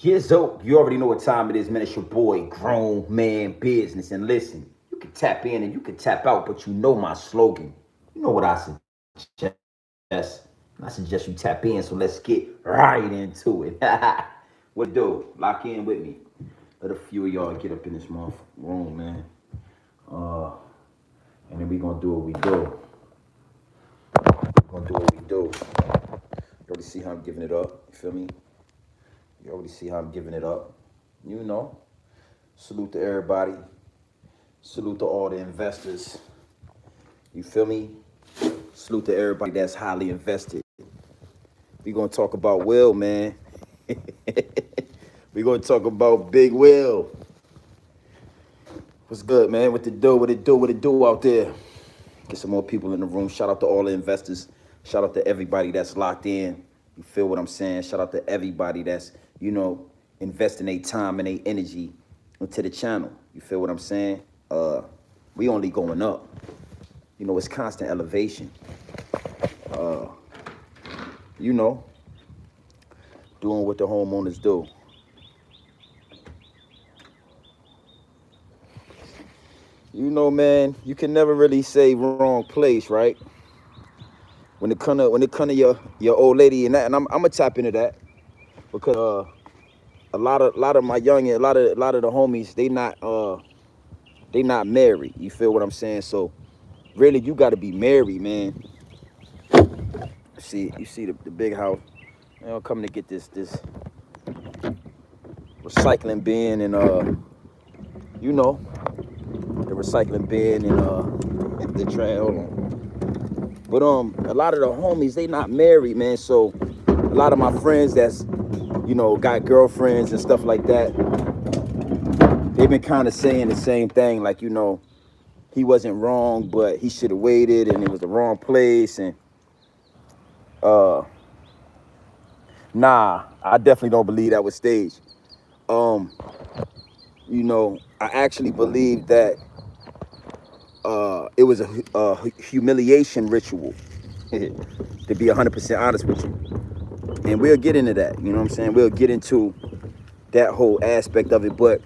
Years old, you already know what time it is, man. It's your boy, Grown Man Business. And listen, you can tap in and you can tap out, but you know my slogan. You know what I suggest. I suggest you tap in, so let's get right into it. What it do? Lock in with me. Let a few of y'all get up in this room, man. Uh, and then we gonna do what we do. We're gonna do what we do. You already see how I'm giving it up. You feel me? You already see how I'm giving it up. You know. Salute to everybody. Salute to all the investors. You feel me? Salute to everybody that's highly invested. We gonna talk about Will, man. We gonna talk about Big Will. What's good, man? What to do? What it do? What it do out there? Get some more people in the room. Shout out to all the investors. Shout out to everybody that's locked in. You feel what I'm saying? Shout out to everybody that's, investing their time and their energy into the channel. You feel what I'm saying? We only going up. It's constant elevation. Uh, you know, doing what the homeowners do. Man, you can never really say wrong place, right? When it come to your old lady and that, and I'm gonna tap into that because a lot of my young a lot of the homies they not married. You feel what I'm saying? So really, you got to be married, man. You see the big house. Coming to get this recycling bin and the recycling bin and the trash. Hold on. But a lot of the homies they not married, man. So a lot of my friends that's got girlfriends and stuff like that. They've been kind of saying the same thing, like he wasn't wrong, but he should have waited, and it was the wrong place. And uh, nah, I definitely don't believe that was staged. Um, I actually believe that it was a humiliation ritual. To be 100% honest with you, and we'll get into that. You know what I'm saying? We'll get into that whole aspect of it. But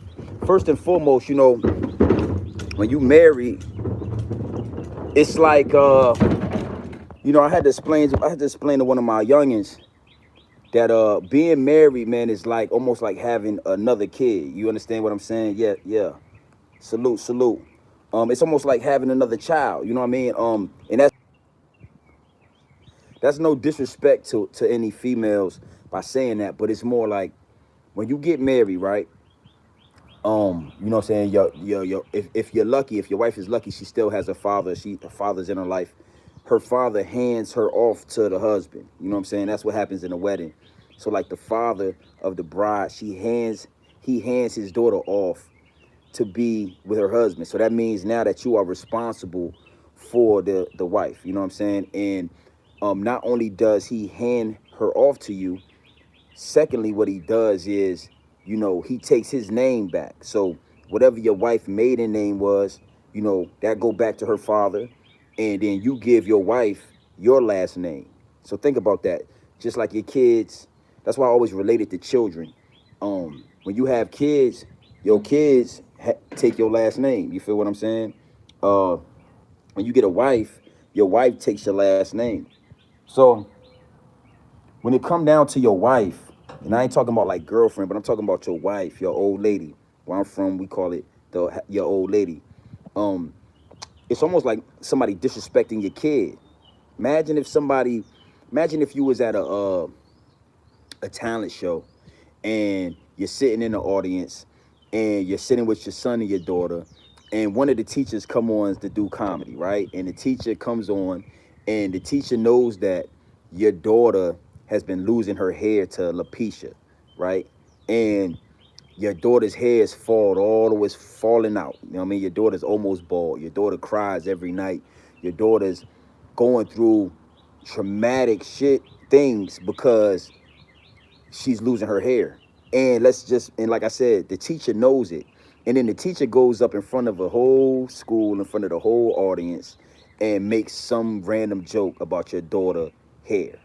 first and foremost, when you marry, it's like I had to explain to one of my youngins that being married, man, is like almost like having another kid. You understand what I'm saying? Yeah, yeah. Salute, salute. It's almost like having another child. You know what I mean? And that's no disrespect to any females by saying that, but it's more like when you get married, right? You know what I'm saying? If you're lucky, if your wife is lucky, she still has a father. Her father's in her life. Her father hands her off to the husband. You know what I'm saying? That's what happens in a wedding. So like the father of the bride, he hands his daughter off to be with her husband. So that means now that you are responsible for the wife. You know what I'm saying? And not only does he hand her off to you, secondly, what he does is, he takes his name back. So whatever your wife's maiden name was, that go back to her father, and then you give your wife your last name. So think about that. Just like your kids, that's why I always relate it to children. When you have kids, your kids take your last name. You feel what I'm saying? Uh, when you get a wife, your wife takes your last name. So when it come down to your wife, and I ain't talking about like girlfriend, but I'm talking about your wife, your old lady. Where I'm from, we call it your old lady. Um, it's almost like somebody disrespecting your kid. Imagine if somebody, imagine if you was at a talent show, and you're sitting in the audience, and you're sitting with your son and your daughter, and one of the teachers come on to do comedy, right? And the teacher comes on, and the teacher knows that your daughter has been losing her hair to alopecia, right? And your daughter's hair is always falling out. You know what I mean? Your daughter's almost bald. Your daughter cries every night. Your daughter's going through traumatic things because she's losing her hair. And like I said, the teacher knows it. And then the teacher goes up in front of a whole school, in front of the whole audience, and makes some random joke about your daughter hair.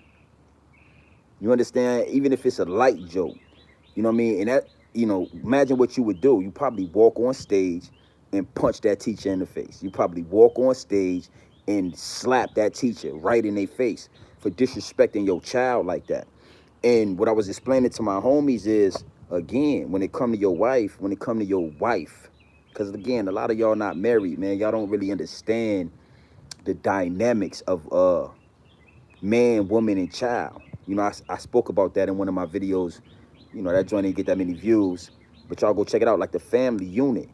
You understand? Even if it's a light joke, You know what I mean? And that, imagine what you would do. You probably walk on stage and punch that teacher in the face. You probably walk on stage and slap that teacher right in their face for disrespecting your child like that. And what I was explaining to my homies is, again, when it come to your wife, because again, a lot of y'all not married, man. Y'all don't really understand the dynamics of man, woman, and child. I spoke about that in one of my videos. That joint didn't get that many views, but y'all go check it out. Like the family unit,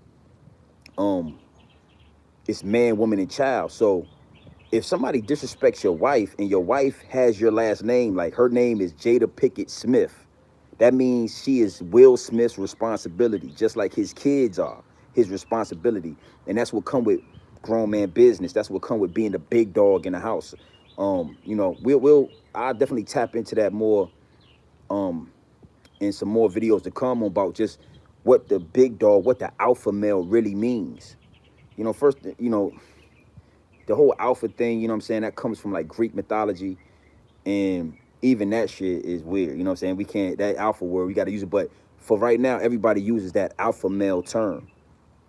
um, it's man, woman, and child. So if somebody disrespects your wife and your wife has your last name, like her name is Jada Pickett Smith, that means she is Will Smith's responsibility, just like his kids are his responsibility. And that's what come with grown man business. That's what come with being the big dog in the house. I'll definitely tap into that more um in some more videos to come about just what the big dog, what the alpha male really means. First, the whole alpha thing, you know what I'm saying, that comes from like Greek mythology, and even that shit is weird. You know what I'm saying? We can't, that alpha word, we got to use it. But for right now, everybody uses that alpha male term.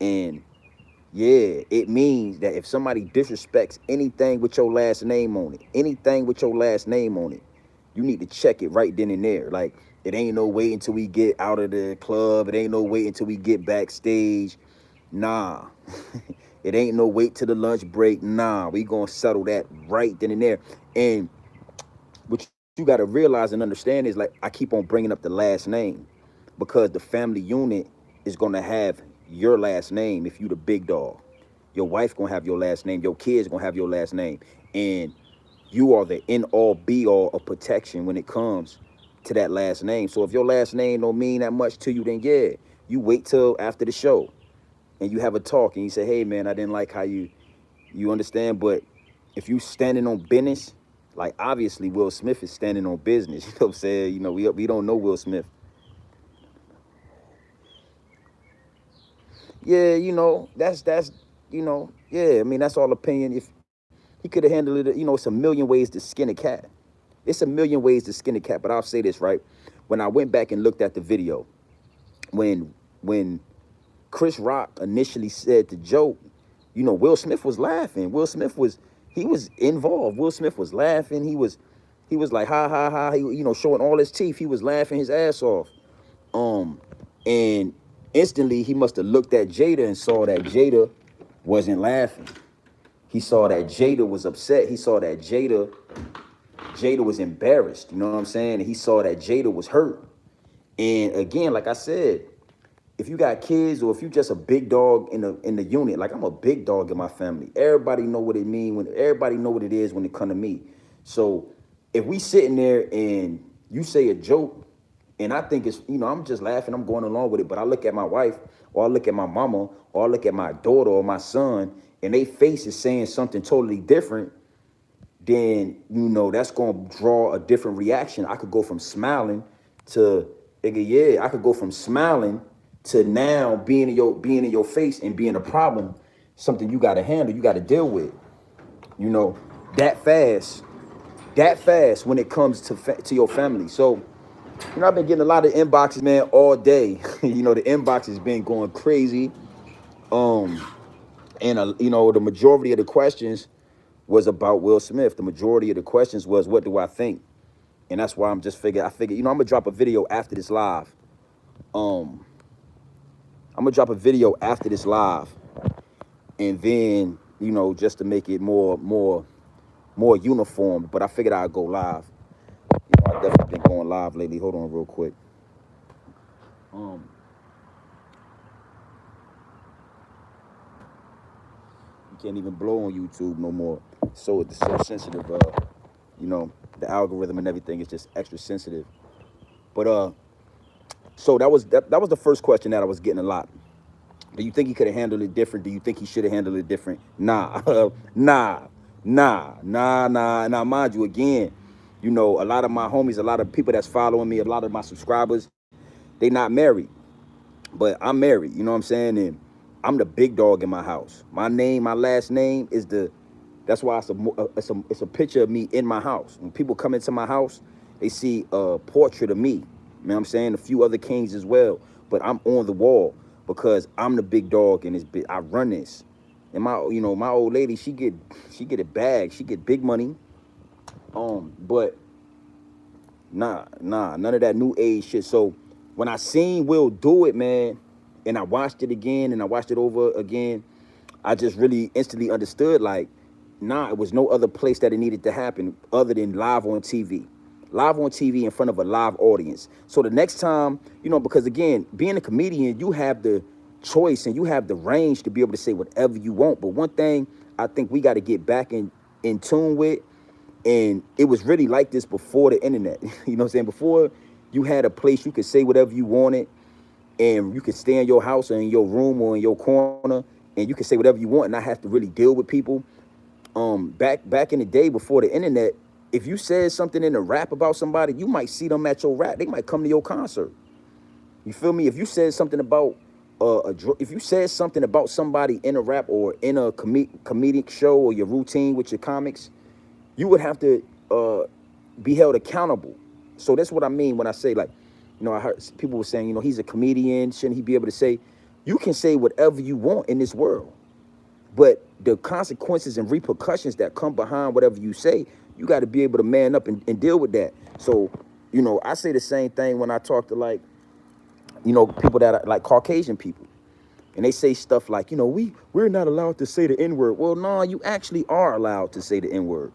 And yeah, it means that if somebody disrespects anything with your last name on it, anything with your last name on it, you need to check it right then and there. Like, it ain't no wait until we get out of the club. It ain't no wait until we get backstage. Nah. It ain't no wait till the lunch break. Nah, we gonna settle that right then and there. And what you gotta realize and understand is, like, I keep on bringing up the last name because the family unit is gonna have your last name if you the big dog. Your wife gonna have your last name. Your kids gonna have your last name. And you are the end all be all of protection when it comes to that last name. So if your last name don't mean that much to you, then yeah, you wait till after the show and you have a talk and you say, hey man, I didn't like how you understand. But if you standing on business, like obviously Will Smith is standing on business. You know what I'm saying? We don't know Will Smith. Yeah, that's yeah. I mean, that's all opinion. If he could have handled it, it's a million ways to skin a cat. It's a million ways to skin a cat. But I'll say this, right? When I went back and looked at the video, when Chris Rock initially said the joke, Will Smith was laughing. He was involved. Will Smith was laughing. He was like ha ha ha. He, showing all his teeth. He was laughing his ass off. Um, and instantly he must have looked at Jada and saw that Jada wasn't laughing. He saw that Jada was upset. He saw that Jada was embarrassed. You know what I'm saying? And he saw that Jada was hurt. And again, like I said, if you got kids or if you just a big dog in the unit, like I'm a big dog in my family. Everybody know what it mean when everybody know what it is when it come to me. So if we sitting there and you say a joke and I think it's, I'm just laughing, I'm going along with it, but I look at my wife or I look at my mama or I look at my daughter or my son and they face is saying something totally different, then that's gonna draw a different reaction. I could go from smiling to I could go from smiling to now being in your face and being a problem, something you gotta handle, you gotta deal with, you know, that fast, when it comes to your family. So, I've been getting a lot of inboxes, man, all day. The inbox has been going crazy. Um, and the majority of the questions was about Will Smith. The majority of the questions was, what do I think? And that's why I figured, I'm gonna drop a video after this live. Um, I'm gonna drop a video after this live, and then just to make it more uniform. But I figured I'd go live. I've definitely been going live lately. Hold on, real quick. Um, you can't even blow on YouTube no more. So it's so sensitive. The algorithm and everything is just extra sensitive. But so that was the first question that I was getting a lot. Do you think he could have handled it different? Do you think he should have handled it different? Nah, nah. Mind you, again, a lot of my homies, a lot of people that's following me, a lot of my subscribers, they not married, but I'm married. You know what I'm saying? And I'm the big dog in my house. My last name is That's why it's a picture of me in my house. When people come into my house, they see a portrait of me. You know what I'm saying? A few other kings as well. But I'm on the wall because I'm the big dog in this bit. I run this. And my old lady, she get a bag. She get big money. But none of that new age shit. So when I seen Will do it, man, and I watched it again and I watched it over again, I just really instantly understood, like, it was no other place that it needed to happen other than live on TV. Live on TV in front of a live audience. So the next time, because again, being a comedian, you have the choice and you have the range to be able to say whatever you want. But one thing I think we got to get back in tune with, and it was really like this before the internet. You know what I'm saying? Before you had a place you could say whatever you wanted, and you could stay in your house or in your room or in your corner, and you could say whatever you want and not have to really deal with people. Back in the day before the internet, if you said something in a rap about somebody, you might see them at your rap. They might come to your concert. You feel me? If you said something about if you said something about somebody in a rap or in a comedic show or your routine with your comics, you would have to be held accountable. So that's what I mean when I say, like, I heard people were saying, he's a comedian. Shouldn't he be able to say, you can say whatever you want in this world, but the consequences and repercussions that come behind whatever you say, you got to be able to man up and deal with that. So, I say the same thing when I talk to, like, people that are like Caucasian people. And they say stuff like, we're not allowed to say the N-word. Well, no, you actually are allowed to say the N-word.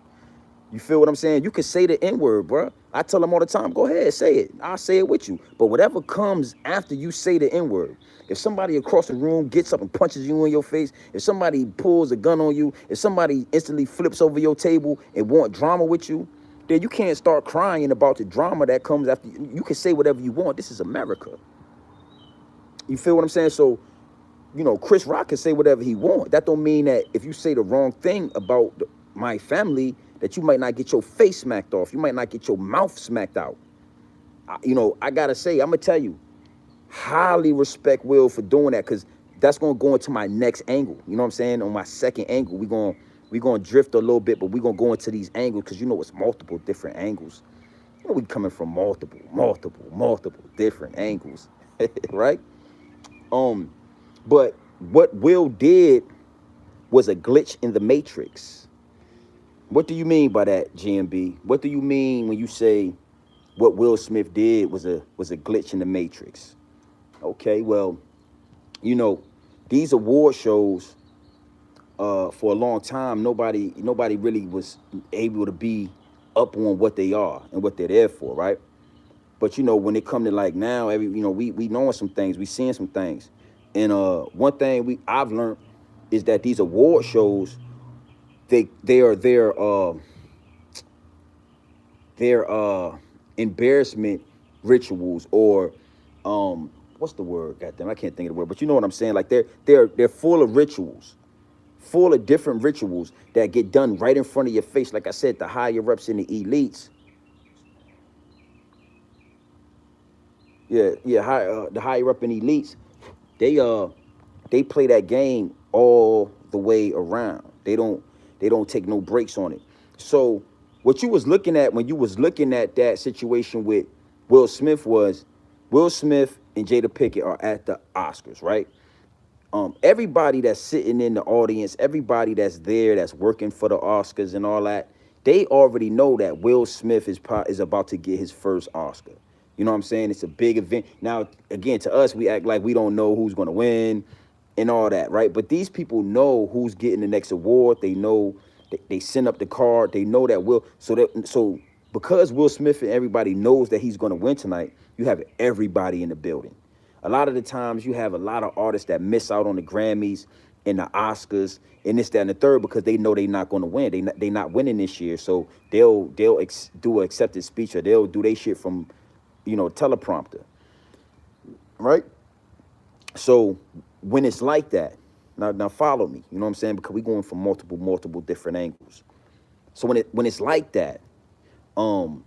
You feel what I'm saying? You can say the N-word, bro. I tell them all the time, go ahead, say it. I'll say it with you. But whatever comes after you say the N-word, if somebody across the room gets up and punches you in your face, if somebody pulls a gun on you, if somebody instantly flips over your table and want drama with you, then you can't start crying about the drama that comes after. You can say whatever you want. This is America. You feel what I'm saying? So, Chris Rock can say whatever he wants. That don't mean that if you say the wrong thing about my family, that you might not get your face smacked off. You might not get your mouth smacked out. I gotta say, I'm gonna tell you, highly respect Will for doing that, because that's gonna go into my next angle. You know what I'm saying? On my second angle, we gonna drift a little bit, but we're gonna go into these angles because it's multiple different angles. We coming from multiple different angles, right? But what Will did was a glitch in the matrix. What do you mean by that, GMB? What do you mean when you say what Will Smith did was a glitch in the matrix? Okay, well, these award shows, for a long time, nobody really was able to be up on what they are and what they're there for, right? But when it come to, like, now, we knowing some things, we seeing some things, and one thing I've learned is that these award shows, they're embarrassment rituals, or what's the word? Goddamn, I can't think of the word, but you know what I'm saying. Like, they're full of rituals, full of different rituals that get done right in front of your face. Like I said, the higher ups and the elites, the higher up in elites, they play that game all the way around. They don't take no breaks on it. So what you was looking at when you was looking at that situation with Will Smith was Will Smith and Jada Pinkett are at the Oscars, right? Everybody that's sitting in the audience, everybody that's there, that's working for the Oscars and all that, they already know that Will Smith is about to get his first Oscar. You know what I'm saying? It's a big event. Now, again, to us, we act like we don't know who's going to win and all that, right? But these people know who's getting the next award. They know, they send up the card. They know that so because Will Smith and everybody knows that he's going to win tonight, you have everybody in the building. A lot of the times you have a lot of artists that miss out on the Grammys and the Oscars and this, that, and the third because they know they're not going to win. They not winning this year, so they'll do an accepted speech, or they'll do their shit from, teleprompter, right? So when it's like that, now follow me. You know what I'm saying? Because we're going from multiple different angles. So when it's like that, when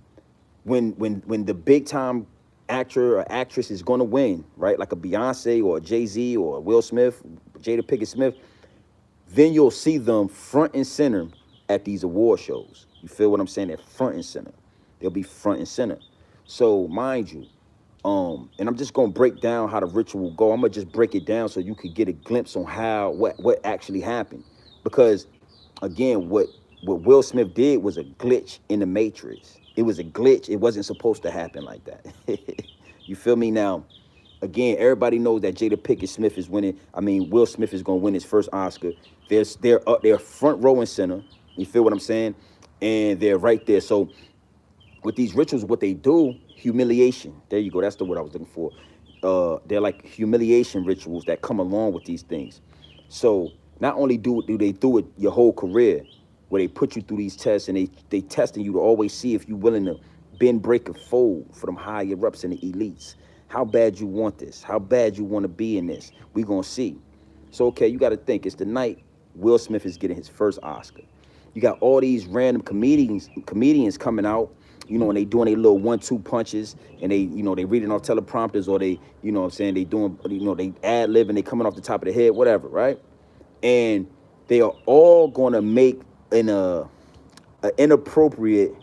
the big time actor or actress is going to win, right? Like a Beyonce or a Jay-Z or a Will Smith, Jada Pinkett Smith, then you'll see them front and center at these award shows. You feel what I'm saying? They're front and center. They'll be front and center. So mind you, And I'm just gonna break down how the ritual go. I'm gonna just break it down so you could get a glimpse on how what actually happened. Because again, what Will Smith did was a glitch in the matrix. It was a glitch. It wasn't supposed to happen like that. You feel me? Now, again, everybody knows that Jada Pinkett Smith is winning. I mean, Will Smith is gonna win his first Oscar. They're front row and center. You feel what I'm saying? And they're right there. So with these rituals, what they do, humiliation. There you go. That's the word I was looking for. They're like humiliation rituals that come along with these things. So not only do they do it your whole career, where they put you through these tests and they testing you to always see if you're willing to bend, break, or fold for them higher ups and the elites. How bad you want this? How bad you want to be in this? We gonna see. So okay, you got to think it's the night Will Smith is getting his first Oscar. You got all these random comedians coming out, and they doing their little 1-2 punches, and they reading off teleprompters, or they, what I'm saying, they doing, they ad libbing, they coming off the top of the head, whatever, right? And they are all gonna make an inappropriate,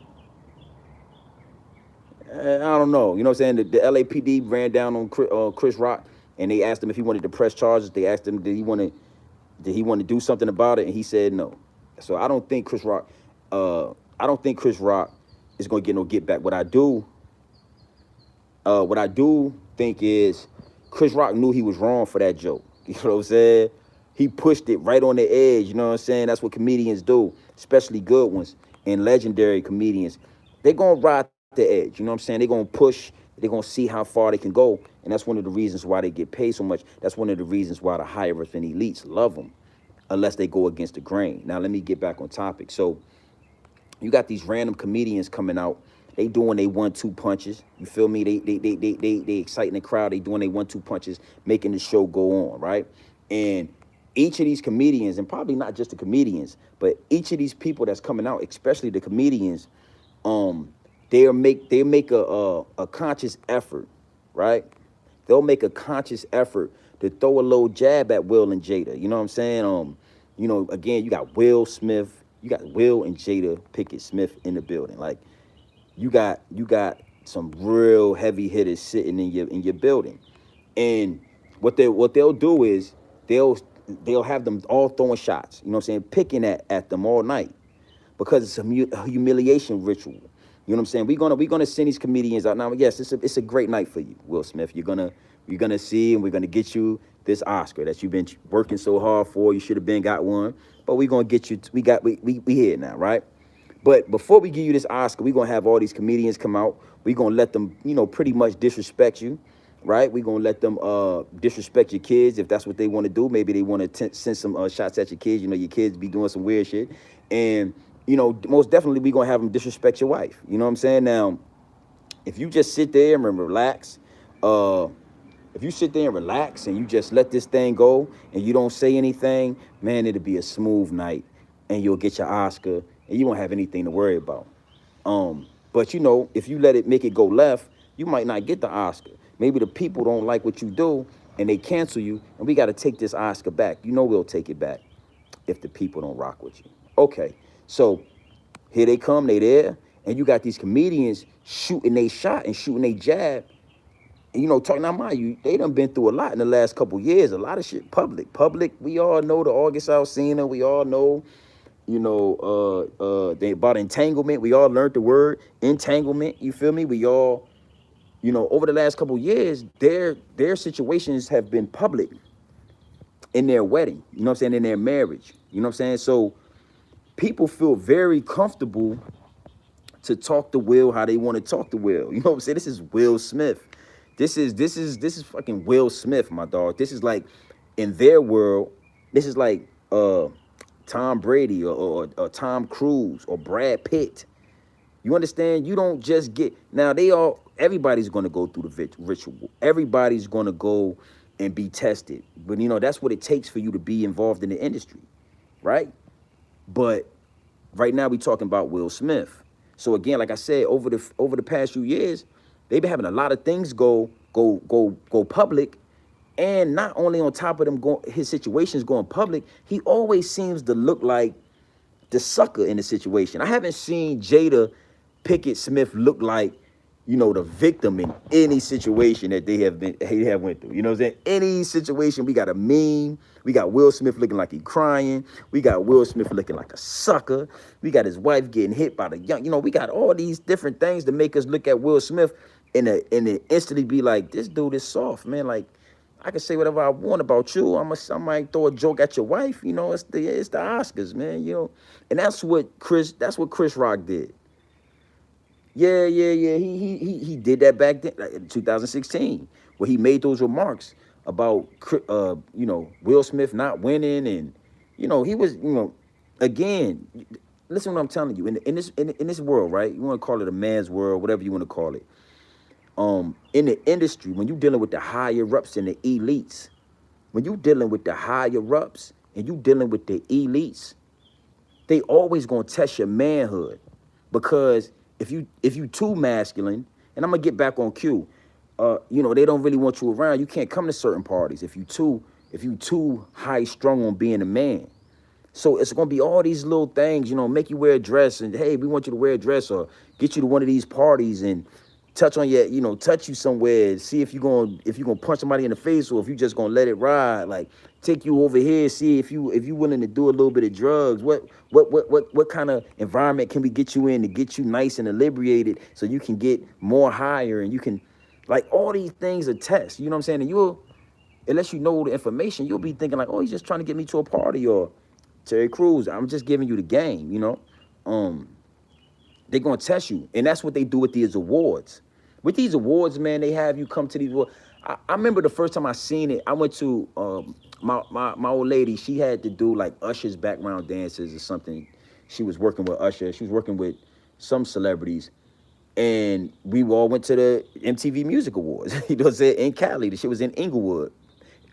I don't know, you know what I'm saying? The LAPD ran down on Chris Rock, and they asked him if he wanted to press charges. They asked him, did he want to do something about it, and he said no. So I don't think Chris Rock, is gonna get no get back. What I do think is Chris Rock knew he was wrong for that joke. You know what I'm saying? He pushed it right on the edge. You know what I'm saying? That's what comedians do, especially good ones and legendary comedians. They're gonna ride the edge. You know what I'm saying? They're gonna push. They're gonna see how far they can go, and that's one of the reasons why they get paid so much. That's one of the reasons why the higher ups and elites love them, unless they go against the grain. Now let me get back on topic. So you got these random comedians coming out. They doing they 1-2 punches. You feel me? They exciting the crowd. They doing they 1-2 punches, making the show go on, right? And each of these comedians, and probably not just the comedians, but each of these people that's coming out, especially the comedians, they make a conscious effort, right? They'll make a conscious effort to throw a little jab at Will and Jada. You know what I'm saying? Again, you got Will Smith, you got Will and Jada Pinkett Smith in the building. Like, you got some real heavy hitters sitting in your building, and what they'll do is they'll have them all throwing shots. You know what I'm saying? Picking at them all night, because it's a humiliation ritual. You know what I'm saying? We're gonna send these comedians out now. Yes, it's a great night for you, Will Smith. You're gonna see, and we're gonna get you this Oscar that you've been working so hard for. You should have been got one, but we're gonna get you. We here now, right? But before we give you this Oscar, we're going to have all these comedians come out. We're going to let them, pretty much disrespect you, right? We're going to let them disrespect your kids if that's what they want to do. Maybe they want to send some shots at your kids. Your kids be doing some weird shit. And, most definitely we're going to have them disrespect your wife. You know what I'm saying? Now, if you just sit there and relax, if you sit there and relax and you just let this thing go and you don't say anything, man, it'll be a smooth night and you'll get your Oscar and you won't have anything to worry about. But if you make it go left, you might not get the Oscar. Maybe the people don't like what you do and they cancel you, and we got to take this Oscar back. We'll take it back if the people don't rock with you. Okay, so here they come, they there, and you got these comedians shooting they shot and shooting they jab. And, talking about mind you, they done been through a lot in the last couple years. A lot of shit public. We all know the August Alsina. We all know, they about entanglement. We all learned the word entanglement. You feel me? We all, over the last couple years, their situations have been public in their wedding. You know what I'm saying? In their marriage. You know what I'm saying? So people feel very comfortable to talk to Will how they want to talk to Will. You know what I'm saying? This is Will Smith. This is fucking Will Smith, my dog. This is like, in their world, this is like Tom Brady or Tom Cruise or Brad Pitt. You understand? You don't just get, now everybody's going to go through the ritual. Everybody's going to go and be tested. But that's what it takes for you to be involved in the industry, right? But right now we're talking about Will Smith. So again, like I said, over the past few years, they've been having a lot of things go public, and not only on top of them his situations going public, he always seems to look like the sucker in the situation. I haven't seen Jada Pinkett Smith look like the victim in any situation that they have went through. You know what I'm saying? Any situation, we got a meme. We got Will Smith looking like he crying. We got Will Smith looking like a sucker. We got his wife getting hit by the young. We got all these different things to make us look at Will Smith and instantly be like, this dude is soft, man. Like, I can say whatever I want about you. I might throw a joke at your wife. It's the Oscars, man. And that's what Chris Rock did. Yeah, yeah, yeah. He did that back then, like in 2016, where he made those remarks about Will Smith not winning, and he was again. Listen, what I'm telling you, in this world, right? You want to call it a man's world, whatever you want to call it. In the industry, when you're dealing with the higher ups and the elites, when you're dealing with the higher ups and you dealing with the elites, they always gonna test your manhood, because if you too masculine, and I'm gonna get back on cue, they don't really want you around. You can't come to certain parties if you too high strung on being a man. So it's gonna be all these little things, make you wear a dress, and hey, we want you to wear a dress, or get you to one of these parties and touch you somewhere, see if you gonna punch somebody in the face, or if you just gonna let it ride. Like, take you over here, see if you willing to do a little bit of drugs. What kind of environment can we get you in to get you nice and inebriated, so you can get more higher, and you can, like, all these things are tests. You know what I'm saying? And unless you know the information, you'll be thinking like, oh, he's just trying to get me to a party, or Terry Crews, I'm just giving you the game. They're gonna test you, and that's what they do with these awards. With these awards, man, they have you come to these awards. I remember the first time I seen it. I went to my old lady. She had to do like Usher's background dances or something. She was working with Usher. She was working with some celebrities, and we all went to the MTV Music Awards. You know what I'm saying? In Cali. The shit was in Inglewood.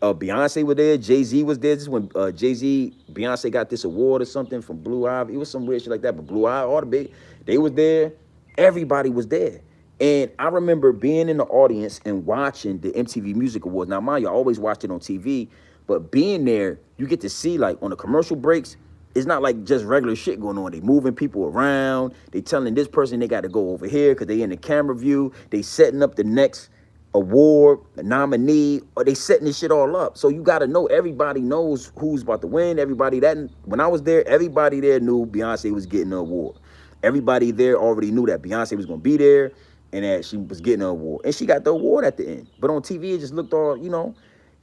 Beyonce was there. Jay-Z was there. This is when Beyonce got this award or something from Blue Ivy. It was some weird shit like that. But Blue Ivy, all the big, they was there. Everybody was there. And I remember being in the audience and watching the MTV Music Awards. Now, mind you, I always watched it on TV, but being there, you get to see, like, on the commercial breaks, it's not like just regular shit going on. They moving people around. They telling this person they got to go over here because they in the camera view. They setting up the next award, a nominee, or they setting this shit all up. So you got to know, everybody knows who's about to win. When I was there, everybody there knew Beyonce was getting an award. Everybody there already knew that Beyonce was going to be there and that she was getting an award. And she got the award at the end. But on TV, it just looked all,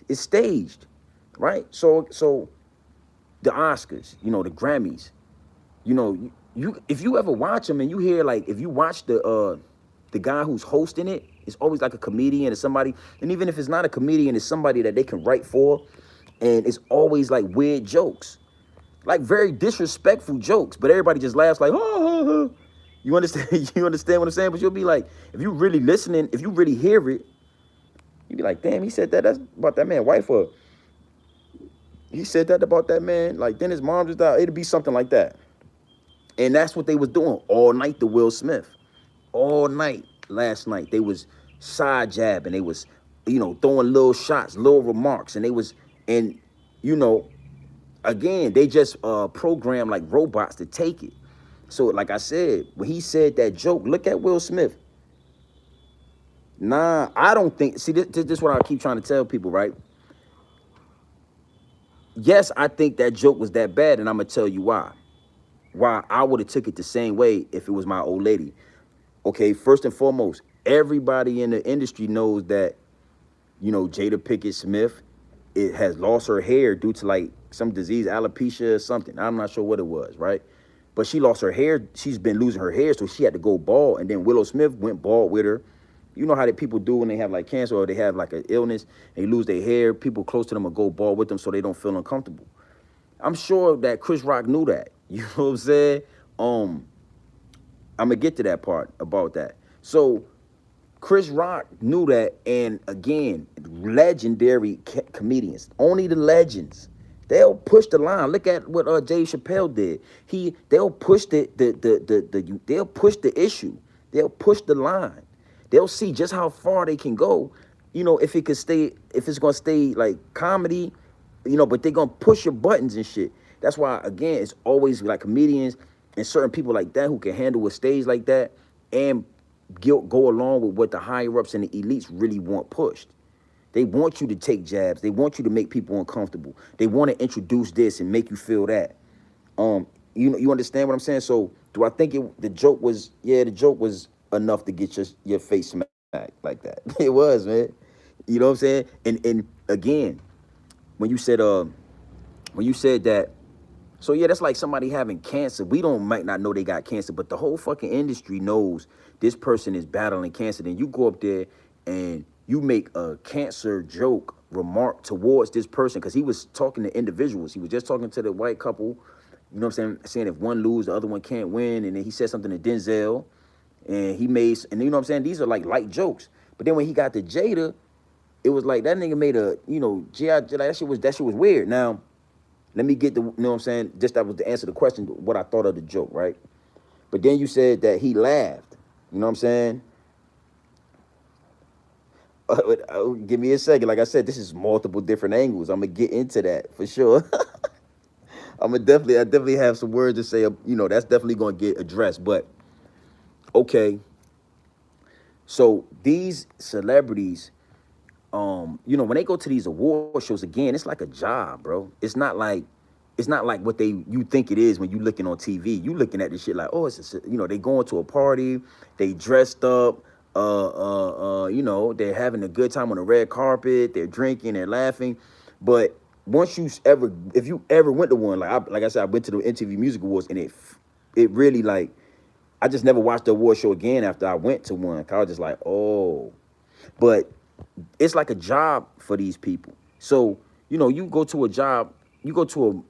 it's staged, right? So the Oscars, the Grammys, if you ever watch them and you hear, like, if you watch the guy who's hosting it, it's always like a comedian or somebody. And even if it's not a comedian, it's somebody that they can write for. And it's always like weird jokes, like very disrespectful jokes. But everybody just laughs like, oh. You understand? You understand what I'm saying? But you'll be like, if you really listening, if you really hear it, you'll be like, damn, he said that. That's about that man's wife. Or he said that about that man. Like, then his mom just died. It'll be something like that. And that's what they was doing all night to Will Smith. All night last night. They was side jabbing. They was, throwing little shots, little remarks. And they was, and, again, they just programmed like robots to take it. So, like I said, when he said that joke, look at Will Smith. Nah, I don't think, see, this is what I keep trying to tell people, right? Yes, I think that joke was that bad, and I'm going to tell you why. Why I would have took it the same way if it was my old lady. Okay, first and foremost, everybody in the industry knows that, Jada Pinkett Smith, it has lost her hair due to like some disease, alopecia or something. I'm not sure what it was, right? But she lost her hair. She's been losing her hair, so she had to go bald. And then Willow Smith went bald with her. You know how that people do when they have like cancer or they have like an illness, they lose their hair. People close to them will go bald with them so they don't feel uncomfortable. I'm sure that Chris Rock knew that. You know what I'm saying? I'm gonna get to that part about that. So Chris Rock knew that, and again, legendary comedians, only the legends. They'll push the line. Look at what Dave Chappelle did. They'll push they'll push the issue. They'll push the line. They'll see just how far they can go. If it's gonna stay like comedy, but they're gonna push your buttons and shit. That's why, again, it's always like comedians and certain people like that who can handle a stage like that and go along with what the higher ups and the elites really want pushed. They want you to take jabs. They want you to make people uncomfortable. They want to introduce this and make you feel that. Um, you understand what I'm saying? So do I think the joke was, yeah, the joke was enough to get your face smacked like that. It was, man. You know what I'm saying? And again, when you said that, so yeah, that's like somebody having cancer. We don't might not know they got cancer, but the whole fucking industry knows this person is battling cancer. Then you go up there and you make a cancer joke remark towards this person because he was talking to individuals. He was just talking to the white couple. You know what I'm saying? Saying if one lose, the other one can't win. And then he said something to Denzel, and he made, and you know what I'm saying? These are like light jokes. But then when he got to Jada, it was like that nigga made a, like that shit was weird. Now, let me get the, you know what I'm saying? Just that was the answer to the question, what I thought of the joke, right? But then you said that he laughed. You know what I'm saying? Give me a second. Like I said, this is multiple different angles. I'm gonna get into that for sure. I definitely have some words to say. That's definitely gonna get addressed. But okay, so these celebrities, when they go to these award shows again, it's like a job, bro. It's not like what you think it is when you looking on TV. You looking at this shit like, oh, they going to a party, they dressed up, they're having a good time on the red carpet, they're drinking, they're laughing. But if you ever went to one, like I said, I went to the MTV Music Awards, and it really, like, I just never watched the award show again after I went to one. I was just like, oh, but it's like a job for these people. So, you go to a job, you go to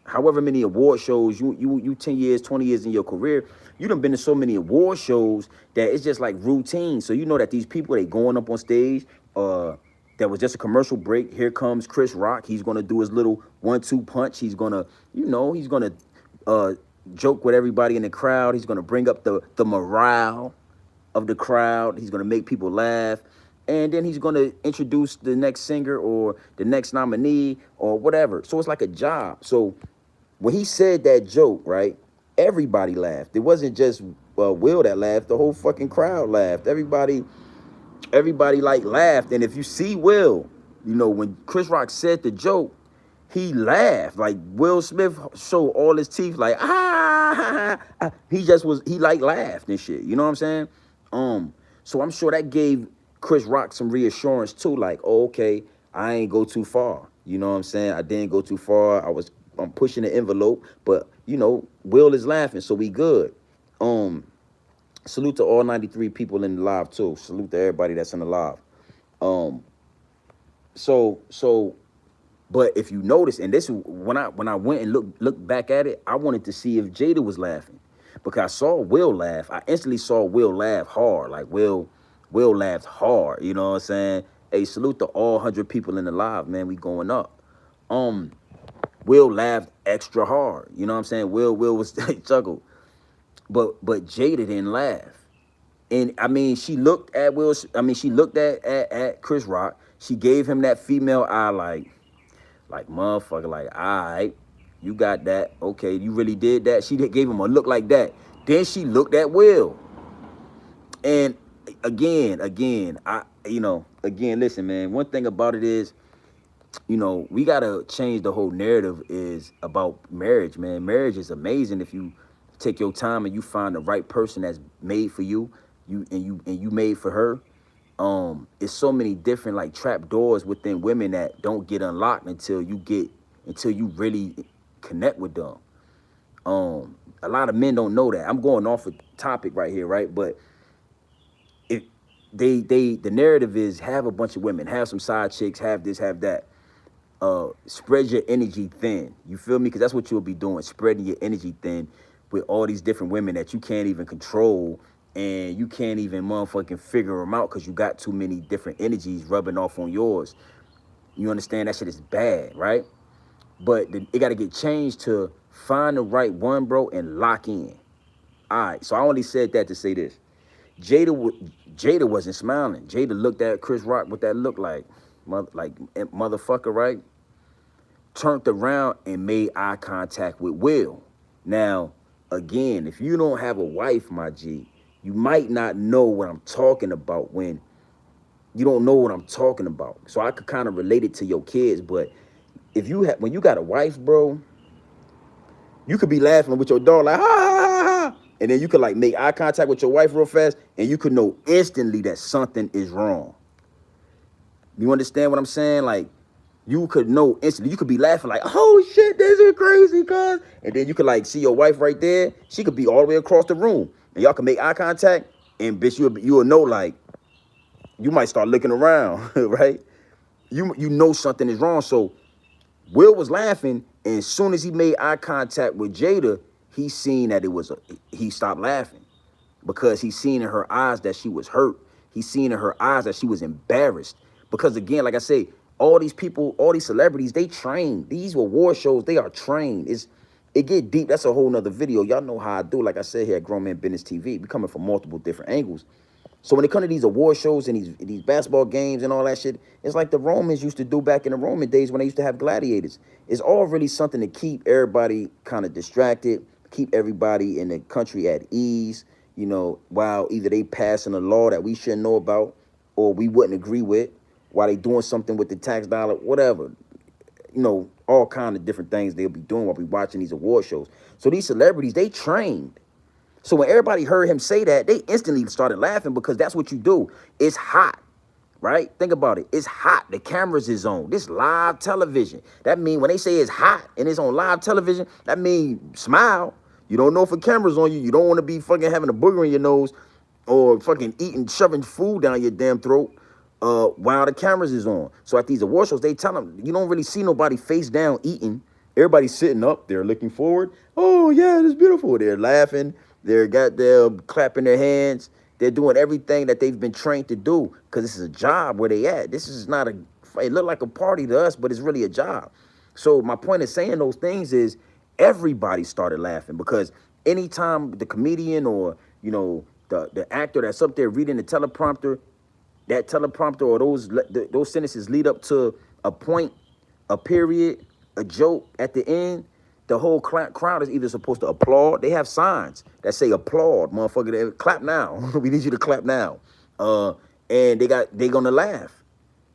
however many award shows, you 10 years, 20 years in your career, you done been to so many award shows that it's just like routine. So you know that these people, they going up on stage, that was just a commercial break. Here comes Chris Rock. He's gonna do his little 1-2 punch. He's gonna, uh, joke with everybody in the crowd. He's gonna bring up the morale of the crowd. He's gonna make people laugh. And then he's gonna introduce the next singer or the next nominee or whatever. So it's like a job. So when he said that joke, right, everybody laughed. It wasn't just Will that laughed. The whole fucking crowd laughed. Everybody like laughed. And if you see Will, when Chris Rock said the joke, he laughed. Like Will Smith showed all his teeth, like he like laughed and shit. You know what I'm saying? So I'm sure that gave Chris Rock some reassurance too, like, oh, okay, I ain't go too far. You know what I'm saying? I didn't go too far. I'm pushing the envelope, but Will is laughing, so we good. Salute to all 93 people in the live too. Salute to everybody that's in the live. Um, so but if you notice, and this when I went and looked back at it, I wanted to see if Jada was laughing, because I saw Will laugh. I instantly saw Will laugh hard, like Will laughed hard. You know what I'm saying? Hey, salute to all 100 people in the live, man. We going up. Will laughed extra hard. You know what I'm saying? Will was chuckled, but Jada didn't laugh. And I mean, she looked at Will. I mean, she looked at Chris Rock. She gave him that female eye, like motherfucker, like, all right, you got that. Okay, you really did that. She gave him a look like that. Then she looked at Will. And again, listen, man, one thing about it is, we gotta change the whole narrative is about marriage, man. Marriage is amazing if you take your time and you find the right person that's made for you, you made for her. It's so many different like trap doors within women that don't get unlocked until you really connect with them. A lot of men don't know that. I'm going off a topic right here, right? But if the narrative is have a bunch of women, have some side chicks, have this, have that. Spread your energy thin. You feel me? Because that's what you'll be doing, spreading your energy thin with all these different women that you can't even control, and you can't even motherfucking figure them out because you got too many different energies rubbing off on yours. You understand? That shit is bad, right? But it got to get changed to find the right one, bro, and lock in. All right, so I only said that to say this. Jada wasn't smiling. Jada looked at Chris Rock with that look like motherfucker, right? Turned around and made eye contact with Will. Now, again, if you don't have a wife, my G, You might not know what I'm talking about when you don't know what I'm talking about. So I could kind of relate it to your kids, but if you have when you got a wife, bro, you could be laughing with your dog like ha ha ha ha, and then you could like make eye contact with your wife real fast, and you could know instantly that something is wrong. You understand what I'm saying? Like you could know instantly. You could be laughing like, oh shit, this is crazy, cuz. And then you could like see your wife right there. She could be all the way across the room, and y'all can make eye contact, and bitch, you'll know like you might start looking around, right? You know something is wrong. So Will was laughing, and as soon as he made eye contact with Jada, he seen that he stopped laughing because he seen in her eyes that she was hurt. He seen in her eyes that she was embarrassed. Because again, like I say, all these people, all these celebrities, they train. These award shows, they are trained. It get deep. That's a whole nother video. Y'all know how I do. Like I said here at Grown Man Business TV, we coming from multiple different angles. So when it comes to these award shows and these basketball games and all that shit, it's like the Romans used to do back in the Roman days when they used to have gladiators. It's all really something to keep everybody kind of distracted, keep everybody in the country at ease, you know, while either they passing a law that we shouldn't know about or we wouldn't agree with, while they doing something with the tax dollar, whatever. You know, all kind of different things they'll be doing while we watching these award shows. So these celebrities, they trained. So when everybody heard him say that, they instantly started laughing because that's what you do. It's hot, right? Think about it. It's hot. The cameras is on. This live television. That mean when they say it's hot and it's on live television, that mean smile. You don't know if a camera's on you. You don't want to be fucking having a booger in your nose or fucking eating, shoving food down your damn throat while the cameras is on. So at these award shows, they tell them, you don't really see nobody face down eating. Everybody's sitting up. They're looking forward. Oh, yeah, it's beautiful. They're laughing. They're goddamn clapping their hands. They're doing everything that they've been trained to do because this is a job where they at. This is not it look like a party to us, but it's really a job. So my point of saying those things is everybody started laughing because anytime the comedian or, you know, the actor that's up there reading the teleprompter, that teleprompter or those sentences lead up to a point, a period, a joke at the end, the whole crowd is either supposed to applaud. They have signs that say applaud, motherfucker. They clap now. We need you to clap now. And they gonna laugh.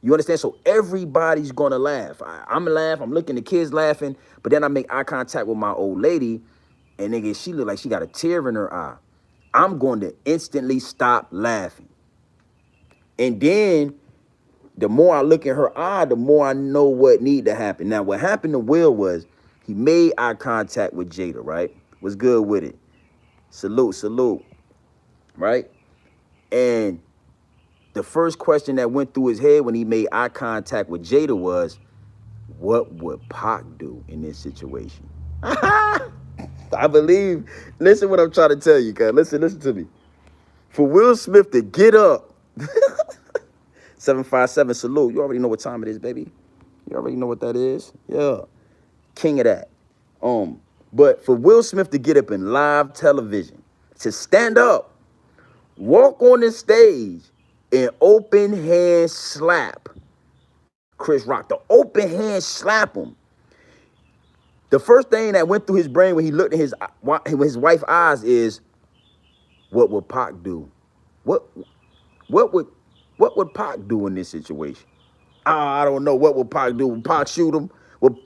You understand? So everybody's gonna laugh. I'm gonna laugh. I'm looking, the kids laughing, but then I make eye contact with my old lady, and nigga, she look like she got a tear in her eye. I'm going to instantly stop laughing. And then the more I look in her eye, the more I know what need to happen. Now, what happened to Will was he made eye contact with Jada, right? Was good with it. Salute, salute, right? And the first question that went through his head when he made eye contact with Jada was, what would Pac do in this situation? I believe, listen what I'm trying to tell you, guys. Listen to me. For Will Smith to get up, 757 salute. You already know what time it is, baby. You already know what that is. Yeah. King of that. But for Will Smith to get up in live television, to stand up, walk on the stage, and open hand slap Chris Rock, the open hand slap him. The first thing that went through his brain when he looked at his wife's eyes is, what would Pac do? What would Pac do in this situation? I don't know. What would Pac do? Would Pac shoot him?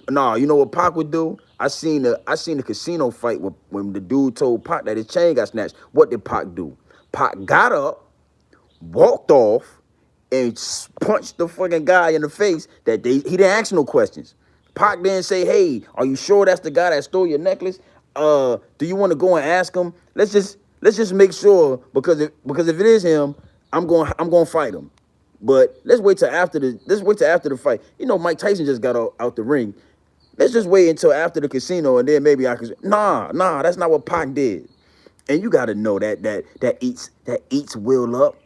Nah, you know what Pac would do? I seen the casino fight when the dude told Pac that his chain got snatched. What did Pac do? Pac got up, walked off, and punched the fucking guy in the face. He didn't ask no questions. Pac didn't say, "Hey, are you sure that's the guy that stole your necklace? Do you want to go and ask him? Let's just make sure because if it is him, I'm going to fight him. But let's wait till after the fight. You know, Mike Tyson just got out the ring. Let's just wait until after the casino, and then maybe I can. Nah, that's not what Pac did. And you got to know that eats Will up.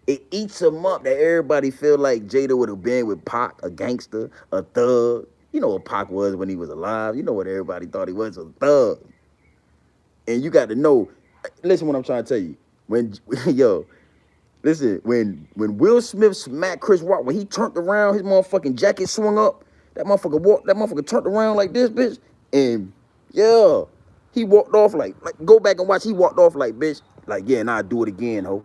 It eats him up that everybody feel like Jada would have been with Pac, a gangster, a thug. You know what Pac was when he was alive. You know what everybody thought he was, a thug. And you got to know. Listen, what I'm trying to tell you. When Will Smith smacked Chris Rock, when he turned around, his motherfucking jacket swung up. That motherfucker turned around like this, bitch. And yeah, he walked off like go back and watch. He walked off like, bitch, Like, yeah, and I do it again, ho.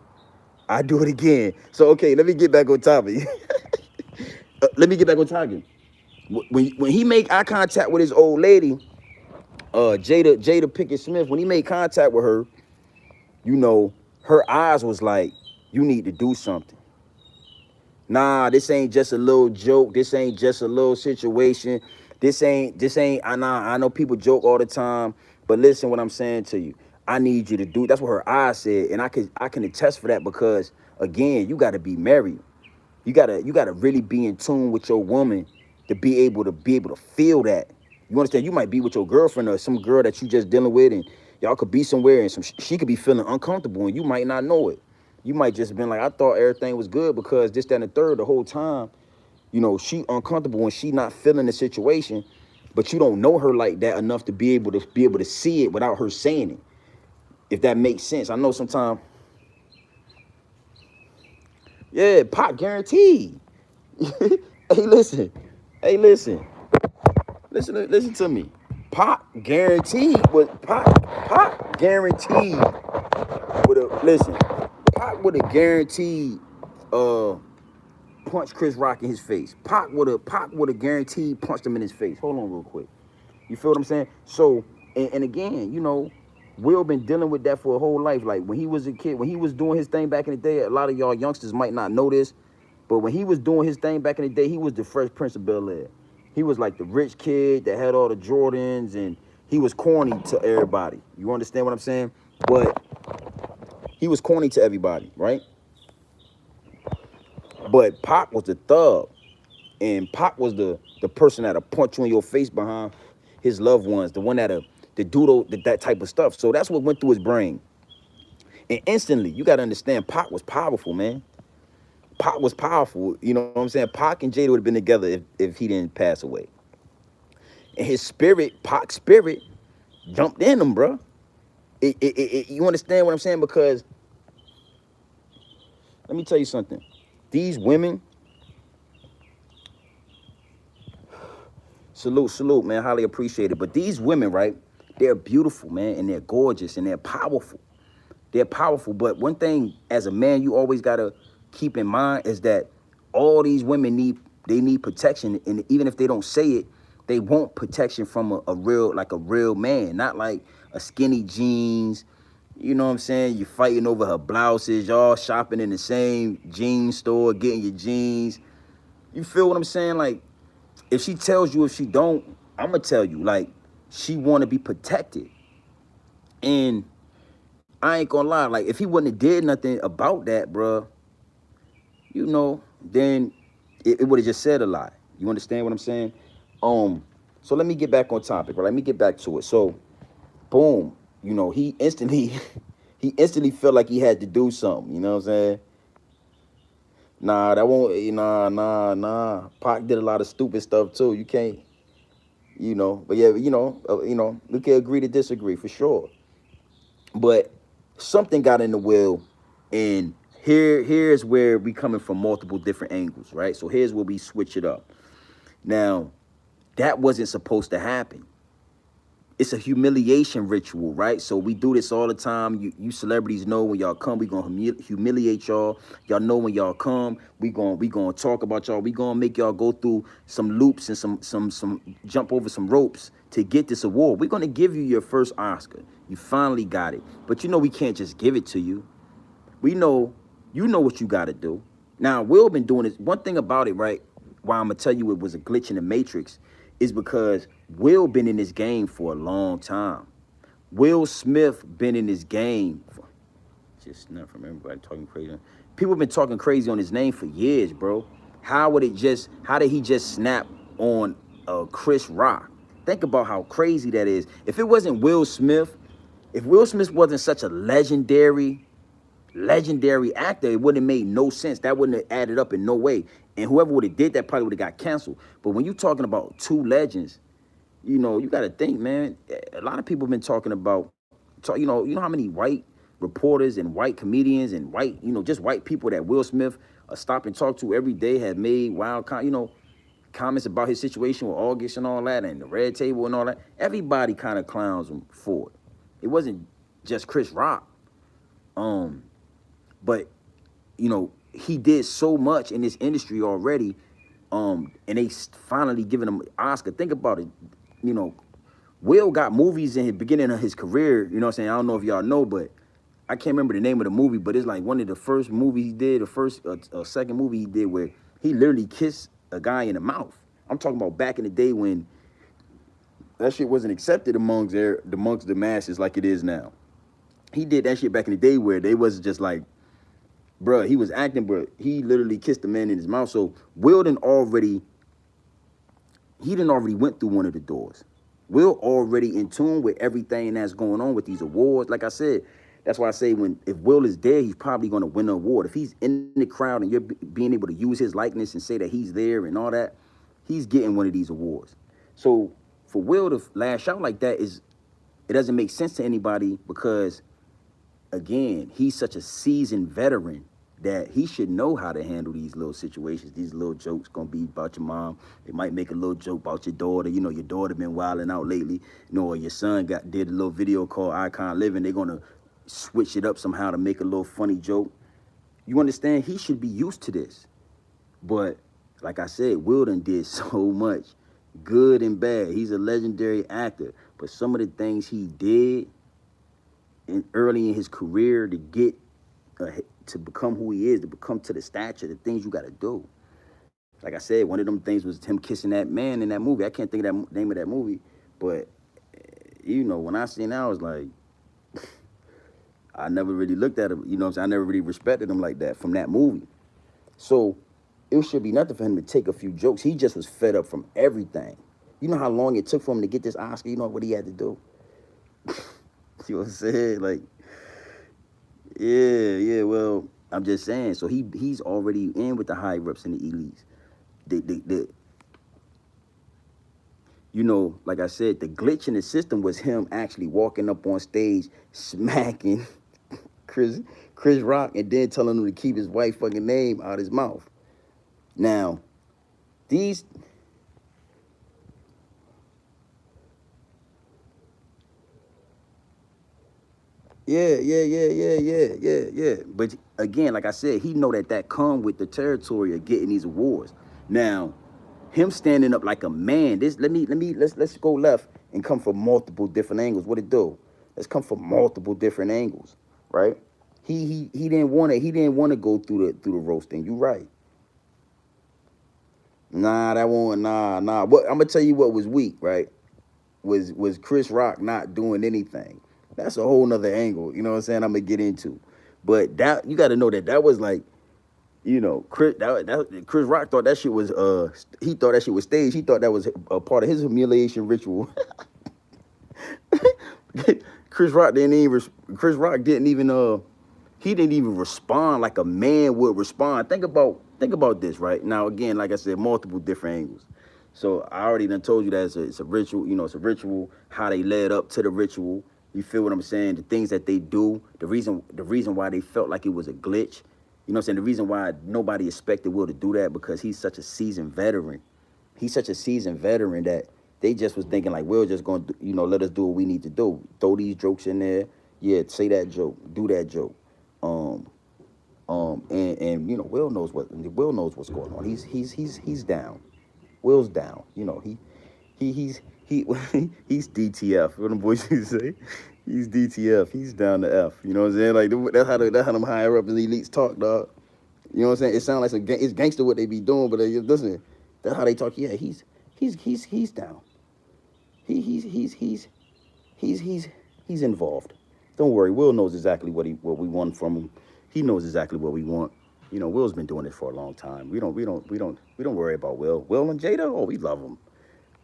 I do it again. So okay, let me get back on topic. Let me get back on topic. When he make eye contact with his old lady, Jada Pickett Smith, when he made contact with her, you know, her eyes was like, you need to do something. Nah, this ain't just a little joke. This ain't just a little situation. This ain't, I know people joke all the time, but listen what I'm saying to you. I need you to do, that's what her eyes said. And I can attest for that because again, you gotta be married. You gotta really be in tune with your woman to be able to feel that. You understand? You might be with your girlfriend or some girl that you just dealing with, and y'all could be somewhere, and she could be feeling uncomfortable, and you might not know it. You might just been like, I thought everything was good because this, that, and the third the whole time. You know, she uncomfortable and she not feeling the situation, but you don't know her like that enough to be able to see it without her saying it. If that makes sense. I know sometimes, yeah, pop guaranteed. Hey, listen. Hey, listen. Listen to me. Pop guaranteed, but pop guaranteed with a listen. Pop with a guaranteed uh punch Chris Rock in his face. Pop with a guaranteed punched him in his face. Hold on real quick. You feel what I'm saying? So and again, you know, Will been dealing with that for a whole life. Like when he was a kid, when he was doing his thing back in the day, a lot of y'all youngsters might not know this, but when he was doing his thing back in the day, he was the Fresh Prince of Bel-Air. He was like the rich kid that had all the Jordans, and he was corny to everybody. You understand what I'm saying? But he was corny to everybody, right? But Pac was the thug, and Pac was the person that'll punch you in your face behind his loved ones, the one that'll the doodle that type of stuff. So that's what went through his brain. And instantly, you gotta understand, Pac was powerful, man. Pac was powerful. You know what I'm saying? Pac and Jada would have been together if he didn't pass away. And his spirit, Pac's spirit, jumped in him, bro. You understand what I'm saying? Because let me tell you something. These women, salute, man. Highly appreciated. But these women, right? They're beautiful, man, and they're gorgeous and they're powerful. They're powerful. But one thing, as a man, you always gotta keep in mind is that all these women need protection, and even if they don't say it, they want protection from a real man, not like a skinny jeans. You know what I'm saying? You're fighting over her blouses, y'all shopping in the same jean store, getting your jeans. You feel what I'm saying? Like, if she tells you, if she don't, I'ma tell you, like, she wanna be protected. And I ain't gonna lie, like if he wouldn't have did nothing about that, bruh, then it would have just said a lot. You understand what I'm saying? Um, so let me get back on topic, right? Let me get back to it. So, boom, he instantly he instantly felt like he had to do something, you know what I'm saying? Nah, that won't nah. Pac did a lot of stupid stuff too. You can't, but yeah, we can agree to disagree for sure. But something got in the will, and here's where we coming from multiple different angles, right? So here's where we switch it up. Now, that wasn't supposed to happen. It's a humiliation ritual, right? So we do this all the time. You celebrities know when y'all come, we gonna humiliate y'all. Y'all know when y'all come, we gonna talk about y'all. We gonna make y'all go through some loops and some jump over some ropes to get this award. We're gonna give you your first Oscar. You finally got it, but we can't just give it to you. We know you know what you got to do. Now, Will been doing this. One thing about it, right? Why I'm gonna tell you it was a glitch in the matrix is because Will been in this game for a long time. Will Smith been in this game for, just not from everybody talking crazy. People been talking crazy on his name for years, bro. How did he just snap on Chris Rock? Think about how crazy that is. If it wasn't Will Smith, if Will Smith wasn't such a legendary actor, it wouldn't have made no sense. That wouldn't have added up in no way. And whoever would have did that probably would have got canceled. But when you're talking about two legends, you got to think, man. A lot of people have been talking about, you know how many white reporters and white comedians and white, just white people that Will Smith stop and talk to every day have made wild, comments about his situation with August and all that, and the Red Table and all that. Everybody kind of clowns him for it. It wasn't just Chris Rock. Um, but he did so much in this industry already. And they finally giving him Oscar. Think about it. You know, Will got movies in the beginning of his career. You know what I'm saying? I don't know if y'all know, but I can't remember the name of the movie, but it's like one of the first movies he did, the first second movie he did where he literally kissed a guy in the mouth. I'm talking about back in the day when that shit wasn't accepted amongst the masses like it is now. He did that shit back in the day where they wasn't just like, bruh, he was acting, but he literally kissed the man in his mouth. So Will didn't already went through one of the doors. Will already in tune with everything that's going on with these awards. Like I said, that's why I say if Will is there, he's probably going to win an award. If he's in the crowd and you're being able to use his likeness and say that he's there and all that, he's getting one of these awards. So for Will to lash out like that it doesn't make sense to anybody because again, he's such a seasoned veteran that he should know how to handle these little situations. These little jokes gonna be about your mom. They might make a little joke about your daughter. You know, your daughter been wilding out lately. You know, or your son did a little video called Icon Living. They're gonna switch it up somehow to make a little funny joke. You understand? He should be used to this. But like I said, Wilden did so much, good and bad. He's a legendary actor. But some of the things he did early in his career to get to become who he is, to become to the stature, the things you got to do. Like I said, one of them things was him kissing that man in that movie. I can't think of that name of that movie, but when I seen that, I was like, I never really looked at him. You know what I'm saying? I never really respected him like that from that movie. So it should be nothing for him to take a few jokes. He just was fed up from everything. You know how long it took for him to get this Oscar? You know what he had to do? See what I'm saying? Like, yeah, well, I'm just saying. So he's already in with the high reps and the elites. Like I said, the glitch in the system was him actually walking up on stage, smacking Chris Rock, and then telling him to keep his wife fucking name out his mouth. Now, these yeah. But again, like I said, he know that come with the territory of getting these awards. Now, him standing up like a man. Let's go left and come from multiple different angles. What it do? Let's come from multiple different angles, right? He didn't want to go through the roasting. You right. Nah, that won't. Nah. What I'm gonna tell you what was weak, right? Was Chris Rock not doing anything. That's a whole nother angle, you know what I'm saying, I'm gonna get into. But that you gotta know that was like, Chris Rock thought that shit was he thought that shit was staged. He thought that was a part of his humiliation ritual. Chris Rock didn't even he didn't even respond like a man would respond. Think about this, right? Now again, like I said, multiple different angles. So I already done told you that it's a ritual, it's a ritual, how they led up to the ritual. You feel what I'm saying? The things that they do, the reason why they felt like it was a glitch. You know what I'm saying? The reason why nobody expected Will to do that because he's such a seasoned veteran. He's such a seasoned veteran that they just was thinking like, Will just gonna, let us do what we need to do. Throw these jokes in there. Yeah, say that joke, do that joke. And Will knows what's going on. He's down. Will's down. He he's DTF. What them boys used to say? He's DTF. He's down to F. You know what I'm saying? Like that's how them higher up elites talk, dog. You know what I'm saying? It sounds like it's gangster what they be doing, but listen, that's how they talk. Yeah, he's down. He's involved. Don't worry. Will knows exactly what we want from him. He knows exactly what we want. Will's been doing it for a long time. We don't worry about Will. Will and Jada, oh, we love them.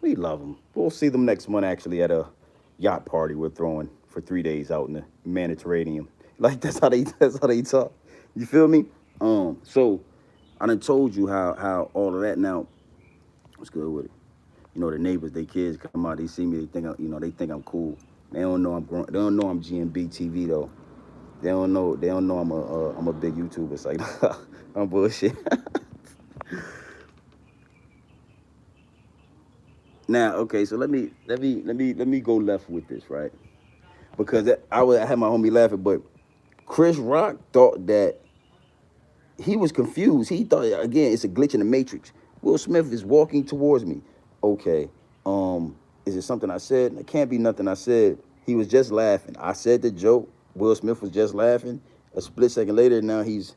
We love them. We'll see them next month actually at a yacht party we're throwing for 3 days out in the Mediterranean. Like that's how they talk. You feel me? So I done told you how all of that now. What's good with it? The neighbors, they kids come out, they see me, they think I'm cool. They don't know they don't know I'm GMB TV though. They don't know I'm a big YouTuber. It's like I'm bullshit. Now, okay, so let me go left with this, right? Because I had my homie laughing, but Chris Rock thought that he was confused. He thought again, it's a glitch in the matrix. Will Smith is walking towards me. Okay, is it something I said? It can't be nothing I said. He was just laughing. I said the joke. Will Smith was just laughing. A split second later, now he's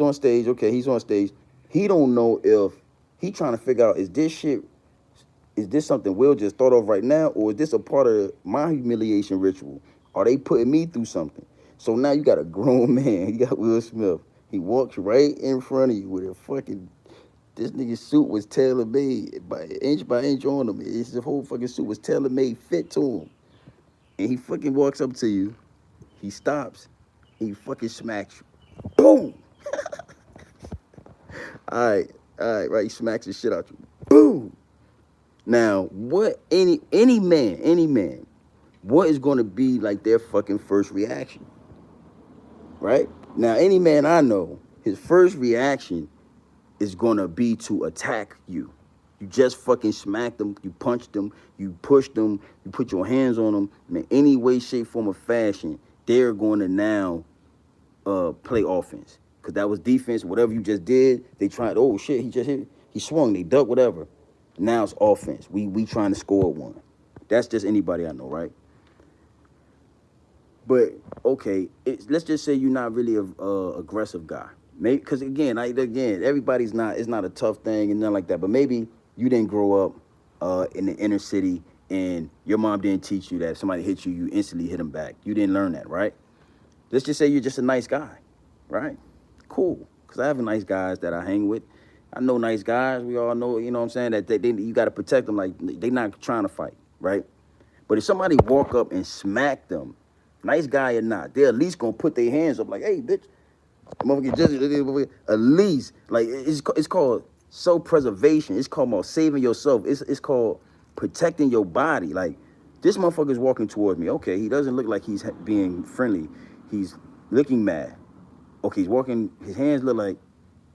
on stage. Okay, he's on stage. He don't know if he trying to figure out is this something Will just thought of right now, or is this a part of my humiliation ritual? Are they putting me through something? So now you got a grown man. You got Will Smith. He walks right in front of you with a fucking. This nigga's suit was tailor made by inch on him. His whole fucking suit was tailor made, fit to him. And he fucking walks up to you. He stops. He fucking smacks you. Boom. Right. He smacks the shit out you. Boom. Now, what any man, what is going to be like their fucking first reaction? Right? Now, any man I know, his first reaction is going to be to attack you. You just fucking smacked them, you punched them, you pushed them, you put your hands on them. In any way, shape, form, or fashion, they're going to now play offense. Because that was defense. Whatever you just did, they tried, oh shit, he just hit, he swung, they ducked, whatever. Now it's offense. We trying to score one. That's just anybody I know, right? But okay, let's just say you're not really a aggressive guy. Maybe because again, everybody's not. It's not a tough thing and nothing like that. But maybe you didn't grow up in the inner city, and your mom didn't teach you that if somebody hit you, you instantly hit them back. You didn't learn that, right? Let's just say you're just a nice guy, right? Cool. Because I have nice guys that I hang with. I know nice guys. We all know, you know what I'm saying, that you got to protect them like they not trying to fight, right? But if somebody walk up and smack them, nice guy or not, they're at least going to put their hands up like, hey, bitch. Motherfucker, at least, like, it's called self-preservation. It's called saving yourself. It's called protecting your body. Like, this motherfucker's walking towards me. Okay, he doesn't look like he's being friendly. He's looking mad. Okay, he's walking, his hands look like,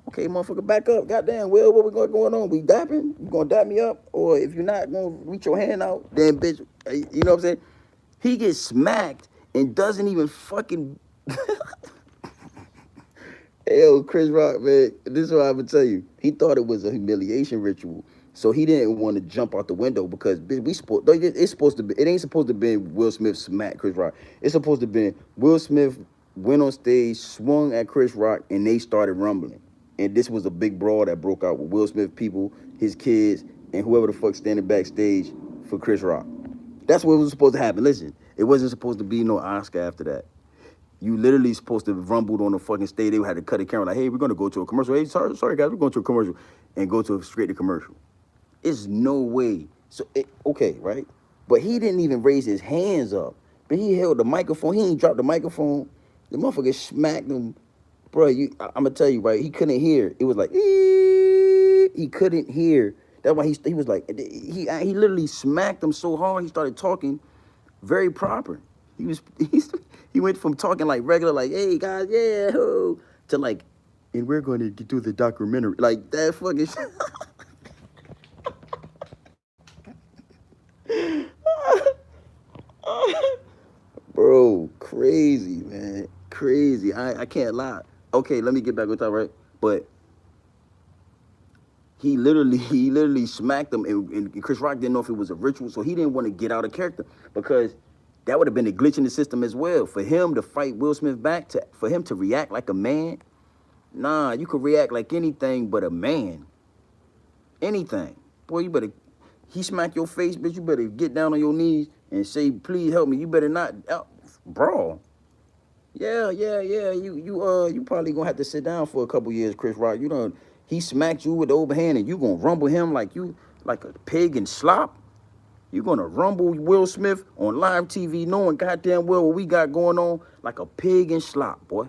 okay, motherfucker, back up. Goddamn, Will, what we got going on? We dapping? You gonna dap me up? Or if you're not gonna reach your hand out, then bitch, you know what I'm saying? He gets smacked and doesn't even fucking... Hey, yo, Chris Rock, man, this is what I'm gonna tell you. He thought it was a humiliation ritual. So he didn't want to jump out the window because it's supposed to be, it ain't supposed to be Will Smith smack Chris Rock. It's supposed to be Will Smith went on stage, swung at Chris Rock, and they started rumbling. And this was a big brawl that broke out with Will Smith people, his kids, and whoever the fuck standing backstage for Chris Rock. That's what was supposed to happen. Listen, it wasn't supposed to be no Oscar after that. You literally supposed to have rumbled on the fucking stage. They had to cut the camera like, hey, we're going to go to a commercial. Hey, sorry, guys, we're going to a commercial. And go to straight to commercial. It's no way. So, okay, right? But he didn't even raise his hands up. But he held the microphone. He ain't dropped the microphone. The motherfucker smacked him. Bro, I'm going to tell you, right? He couldn't hear. It was like, he couldn't hear. That's why he was like, he literally smacked him so hard, he started talking very proper. He went from talking like regular, like, hey, guys, yeah, ho, to like, and we're going to do the documentary. Like, that fucking shit. Bro, crazy, man. Crazy. I can't lie. Okay, let me get back on top, right? But he literally smacked him, and Chris Rock didn't know if it was a ritual, so he didn't want to get out of character because that would have been a glitch in the system as well. For him to fight Will Smith back, for him to react like a man, nah, you could react like anything but a man. Anything. Boy, you better, he smack your face, bitch, you better get down on your knees and say, please help me. You better not, brawl. Yeah, you probably gonna have to sit down for a couple years, Chris Rock. You know, he smacked you with the overhand and you gonna rumble him like a pig in slop. You're going to rumble Will Smith on live TV knowing goddamn well what we got going on like a pig in slop, boy.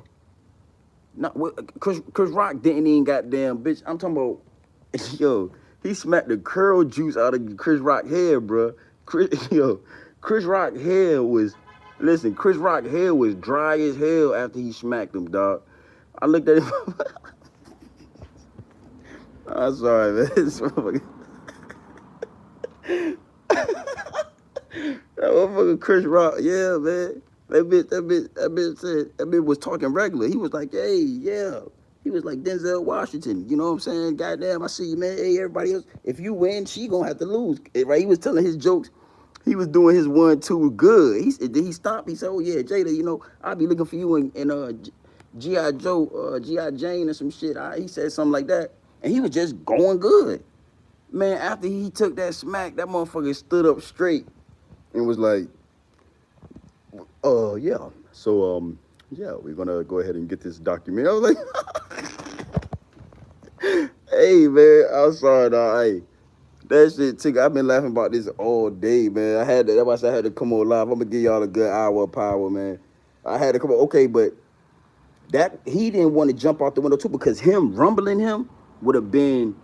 Not Chris Rock didn't even goddamn, bitch. I'm talking about, yo, he smacked the curl juice out of Chris Rock hair, bro. Chris Rock hair was, listen, Chris Rock hair was dry as hell after he smacked him, dog. I looked at him. I'm sorry, man. That motherfucker Chris Rock, yeah, man. That bitch was talking regular. He was like, hey, yeah. He was like Denzel Washington. You know what I'm saying? Goddamn, I see you, man. Hey, everybody else, if you win, she gonna have to lose. Right? He was telling his jokes. He was doing his 1-2 good. Then he stopped. He said, oh yeah, Jada, you know, I'll be looking for you in G.I. Joe, G.I. Jane or some shit. He said something like that. And he was just going good. Man, after he took that smack, that motherfucker stood up straight and was like, yeah. So, yeah, we're gonna go ahead and get this document. I was like, hey, man, I'm sorry, dog. Hey, that shit, tick. I've been laughing about this all day, man. That's why I said I had to come on live. I'm gonna give y'all a good hour of power, man. I had to come on. Okay, but that he didn't want to jump out the window too because him rumbling him would have been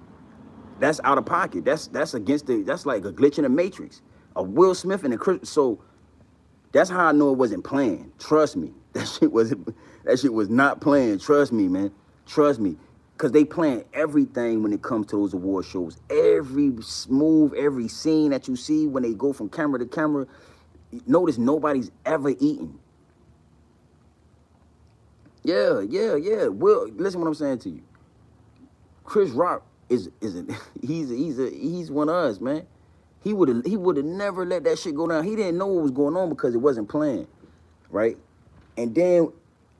that's out of pocket. That's against that's like a glitch in the matrix. A Will Smith and a Chris. So that's how I know it wasn't planned. Trust me. That shit was not planned. Trust me, man. Trust me. Cause they plan everything when it comes to those award shows. Every move, every scene that you see when they go from camera to camera, notice nobody's ever eaten. Yeah. Well, listen what I'm saying to you. Chris Rock isn't he's one of us, man. He would have never let that shit go down. He didn't know what was going on because it wasn't planned, right? And then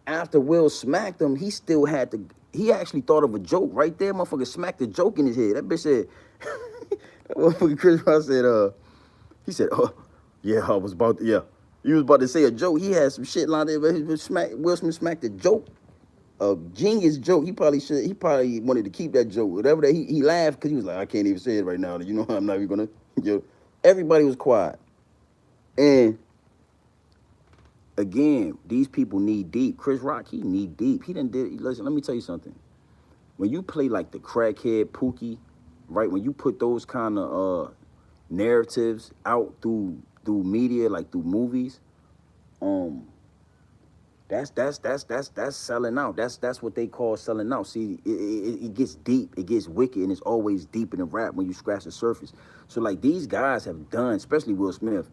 after Will smacked him, he still had to. He actually thought of a joke right there. Motherfucker smacked a joke in his head. That bitch said, that motherfucker Chris Rock said, he said, oh, yeah, I was about to, yeah. He was about to say a joke. He had some shit lined there, but Will Smith smacked a joke. A genius joke. He probably wanted to keep that joke. Whatever that he laughed because he was like, I can't even say it right now. You know, I'm not even gonna, you know. Everybody was quiet. And again, these people need deep. Chris Rock, he need deep. He didn't did. Listen, let me tell you something. When you play like the crackhead Pookie, right? When you put those kind of narratives out through media, like through movies, that's selling out. That's what they call selling out. See, it gets deep, it gets wicked, and it's always deep in the rap when you scratch the surface. So like these guys have done, especially Will Smith,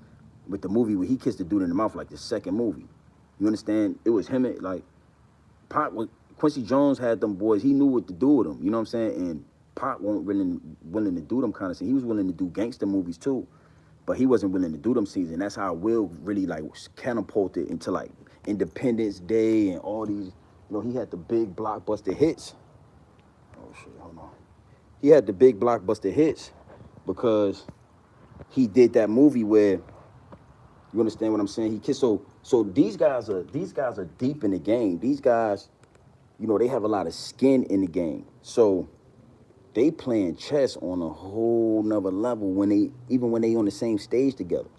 with the movie where he kissed the dude in the mouth, like the second movie. You understand? It was him, like Pop. Quincy Jones had them boys. He knew what to do with them. You know what I'm saying? And Pop wasn't really willing to do them kind of things. He was willing to do gangster movies too, but he wasn't willing to do them scenes. And that's how Will really like catapulted into like Independence Day and all these. You know, he had the big blockbuster hits. Oh shit, hold on. He had the big blockbuster hits because he did that movie where, you understand what I'm saying? He kissed. So these guys are deep in the game. These guys, you know, they have a lot of skin in the game. So they playing chess on a whole nother level when they on the same stage together.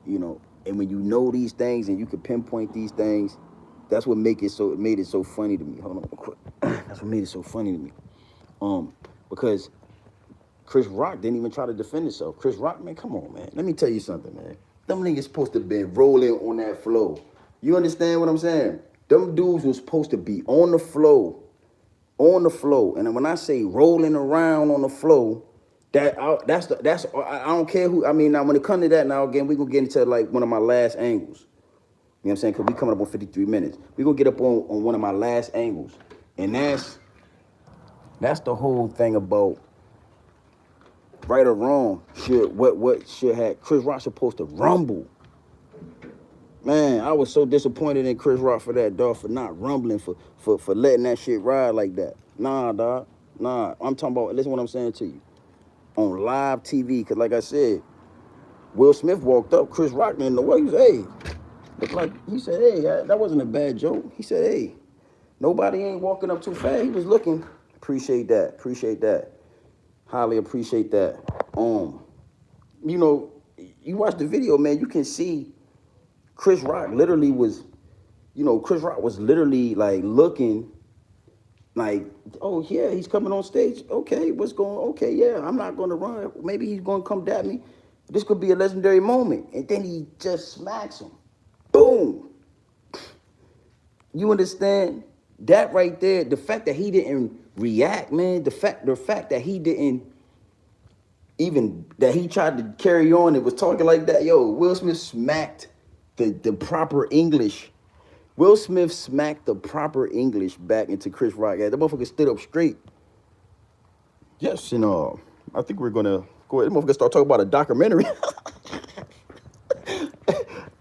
You know, and when you know these things and you can pinpoint these things, that's what made it so funny to me. Hold on real quick. That's what made it so funny to me. Because Chris Rock didn't even try to defend himself. Chris Rock, man, come on, man. Let me tell you something, man. Them niggas supposed to be rolling on that flow. You understand what I'm saying? Them dudes was supposed to be on the flow. And when I say rolling around on the flow, I don't care who. I mean, now when it comes to that, now again, we're gonna get into like one of my last angles. You know what I'm saying? Because we coming up on 53 minutes. We're gonna get up on one of my last angles. And that's the whole thing about right or wrong. What should have Chris Rock supposed to rumble? Man, I was so disappointed in Chris Rock for that, dog, for not rumbling, for letting that shit ride like that. Nah, dog. Nah. I'm talking about, listen what I'm saying to you. On live TV, because like I said, Will Smith walked up, Chris Rock in the way. He said, hey. Looked like, he said, hey, that wasn't a bad joke. He said, hey, nobody ain't walking up too fast. He was looking. Appreciate that. Highly appreciate that. You know, you watch the video, man, you can see Chris Rock literally was like looking like, oh yeah, he's coming on stage. Okay, okay, yeah, I'm not gonna run. Maybe he's gonna come at me. This could be a legendary moment. And then he just smacks him. Boom. You understand? That right there, the fact that he didn't react, man, the fact that he didn't even, that he tried to carry on and was talking like that, yo, Will Smith smacked the proper English. Will Smith smacked the proper English back into Chris Rock. Yeah, the motherfucker stood up straight. Yes, and I think we're gonna go ahead. The motherfucker start talking about a documentary.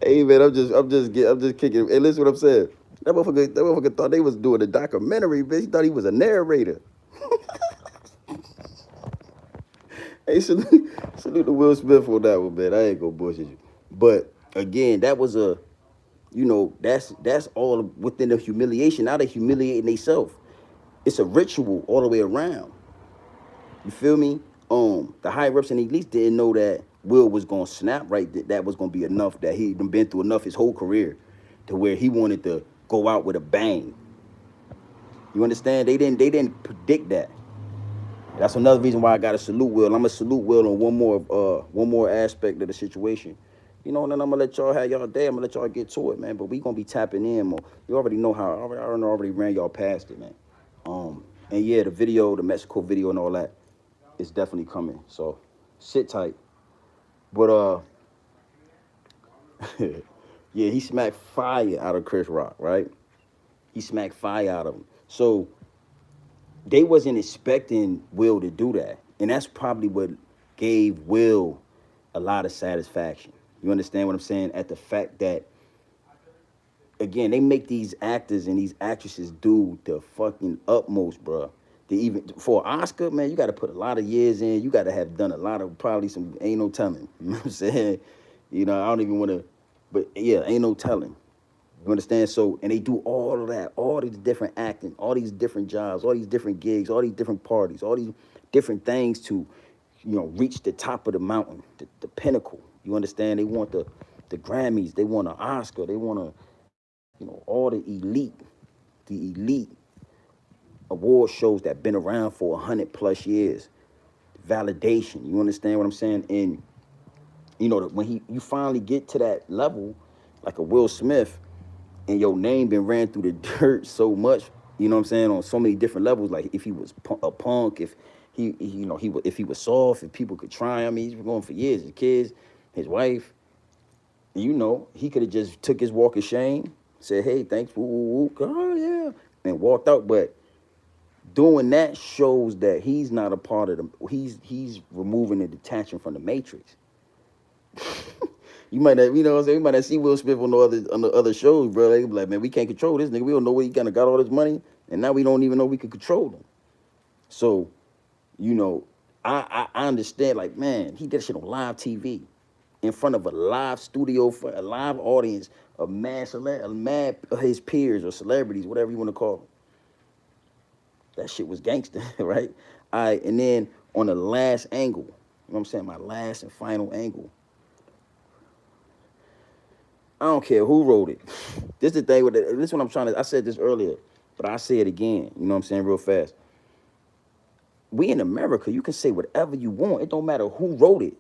Hey man, I'm just kicking. Hey, listen what I'm saying. That motherfucker thought they was doing a documentary, bitch. He thought he was a narrator. Hey, salute to Will Smith on that one, man. I ain't gonna bullshit you. But again, that was a, that's all within the humiliation. Now they humiliating themselves. It's a ritual all the way around. You feel me? The high reps and elites didn't know that Will was gonna snap right. That was gonna be enough. That he'd been through enough his whole career, to where he wanted to go out with a bang. You understand? They didn't predict that. That's another reason why I got to salute Will. I'm gonna salute Will on one more aspect of the situation. And then I'm gonna let y'all have y'all day. I'm gonna let y'all get to it, man. But we gonna be tapping in more. You already know how. I already ran y'all past it, man. And yeah, the video, the Mexico video, and all that is definitely coming. So sit tight. But yeah, he smacked fire out of Chris Rock, right? He smacked fire out of him. So they wasn't expecting Will to do that. And that's probably what gave Will a lot of satisfaction. You understand what I'm saying? At the fact that, again, they make these actors and these actresses do the fucking utmost, bro. Even for an Oscar, man, you got to put a lot of years in. You got to have done a lot of, probably some, ain't no telling. You know what I'm saying? I don't even want to, but yeah, ain't no telling. You understand? So, and they do all of that, all these different acting, all these different jobs, all these different gigs, all these different parties, all these different things to, reach the top of the mountain, the pinnacle. You understand? They want the Grammys, they want an Oscar, they want all the elite award shows that been around for 100 plus years. Validation. You understand what I'm saying? And when you finally get to that level, like a Will Smith, and your name been ran through the dirt so much, you know what I'm saying, on so many different levels. Like if he was a punk, if if he was soft, if people could try him. I mean, he's been going for years. His kids, his wife. He could have just took his walk of shame, said, "Hey, thanks, woo, woo, woo, oh yeah," and walked out. But doing that shows that he's not a part of the. He's removing and detaching from the matrix. You might not, what I'm saying? You might not see Will Smith on the other shows, bro. They be like, man, we can't control this nigga. We don't know where he kind of got all this money, and now we don't even know we can control him. So, I understand. Like, man, he did shit on live TV, in front of a live studio, for a live audience of mad his peers or celebrities, whatever you want to call them. That shit was gangster, right? All right, and then on the last angle, you know what I'm saying? My last and final angle. I don't care who wrote it. This is the thing with it. This is what I'm trying to. I said this earlier, but I say it again. You know what I'm saying, real fast. We in America, you can say whatever you want. It don't matter who wrote it.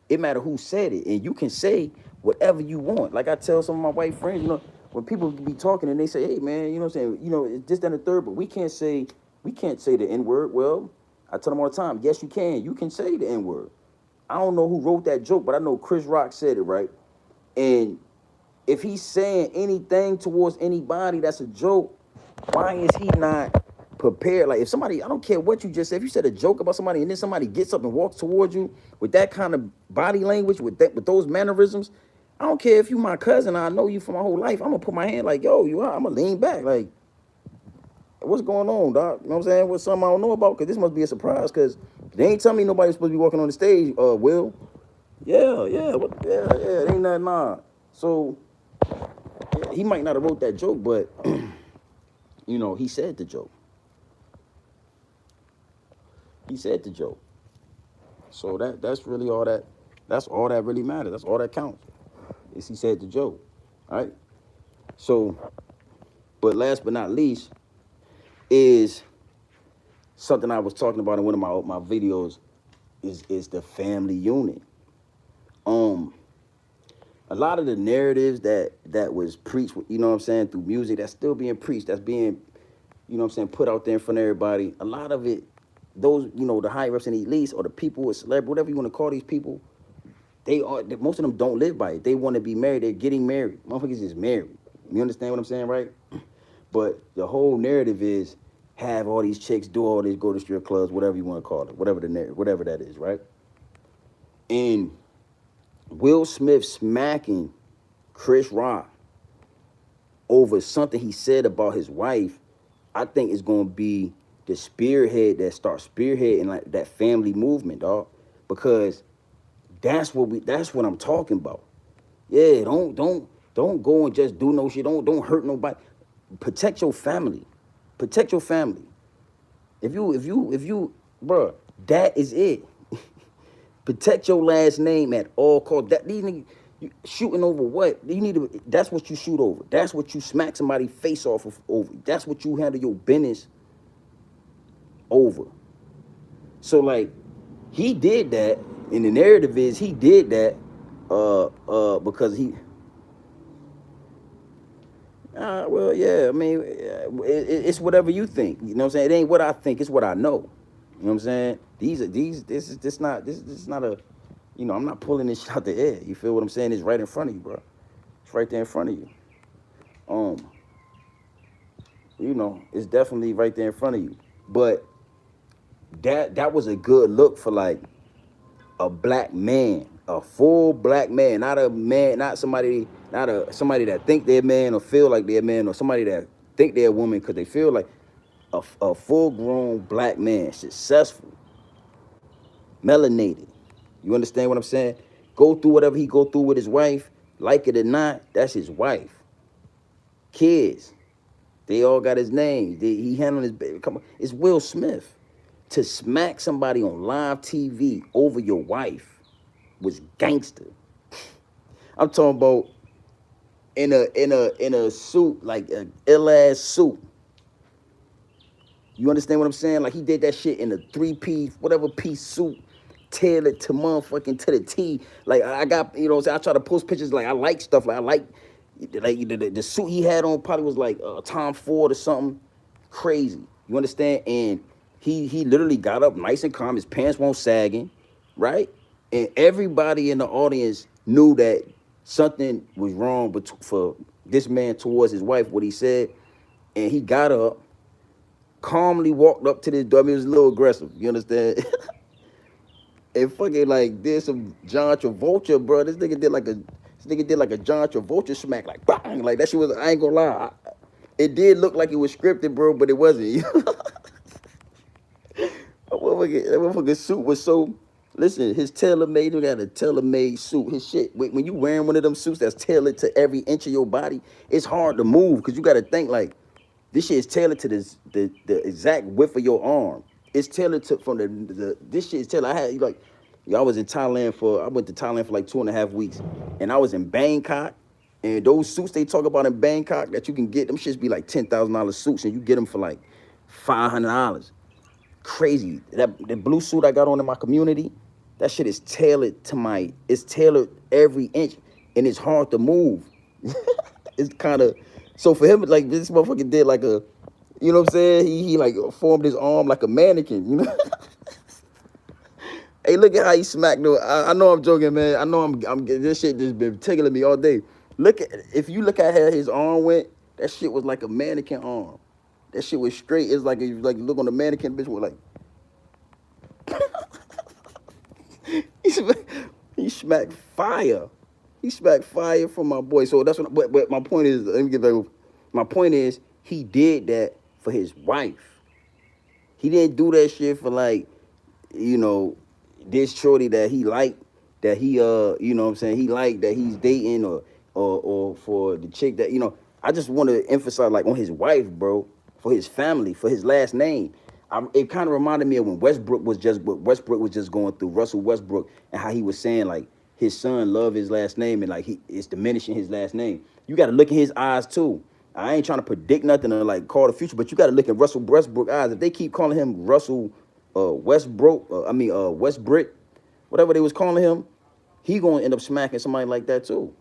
It matter who said it, and you can say whatever you want. Like I tell some of my white friends, when people be talking and they say, "Hey, man, you know what I'm saying? It's this, that, and the third," but we can't say the N word. Well, I tell them all the time, yes, you can. You can say the N word. I don't know who wrote that joke, but I know Chris Rock said it, right? And if he's saying anything towards anybody that's a joke, why is he not prepared? Like if somebody, I don't care what you just said, if you said a joke about somebody and then somebody gets up and walks towards you with that kind of body language, with those mannerisms, I don't care if you my cousin, I know you for my whole life, I'm gonna put my hand like, yo, you are, I'm gonna lean back, like, what's going on, dog? You know what I'm saying? What's something I don't know about? Because this must be a surprise, because they ain't telling me nobody's supposed to be walking on the stage, Will. Yeah, it ain't nothing, nah. So, he might not have wrote that joke, but, he said the joke. He said the joke. So that's really all that, that's all that really matters. That's all that counts, is he said the joke, all right? So, but last but not least, is something I was talking about in one of my videos, is the family unit. A lot of the narratives that was preached, you know what I'm saying, through music, that's still being preached, that's being, you know what I'm saying, put out there in front of everybody. A lot of it, those, the high reps and elites, or the people with celebrity, whatever you want to call these people, most of them don't live by it. They want to be married. They're getting married. Motherfuckers is married. You understand what I'm saying, right? But the whole narrative is have all these chicks do all this, go to strip clubs, whatever you want to call it, whatever the narrative, whatever that is, right? And Will Smith smacking Chris Rock over something he said about his wife, I think is going to be the spearhead that starts spearheading like that family movement, dog. Because that's what I'm talking about. Yeah, don't go and just do no shit. Don't hurt nobody. Protect your family. Protect your family. If you, bruh, that is it. Protect your last name at all costs. That these niggas shooting over what? You need to. That's what you shoot over. That's what you smack somebody face off of over. That's what you handle your business over. So like, he did that, and the narrative is he did that, because he. Well, yeah. I mean, it's whatever you think. You know what I'm saying? It ain't what I think. It's what I know. You know what I'm saying? This is not a, I'm not pulling this shit out the air. You feel what I'm saying? It's right in front of you, bro. It's right there in front of you. It's definitely right there in front of you. But that was a good look for like a black man, a full black man, not a man, not somebody, somebody that think they're a man or feel like they're a man, or somebody that think they're a woman because they feel like a full-grown black man, successful, melanated. You understand what I'm saying? Go through whatever he go through with his wife, like it or not, that's his wife. Kids, they all got his name. He handling his baby. Come on, it's Will Smith. To smack somebody on live TV over your wife was gangster. I'm talking about in a suit, like a ill ass suit. You understand what I'm saying? Like he did that shit in a 3-piece, whatever piece suit, tailored to motherfucking to the T. Like I got, I try to post pictures. Like I like stuff. Like I like the suit he had on probably was like Tom Ford or something crazy. You understand? And he literally got up nice and calm. His pants weren't sagging, right? And everybody in the audience knew that something was wrong for this man towards his wife, what he said. And he got up, calmly walked up to this door. I mean, it was a little aggressive, you understand? And fucking like did some John Travolta, bro. This nigga did like a John Travolta smack, like bang, like that shit was. I ain't gonna lie, it did look like it was scripted, bro, but it wasn't. That motherfucking suit was so. Listen, his tailor-made, he got a tailor-made suit. His shit, when you wearing one of them suits that's tailored to every inch of your body, it's hard to move because you got to think like, this shit is tailored to the exact width of your arm. It's tailored to from this shit is tailored. I went to Thailand for like 2.5 weeks, and I was in Bangkok, and those suits they talk about in Bangkok that you can get, them shits be like $10,000 suits, and you get them for like $500. Crazy. The blue suit I got on in my community, that shit is tailored it's tailored every inch, and it's hard to move. It's kind of, so for him, like this motherfucker did like a, you know what I'm saying? He like formed his arm like a mannequin, you know? Hey, look at how he smacked though. I know I'm joking, man. I know I'm this shit just been tickling me all day. If you look at how his arm went, that shit was like a mannequin arm. That shit was straight. It's like you look on the mannequin, bitch was like. He smacked fire. He smacked fire from my boy. So that's what. But my point is, let me get back. My point is, he did that for his wife. He didn't do that shit for like, this shorty that he liked, that he you know what I'm saying, he liked, that he's dating, or for the chick that, I just want to emphasize like on his wife, bro, for his family, for his last name. It kind of reminded me of when Westbrook was just going through, Russell Westbrook, and how he was saying like his son loved his last name and like it's diminishing his last name. You got to look in his eyes too. I ain't trying to predict nothing or like call the future, but you got to look in Russell Westbrook's eyes. If they keep calling him Russell Westbrook, Westbrick, whatever they was calling him, he gonna end up smacking somebody like that too.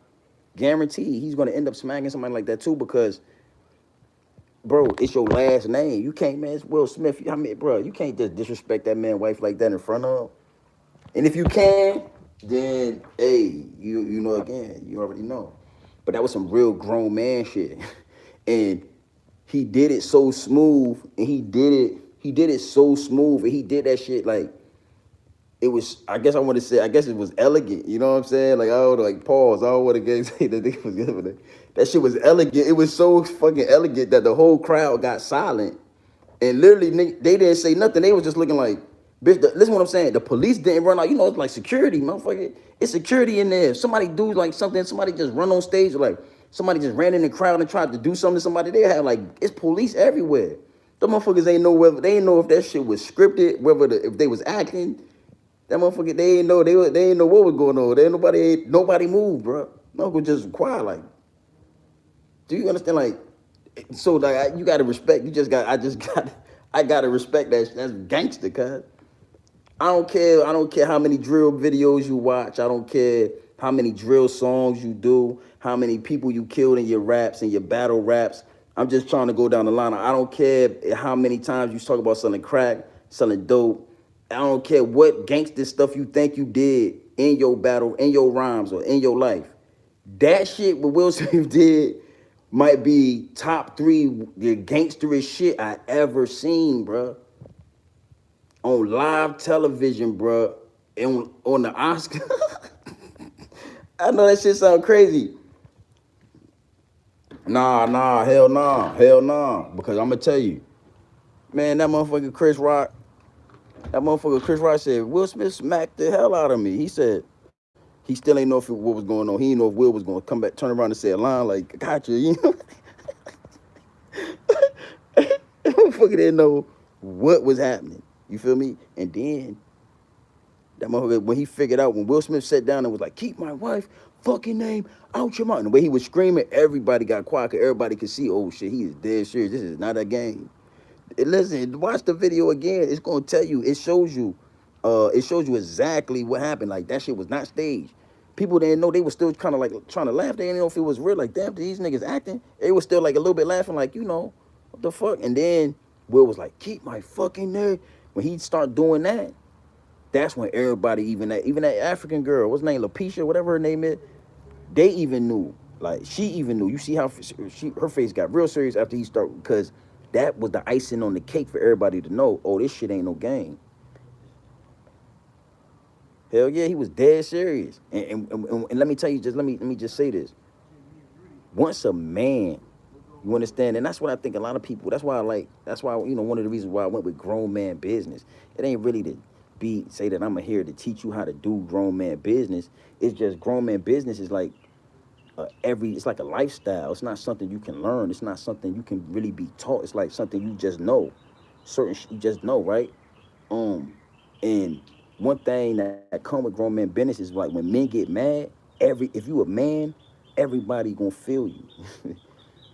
Guaranteed, he's gonna end up smacking somebody like that too because, bro, it's your last name. You can't, man. It's Will Smith. I mean, bro, you can't just disrespect that man's wife like that in front of him. And if you can, then hey, you know again, you already know. But that was some real grown man shit. And he did it so smooth and he did it so smooth and he did that shit like it was I guess I want to say I guess it was elegant, you know what I'm saying? Like I don't like pause, I don't want to say that thing was good, but that shit was elegant. It was so fucking elegant that the whole crowd got silent. And literally, they didn't say nothing. They was just looking like, bitch, listen what I'm saying. The police didn't run out. You know, it's like security, motherfucker. It's security in there. If somebody do like something, somebody just run on stage, or like somebody just ran in the crowd and tried to do something to somebody, they had like, it's police everywhere. The motherfuckers ain't know whether, they ain't know if that shit was scripted, whether if they was acting. That motherfucker, they ain't know, they ain't know what was going on. They ain't nobody moved, bro. Motherfucker just quiet, like, do you understand? Like, so like you gotta respect. I gotta respect that. That's gangster, cuz. I don't care. I don't care how many drill videos you watch. I don't care how many drill songs you do. How many people you killed in your raps and your battle raps. I'm just trying to go down the line. I don't care how many times you talk about selling crack, selling dope. I don't care what gangster stuff you think you did in your battle, in your rhymes, or in your life. That shit what Will Smith did might be top three the gangsterish shit I ever seen, bruh. On live television, bruh. And on the Oscar. I know that shit sound crazy. Hell nah. Because I'm gonna tell you, man, that motherfucker Chris Rock said, Will Smith smacked the hell out of me. He said, he still ain't know what was going on. He didn't know if Will was gonna come back, turn around and say a line like, gotcha, you know? Motherfucker didn't know what was happening. You feel me? And then that motherfucker, when he figured out, when Will Smith sat down and was like, keep my wife fucking name out your mouth. And the way he was screaming, everybody got quiet because everybody could see, oh shit, he is dead serious. This is not a game. And listen, watch the video again. It's gonna tell you, it shows you exactly what happened. Like that shit was not staged. People didn't know, they were still kind of like trying to laugh. They didn't know if it was real. Like, damn, these niggas acting. They were still like a little bit laughing, like, you know, what the fuck? And then Will was like, keep my fucking name. When he started doing that, that's when everybody, even that African girl, what's her name, Lapisha, whatever her name is, they even knew. Like she even knew. You see how her face got real serious after he started, because that was the icing on the cake for everybody to know. Oh, this shit ain't no game. Hell yeah, he was dead serious. And let me tell you, let me just say this. Once a man, you understand, and that's what I think a lot of people. That's why one of the reasons why I went with grown man business. It ain't really to say that I'm here to teach you how to do grown man business. It's just grown man business is like it's like a lifestyle. It's not something you can learn. It's not something you can really be taught. It's like something you just know. You just know, right? And one thing that come with grown man business is like when men get mad. If you a man, everybody gonna feel you.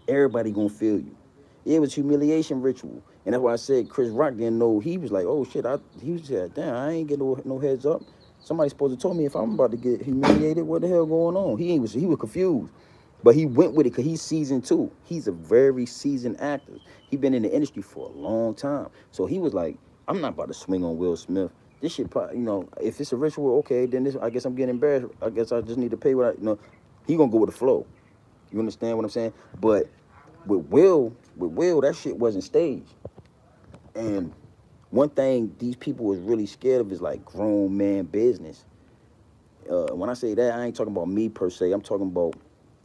Everybody gonna feel you. It was humiliation ritual, and that's why I said Chris Rock didn't know. He was like, "Oh shit!" He said, "Damn, I ain't get no heads up. Somebody's supposed to tell me if I'm about to get humiliated. What the hell going on?" He was confused, but he went with it because he's seasoned too. He's a very seasoned actor. He been in the industry for a long time, so he was like, "I'm not about to swing on Will Smith. This shit, probably, if it's a ritual, okay, then I guess I'm getting embarrassed. I guess I just need to pay what He gonna go with the flow. You understand what I'm saying? But with Will, that shit wasn't staged. And one thing these people was really scared of is like grown man business. When I say that, I ain't talking about me per se. I'm talking about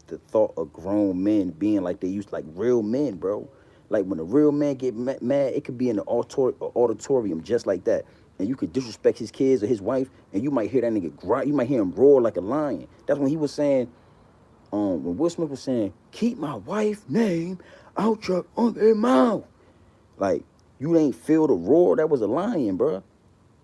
the thought of grown men being like they used, like real men, bro. Like when a real man get mad, it could be in the auditorium just like that. And you could disrespect his kids or his wife, and you might hear that nigga you might hear him roar like a lion. That's when he was saying, when Will Smith was saying, keep my wife's name out your mouth. Like, you ain't feel the roar. That was a lion, bro.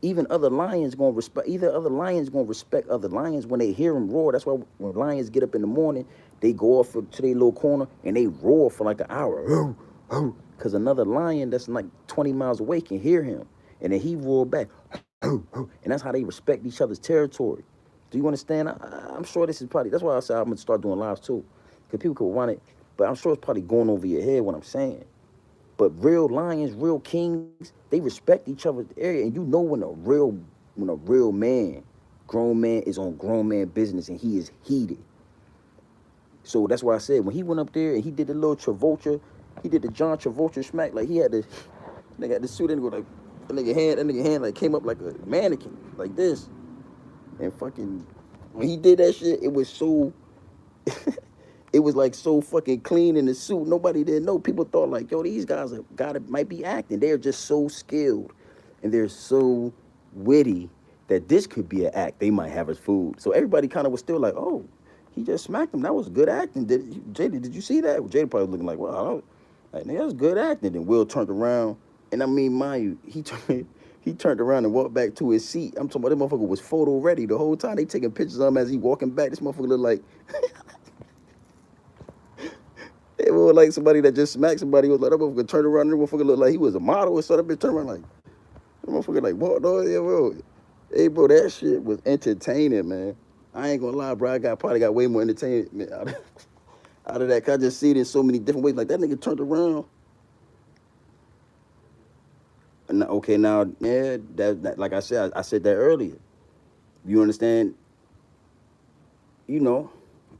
Even other lions gonna respect. Either other lions gonna respect other lions when they hear them roar. That's why when lions get up in the morning, they go off to their little corner and they roar for like an hour. Because another lion that's like 20 miles away can hear him, and then he roar back. And that's how they respect each other's territory. Do you understand? I'm sure this is probably, that's why I said I'm gonna start doing lives too, because people could want it, but I'm sure it's probably going over your head what I'm saying. But real lions, real kings, they respect each other's area, and you know when a real man grown man is on grown man business, and he is heated. So that's why I said when he went up there and he did the little Travolta, he did the John Travolta smack, like he had the nigga had the suit and go like that nigga hand like came up like a mannequin, like this. And fucking when he did that shit, it was so it was like so fucking clean in the suit. Nobody didn't know. People thought like, yo, these guys are gotta might be acting. They're just so skilled and they're so witty that this could be an act. They might have as food. So everybody kind of was still like, oh, he just smacked him. That was good acting. Jada, did you see that? Jada probably looking like, well, I don't, like, that was good acting. Then Will turned around, and I mean, mind you, he turned around and walked back to his seat. I'm talking about this motherfucker was photo ready the whole time. They taking pictures of him as he walking back. This motherfucker looked like it was like somebody that just smacked somebody. It was like that motherfucker turned around and that motherfucker looked like he was a model or something. Turned around like that motherfucker like what? No, yeah, bro. Hey, bro, that shit was entertaining, man. I ain't gonna lie, bro. Probably got way more entertainment out of that. Cause I just see it in so many different ways. Like that nigga turned around. And okay, now, yeah, that like I said that earlier. You understand? You know,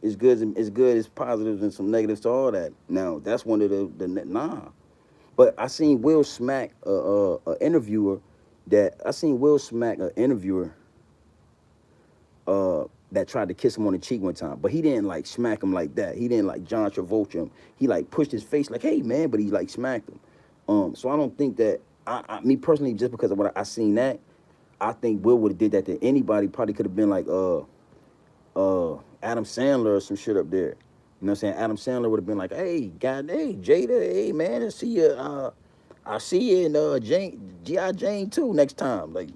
it's good, it's positives and some negatives to all that. Now, that's one of the nah. But I seen Will smack a interviewer that I seen Will smack an interviewer that tried to kiss him on the cheek one time, but he didn't like smack him like that. He didn't like John Travolta him. He like pushed his face like, "Hey man," but he like smacked him. So I don't think that me personally, just because of what I seen that, I think Will would have did that to anybody. Probably could have been like Adam Sandler or some shit up there. You know what I'm saying? Adam Sandler would have been like, "Hey, God, hey Jada, hey man, I see you in G.I. Jane 2 next time." Like,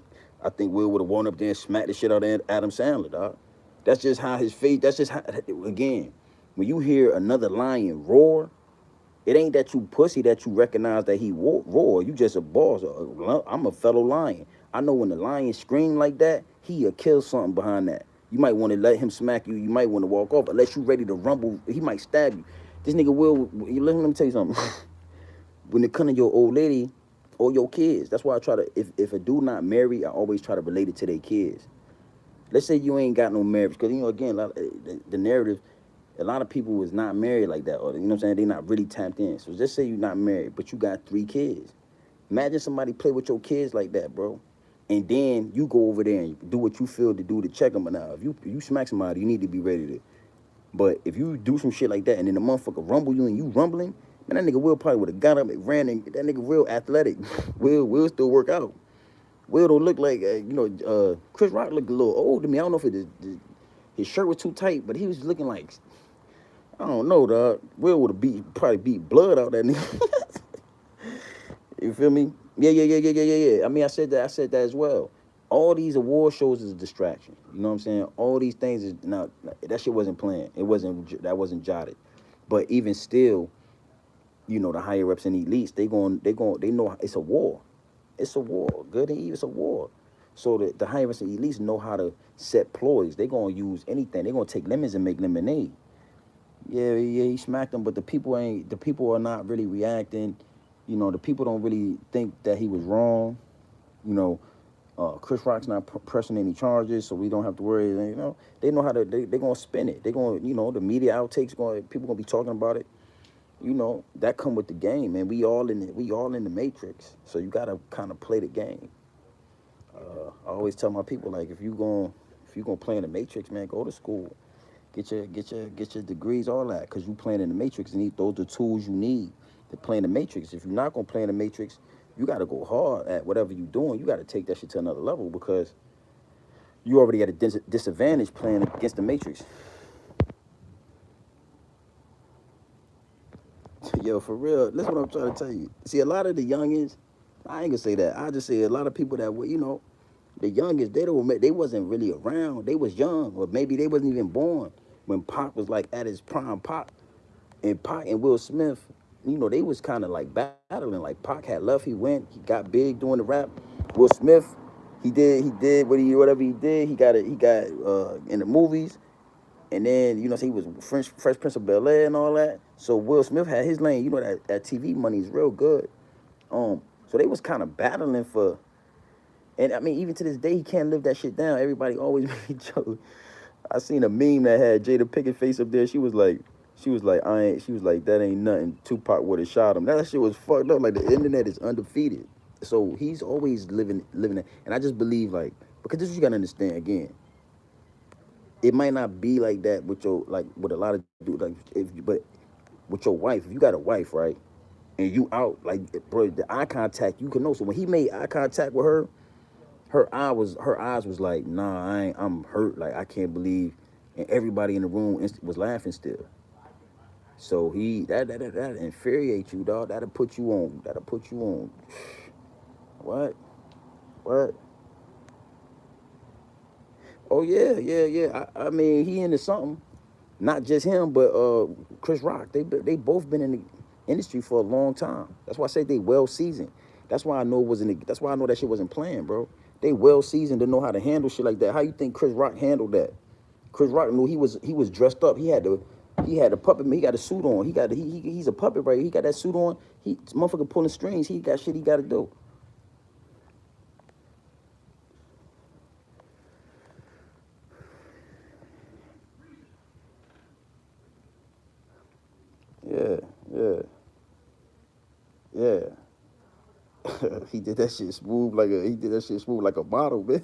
I think Will would have won up there and smacked the shit out of Adam Sandler, dog. That's just how his face. That's just how. Again, when you hear another lion roar, it ain't that you pussy that you recognize that he roar. You just a boss. I'm a fellow lion. I know when the lion scream like that, he'll kill something behind that. You might want to let him smack you. You might want to walk off. Unless you ready to rumble, he might stab you. This nigga will. Let me tell you something. When it comes to your old lady or your kids, that's why I try to. If a dude not married, I always try to relate it to their kids. Let's say you ain't got no marriage, because again, the narrative, a lot of people was not married like that, or you know what I'm saying, they not really tapped in. So just say you're not married, but you got 3 kids. Imagine somebody play with your kids like that, bro, and then you go over there and do what you feel to do to check them. Now, if you smack somebody, you need to be ready to. But if you do some shit like that, and then the motherfucker rumble you and you rumbling, man, that nigga Will probably would have got up and ran, and that nigga real athletic. Will still work out. Will don't look like Chris Rock looked a little old to me. I don't know if his shirt was too tight, but he was looking like, I don't know, dog. Will would have probably beat blood out that nigga. You feel me? Yeah. I mean, I said that as well. All these award shows is a distraction. You know what I'm saying? All these things is now that shit wasn't planned. That wasn't jotted. But even still, the higher ups and elites, they know it's a war. It's a war. Good and evil, it's a war. So the higher ups and elites know how to set ploys. They gonna use anything. They gonna take lemons and make lemonade. Yeah, he smacked them, but the people are not really reacting. The people don't really think that he was wrong. You know, Chris Rock's not pressing any charges, so we don't have to worry. They know how to. They gonna spin it. They gonna, the media outtakes people gonna be talking about it. That come with the game, man. We all in the matrix, so you gotta kind of play the game. I always tell my people, like, if you gonna play in the matrix, man, go to school, get your degrees, all that, cause you playing in the matrix, and those are the tools you need to play in the matrix. If you're not gonna play in the matrix, you gotta go hard at whatever you're doing. You gotta take that shit to another level, because you already at a disadvantage playing against the matrix. Yo, for real, that's what I'm trying to tell you. See, a lot of the youngins, I ain't gonna say that. I just say a lot of people that were, the youngest, they wasn't really around. They was young, or maybe they wasn't even born when Pac was like at his prime. Pac and Will Smith, they was kind of like battling. Like Pac had left, he went, he got big doing the rap. Will Smith, he did whatever he did. He got in the movies. And then, so he was Fresh Prince of Bel-Air and all that. So Will Smith had his lane. That TV money is real good. So they was kind of battling for And I mean, even to this day, he can't live that shit down. Everybody always made jokes. I seen a meme that had Jada Pinkett face up there. She was like, that ain't nothing. Tupac would have shot him. That shit was fucked up. Like the internet is undefeated. So he's always living that. And I just believe like, because this is what you gotta understand again. It might not be like that with your like with a lot of dudes like but with your wife, if you got a wife, right? And you out like bro, the eye contact you can know. So when he made eye contact with her, her eyes was like, nah, I'm hurt. Like I can't believe, and everybody in the room was laughing still. So that infuriates you, dog. That'll put you on. That'll put you on. What? What? Oh yeah, yeah, yeah. I mean, he into something. Not just him, but Chris Rock. They both been in the industry for a long time. That's why I say they well seasoned. That's why I know it wasn't. That's why I know that shit wasn't playing, bro. They well seasoned to know how to handle shit like that. How you think Chris Rock handled that? Chris Rock knew he was dressed up. He had the puppet. He got a suit on. He's a puppet right. He got that suit on. He motherfucker pulling strings. He got shit he got to do. Yeah, yeah, yeah. He did that shit smooth like a model, man.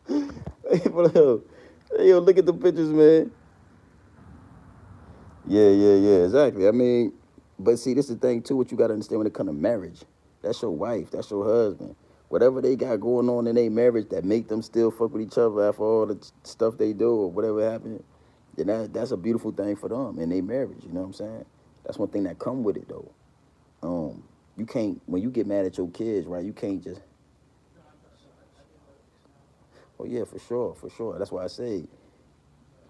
Hey, bro, hey, yo, look at the pictures, man. Yeah, yeah, yeah, exactly. I mean, but see, this is the thing too. What you gotta understand when it comes to marriage, that's your wife, that's your husband. Whatever they got going on in their marriage that make them still fuck with each other after all the stuff they do or whatever happened, then that's a beautiful thing for them in their marriage. You know what I'm saying? That's one thing that come with it though. You can't when you get mad at your kids, right? You can't just. Oh yeah, for sure, for sure. That's why I say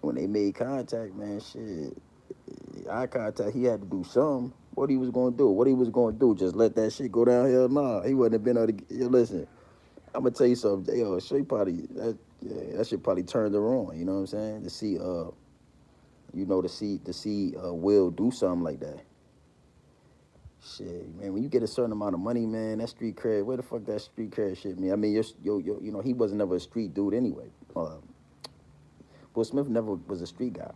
when they made contact, man, shit, eye contact, he had to do something. What he was gonna do? What he was gonna do? Just let that shit go downhill? Nah, he wouldn't have been able to. Yo, listen, I'm gonna tell you something. Yo, she probably that shit probably turned her on. You know what I'm saying? To see Will do something like that. Shit, man. When you get a certain amount of money, man, that street cred. Where the fuck that street cred shit mean? I mean, he wasn't never a street dude anyway. Will Smith never was a street guy.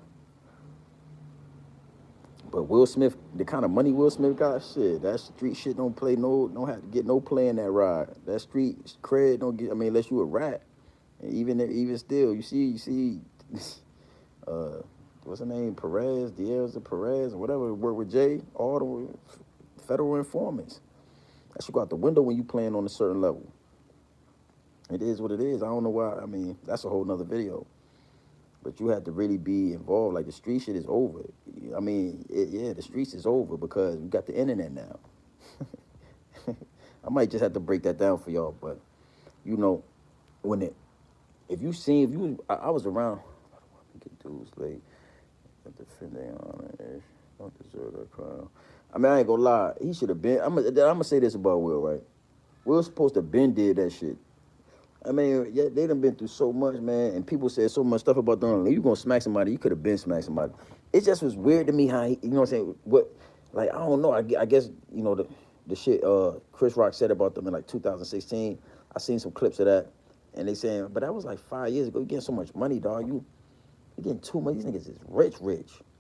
But Will Smith, the kind of money Will Smith got, shit, that street shit don't play no, don't have to get no play in that ride. That street cred don't get. I mean, unless you a rat, and even still, you see, uh, what's her name, Perez, Diaz Perez, or whatever, work with Jay, all the federal informants. That should go out the window when you playing on a certain level. It is what it is. I don't know why. I mean, that's a whole nother video. But you have to really be involved. Like the street shit is over. I mean, yeah, the streets is over because we got the internet now. I might just have to break that down for y'all. But you know, when it, if you, I was around. Get dudes late. Defending on it. Don't deserve that crown. I mean, I ain't gonna lie. He should have been. I'm gonna say this about Will, right? Will's supposed to been did that shit. I mean, yeah, they done been through so much, man, and people said so much stuff about them. You gonna smack somebody, you could have been smacked somebody. It just was weird to me how you know what I'm saying? Like, I don't know. I guess the shit Chris Rock said about them in like 2016. I seen some clips of that, and they saying, but that was like 5 years ago. You getting so much money, dog. You getting too much. These niggas is rich.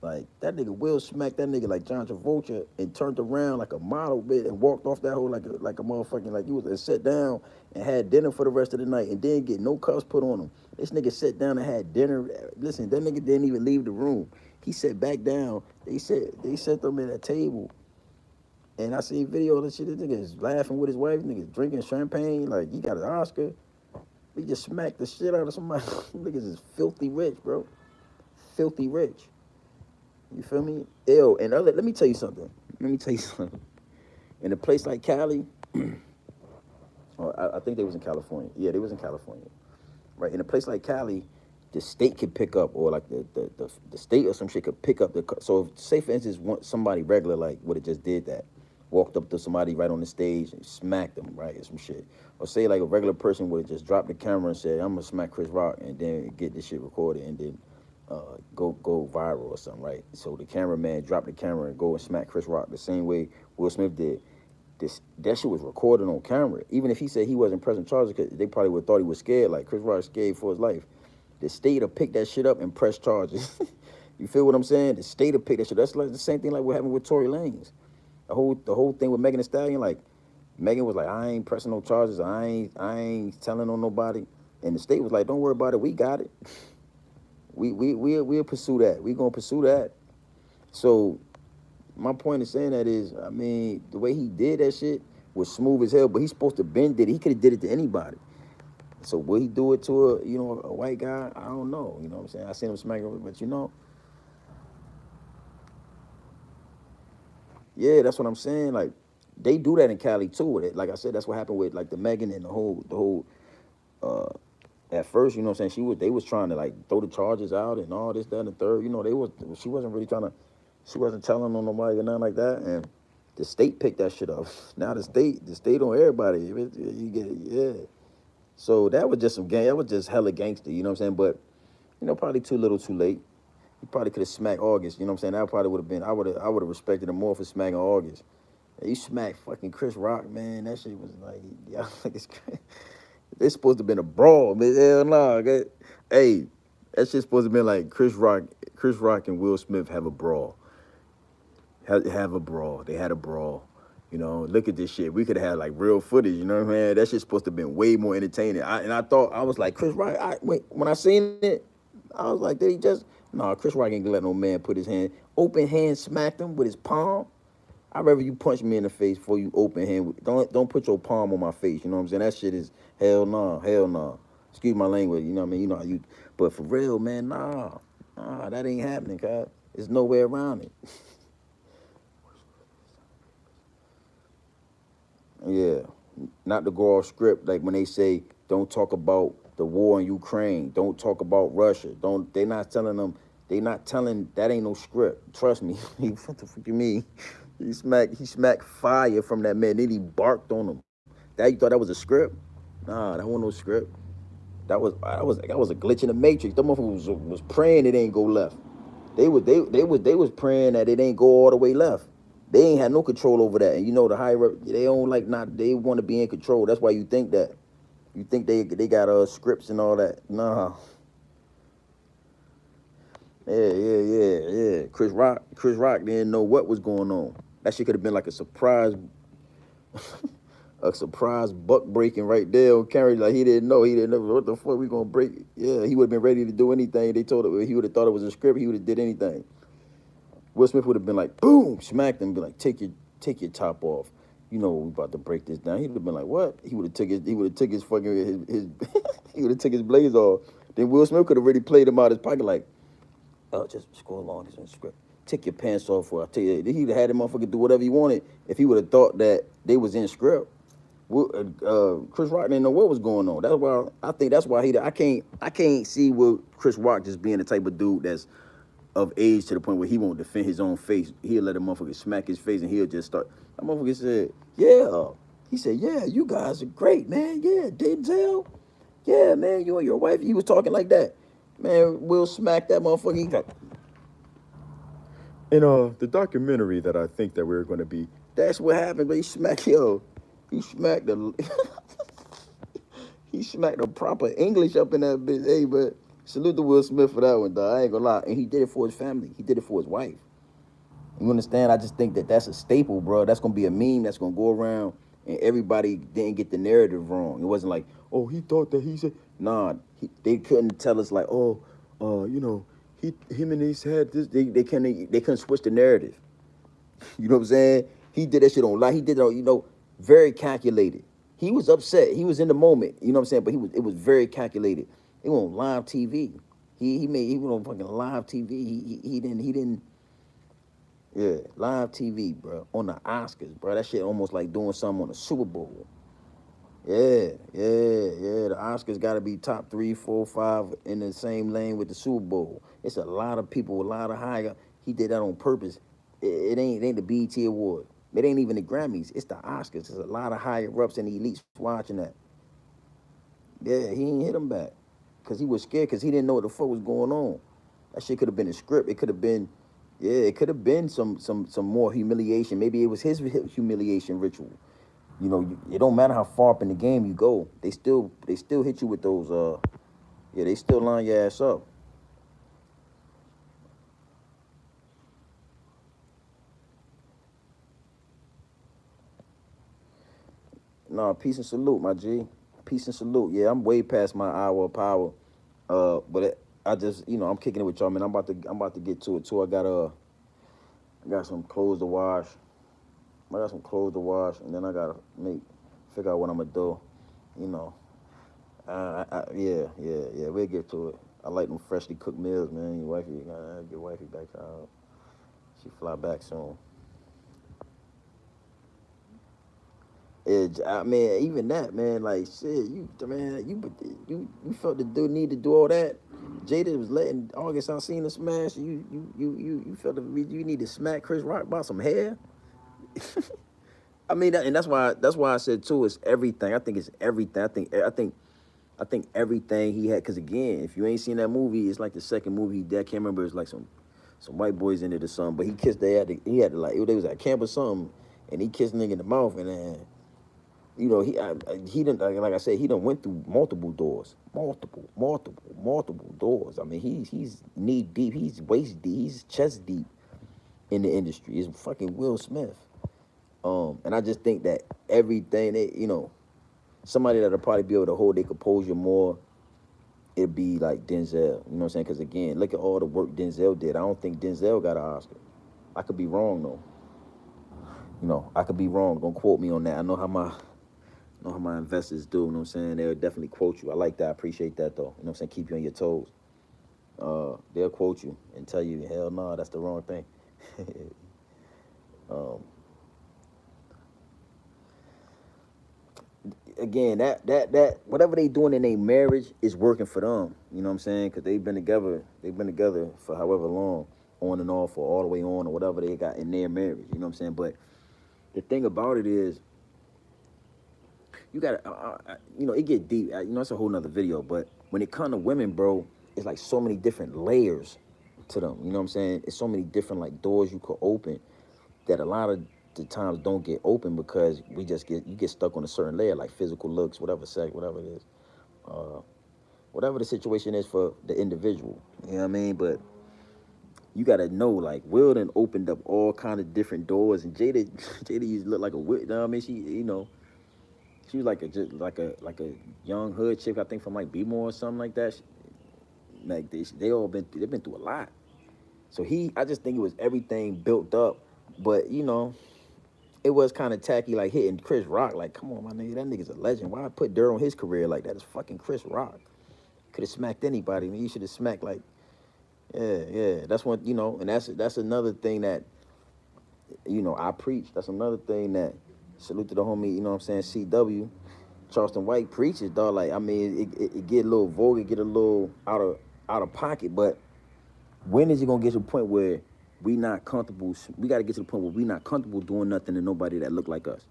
Like, that nigga Will smacked that nigga like John Travolta and turned around like a model bit and walked off that hole like a motherfucking, like he was, and sat down and had dinner for the rest of the night and didn't get no cuffs put on him. This nigga sat down and had dinner. Listen, that nigga didn't even leave the room. He sat back down. They set them at a table. And I seen video of this shit. This nigga is laughing with his wife. Niggas drinking champagne. Like, he got an Oscar. He just smacked the shit out of somebody. Niggas is filthy rich, bro. Filthy rich. You feel me? Ew. And let me tell you something. Let me tell you something. In a place like Cali, I think they was in California. Yeah, they was in California. Right. In a place like Cali, the state could pick up, or like the state or some shit could pick up the. So if, say for instance, somebody regular like would have just did that, walked up to somebody right on the stage and smacked them, right, or some shit. Or say like a regular person would have just dropped the camera and said, "I'm gonna smack Chris Rock," and then get this shit recorded and then go viral or something, right? So the cameraman dropped the camera and go and smack Chris Rock the same way Will Smith did. That shit was recorded on camera. Even if he said he wasn't pressing charges, cause they probably would have thought he was scared. Like Chris Rock scared for his life. The state will pick that shit up and press charges. You feel what I'm saying? The state will pick that shit. That's like the same thing like what happened with Tory Lanez. The whole thing with Megan Thee Stallion, like Megan was like, I ain't pressing no charges. I ain't telling on nobody. And the state was like, don't worry about it. We got it. We'll pursue that. We gonna pursue that. So my point in saying that is, I mean, the way he did that shit was smooth as hell. But he's supposed to bend it. He could have did it to anybody. So will he do it to a white guy? I don't know. You know what I'm saying? I seen him smack him, but yeah, that's what I'm saying. Like they do that in Cali too. Like I said, that's what happened with like the Megan and the whole. Uh, at first, you know what I'm saying, they was trying to like throw the charges out and all this, that, and the third. She wasn't really trying to, she wasn't telling on nobody or nothing like that. And the state picked that shit up. Now the state on everybody. You get it, yeah. So that was just some gang. That was just hella gangster. You know what I'm saying? But probably too little, too late. He probably could have smacked August. You know what I'm saying? That probably would have been. I would have respected him more for smacking August. You smacked fucking Chris Rock, man. That shit was like, yeah, like it's crazy. It's supposed to have been a brawl, man. Hell no. Hey, that shit's supposed to have been like Chris Rock and Will Smith have a brawl. Have a brawl. They had a brawl. Look at this shit. We could have had like real footage, you know what I mean? That shit's supposed to have been way more entertaining. I thought, I was like, Chris Rock, when I seen it, I was like, did he just, no, Chris Rock ain't gonna let no man put his open hand smacked him with his palm. I'd rather you punch me in the face before you open hand. Don't put your palm on my face. You know what I'm saying? That shit is hell no, hell no. Excuse my language. You know what I mean? You know how you. But for real, man, nah, that ain't happening, cuz. There's no way around it. Yeah, not to go off script. Like when they say, don't talk about the war in Ukraine. Don't talk about Russia. Don't. They not telling them. They not telling. That ain't no script. Trust me. What the fuck you mean? He smacked fire from that man. Then he barked on him. That you thought that was a script? Nah, that wasn't no script. That was a glitch in the matrix. Them motherfuckers was praying it ain't go left. They was praying that it ain't go all the way left. They ain't had no control over that. And the higher up, they don't like not. They want to be in control. That's why you think that. You think they got scripts and all that. Nah. Yeah. Chris Rock didn't know what was going on. That shit could have been like a surprise buck breaking right there on camera. Like he didn't know. He didn't know what the fuck we gonna break. Yeah, he would have been ready to do anything. They told him he would have thought it was a script. He would have did anything. Will Smith would have been like, boom, smacked him, be like, take your top off. We about to break this down. He would have been like, what? He would have took his fucking his he would have took his blaze off. Then Will Smith could have really played him out his pocket like, oh, just go along. This is a script. Take your pants off, or I'll tell you. He'd have had the motherfucker do whatever he wanted if he would have thought that they was in script. Chris Rock didn't know what was going on. That's why I think that's why I can't see Chris Rock just being the type of dude that's of age to the point where he won't defend his own face. He'll let a motherfucker smack his face and he'll just start. That motherfucker said, yeah. He said, yeah, you guys are great, man. Yeah, Denzel. Yeah, man, you and your wife. He was talking like that. Man, Will smack that motherfucker. He got. In the documentary that I think that we're going to be. That's what happened. But he smacked He smacked the. He smacked the proper English up in that bitch. Hey, but salute to Will Smith for that one, dog. I ain't gonna lie. And he did it for his family. He did it for his wife. You understand? I just think that that's a staple, bro. That's gonna be a meme that's gonna go around, and everybody didn't get the narrative wrong. It wasn't like, oh, he thought that he said. Nah, they couldn't tell us like, oh, him and his head. This they couldn't switch the narrative. You know what I'm saying? He did that shit on live. He did it on, very calculated. He was upset. He was in the moment. You know what I'm saying? But it was very calculated. It was on live TV. He went on fucking live TV. He didn't. Yeah, live TV, bro. On the Oscars, bro. That shit almost like doing something on the Super Bowl. Yeah. The Oscars got to be top 3, 4, 5 in the same lane with the Super Bowl. It's a lot of people, a lot of higher. He did that on purpose. It ain't the BET Award. It ain't even the Grammys. It's the Oscars. There's a lot of higher ups and elites watching that. Yeah, he ain't hit him back because he was scared because he didn't know what the fuck was going on. That shit could have been a script. It could have been, yeah, it could have been some more humiliation. Maybe it was his humiliation ritual. You know, it don't matter how far up in the game you go, they still hit you with those. Yeah, they still line your ass up. No, peace and salute, my G. Peace and salute. Yeah, I'm way past my hour of power. But I just, I'm kicking it with y'all, man. I'm about to get to it too. I got some clothes to wash. I got some clothes to wash, and then I gotta figure out what I'm gonna do. You know, yeah. We'll get to it. I like them freshly cooked meals, man. Your wifey, get wifey back out. She fly back soon. I mean, even that, man, like shit, man, you felt the dude need to do all that. Jada was letting August out seeing the smash. You felt you need to smack Chris Rock about some hair. I mean, and that's why I said too. It's everything. I think it's everything. I think everything he had. Because again, if you ain't seen that movie, it's like the second movie he did. I can't remember. It's like some white boys in it or something. But he kissed. He had to like they was at camp or something, and he kissed a nigga in the mouth, and then he didn't like I said, he done went through multiple doors, multiple doors. I mean, he's knee deep, he's waist deep, he's chest deep in the industry. It's fucking Will Smith. And I just think that everything somebody that'll probably be able to hold their composure more, it'd be like Denzel. You know what I'm saying? Because again, look at all the work Denzel did. I don't think Denzel got an Oscar. I could be wrong though. I could be wrong. Don't quote me on that. I know how my investors do, you know what I'm saying? They'll definitely quote you. I like that. I appreciate that though. You know what I'm saying? Keep you on your toes. They'll quote you and tell you, hell no, that's the wrong thing. um, Again, that whatever they doing in their marriage is working for them. You know what I'm saying? Because they've been together for however long, on and off, or all the way on, or whatever they got in their marriage. You know what I'm saying? But the thing about it is, you gotta, it get deep. It's a whole nother video. But when it comes to women, bro, it's like so many different layers to them. You know what I'm saying? It's so many different like doors you could open that a lot of the times don't get open because you get stuck on a certain layer, like physical looks, whatever sex, whatever it is, uh, whatever the situation is for the individual. You know what I mean? But you gotta know, like, Will done opened up all kind of different doors, and Jada, Jada used to look like a witch. You know what I mean? She was like a young hood chick, I think from like B-more or something like that. Like they've been through a lot. So I just think it was everything built up, but it was kind of tacky, like hitting Chris Rock. Like, come on, my nigga, that nigga's a legend. Why put dirt on his career like that? It's fucking Chris Rock. Could have smacked anybody. I mean, you should have smacked like, yeah. That's one, and that's another thing that I preach. That's another thing that salute to the homie. You know what I'm saying? CW. Charleston White preaches, dog. Like, I mean, it get a little vulgar, get a little out of pocket. But when is it gonna get to the point where we not comfortable? We got to get to the point where we not comfortable doing nothing to nobody that look like us.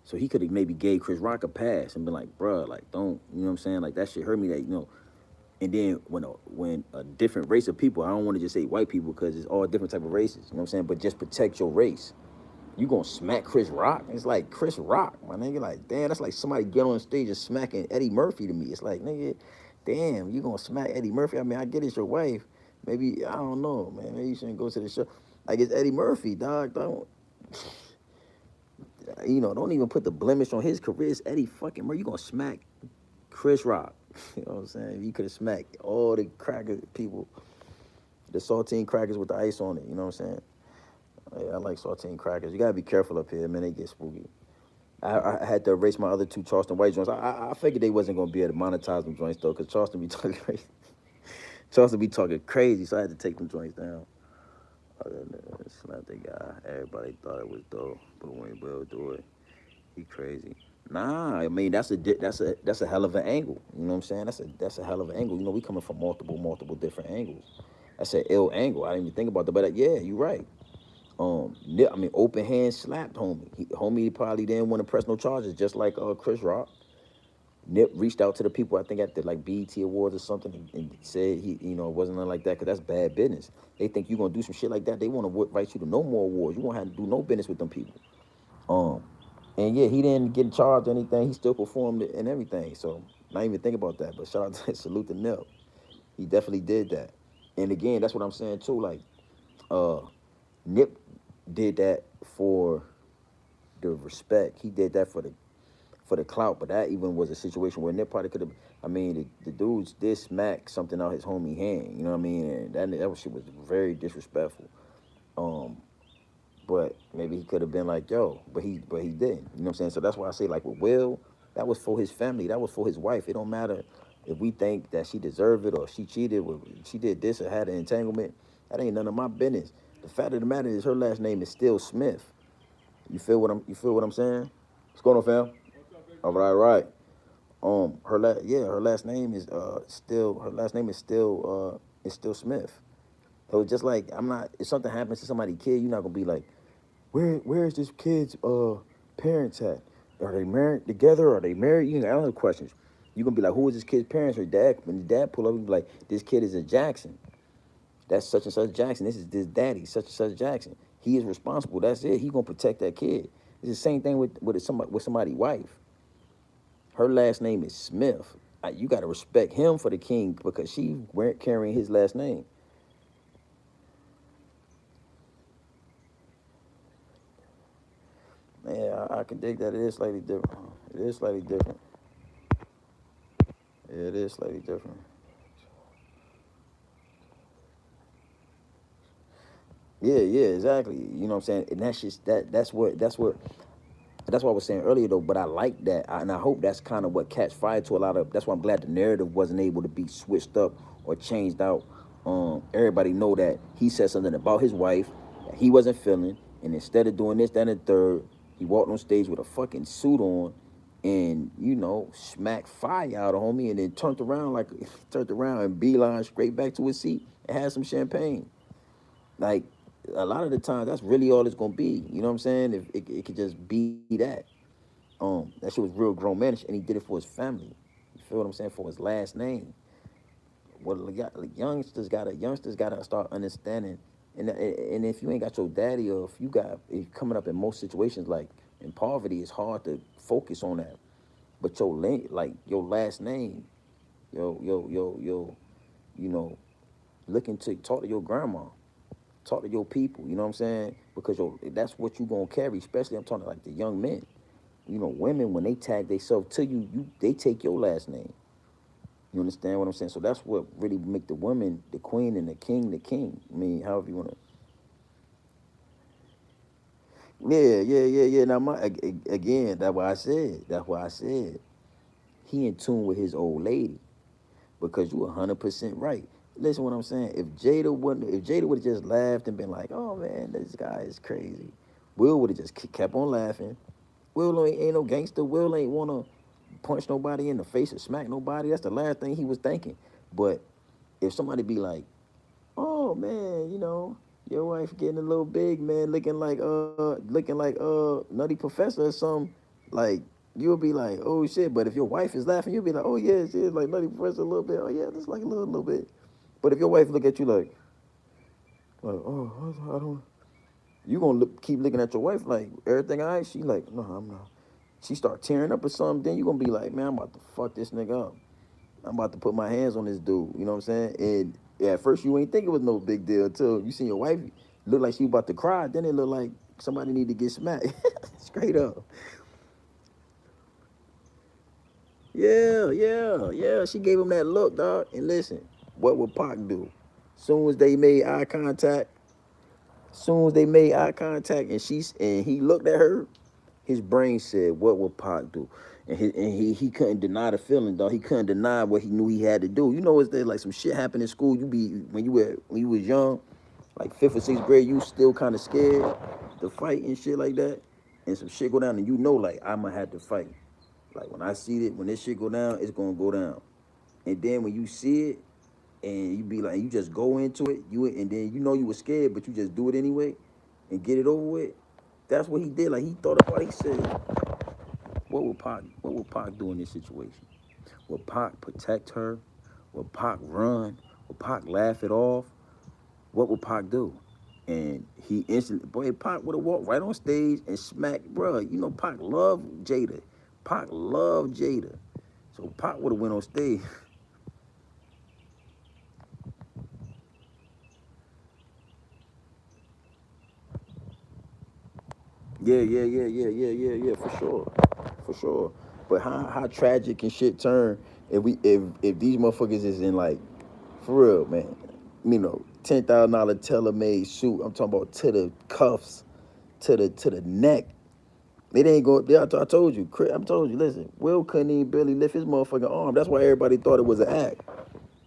So he could have maybe gave Chris Rock a pass and been like, bruh, like, don't, you know what I'm saying? Like, that shit hurt me. That. And then when a different race of people, I don't want to just say white people because it's all different type of races. You know what I'm saying? But just protect your race. You gonna smack Chris Rock? It's like Chris Rock, my nigga. Like, damn, that's like somebody get on stage and smacking Eddie Murphy to me. It's like, nigga, damn, you gonna smack Eddie Murphy? I mean, I get it's your wife. Maybe, I don't know, man. Maybe you shouldn't go to the show. Like, it's Eddie Murphy, dog. Don't even put the blemish on his career. It's Eddie fucking Murphy. You gonna smack Chris Rock? You know what I'm saying? You could have smacked all the cracker people, the saltine crackers with the ice on it. You know what I'm saying? Yeah, I like saltine crackers. You gotta be careful up here, man. They get spooky. I had to erase my other two Charleston White joints. I figured they wasn't gonna be able to monetize them joints though, cause Charleston be talking crazy. Charleston be talking crazy, so I had to take them joints down. Other than that, slap the guy. Everybody thought it was dope, but when Will do it, he crazy. Nah, I mean that's a hell of an angle. You know what I'm saying? That's a hell of an angle. We coming from multiple different angles. That's an ill angle. I didn't even think about that, but yeah, you're right. I mean, open hand slapped homie. Homie probably didn't want to press no charges, just like Chris Rock. Nip reached out to the people, I think at the like BET Awards or something, and said it wasn't nothing like that, because that's bad business. They think you're gonna do some shit like that. They want to write you to no more awards. You won't have to do no business with them people. Um, And yeah, he didn't get charged or anything. He still performed it and everything. So not even think about that. But shout out to salute to Nip. He definitely did that. And again, that's what I'm saying too. Like, uh, Nip did that for the respect. He did that for the clout. But that even was a situation where Nip probably could have. I mean, the dudes did smack something out his homie hand. You know what I mean? And that shit was very disrespectful. Um, but maybe he could have been like, yo, but he didn't. You know what I'm saying? So that's why I say, like, with Will, that was for his family. That was for his wife. It don't matter if we think that she deserved it or she cheated, or she did this or had an entanglement. That ain't none of my business. The fact of the matter is her last name is still Smith. You feel what I'm saying? What's going on, fam? All right, right. Her last name is still Smith. So just like I'm not, if something happens to somebody's kid, you're not gonna be like, where's this kid's parents at? Are they married together? Are they married? You got other questions. You're gonna be like, who is this kid's parents? Her dad. When the dad pull up, you be like, this kid is a Jackson. That's such and such Jackson. This is this daddy, such and such Jackson. He is responsible. That's it. He gonna protect that kid. It's the same thing with somebody's wife. Her last name is Smith. You gotta respect him for the king because she weren't carrying his last name. Yeah, I can dig that. It is slightly different. It is slightly different. Yeah, it is slightly different. Yeah, yeah, exactly. You know what I'm saying? And that's just that's what I was saying earlier though. But I like that, and I hope that's kind of what catch fire to a lot of. That's why I'm glad the narrative wasn't able to be switched up or changed out. Everybody know that he said something about his wife that he wasn't feeling, and instead of doing this, that, and the third, he walked on stage with a fucking suit on, and smacked fire out of homie, and then turned around and beeline straight back to his seat and had some champagne. Like a lot of the time, that's really all it's gonna be. You know what I'm saying? If it could just be that. That shit was real grown manish, and he did it for his family. You feel what I'm saying? For his last name. What youngsters gotta start understanding. And if you ain't got your daddy, or if you coming up in most situations like in poverty, it's hard to focus on that. But your last name, you know, looking to talk to your grandma, talk to your people. You know what I'm saying? Because that's what you gonna carry. Especially I'm talking like the young men. Women when they tag themselves to you, they take your last name. You understand what I'm saying? So that's what really make the woman the queen and the king the king. I mean, however you wanna. Yeah, yeah, yeah, yeah. Now again, that's why I said. That's why I said he in tune with his old lady because you 100% right. Listen, what I'm saying. If Jada would have just laughed and been like, "Oh man, this guy is crazy," Will would have just kept on laughing. Will ain't no gangster. Will ain't wanna punch nobody in the face or smack nobody. That's the last thing he was thinking. But if somebody be like, "Oh man, your wife getting a little big, man, looking like Nutty Professor or something," like you'll be like, "Oh shit!" But if your wife is laughing, you'll be like, "Oh yeah, shit, like Nutty Professor a little bit. Oh yeah, just like a little bit." But if your wife look at you like, "Oh, I don't," you gonna keep looking at your wife like everything all right. She like, "No, I'm not." She start tearing up or something. Then you gonna be like, "Man, I'm about to fuck this nigga up. I'm about to put my hands on this dude." You know what I'm saying? And yeah, at first you ain't think it was no big deal until you seen your wife look like she about to cry. Then it look like somebody need to get smacked. Straight up. Yeah, yeah, yeah. She gave him that look, dog. And listen, what would Pac do? Soon as they made eye contact, soon as they made eye contact, and he looked at her, his brain said, "What would Pac do?" And he couldn't deny the feeling, though. He couldn't deny what he knew he had to do. Is there like some shit happened in school? When you was young, like fifth or sixth grade, you still kind of scared to fight and shit like that. And some shit go down, and like I'ma have to fight. Like when this shit go down, it's gonna go down. And then when you see it, and you be like, you just go into it, and then you were scared, but you just do it anyway, and get it over with. That's what he did. Like he thought about it. He said, What would Pac do in this situation? Would Pac protect her? Would Pac run? Would Pac laugh it off? What would Pac do? And he instantly, boy, Pac would have walked right on stage and smacked, bro. You know, Pac loved Jada. Pac loved Jada. So Pac would have went on stage. Yeah, for sure, for sure. But how tragic and shit turn if these motherfuckers is in like, for real, man. You know, $10,000 tailor-made suit. I'm talking about to the cuffs, to the neck. It ain't go. Yeah, I told you. I told you. Listen, Will couldn't even barely lift his motherfucking arm. That's why everybody thought it was an act.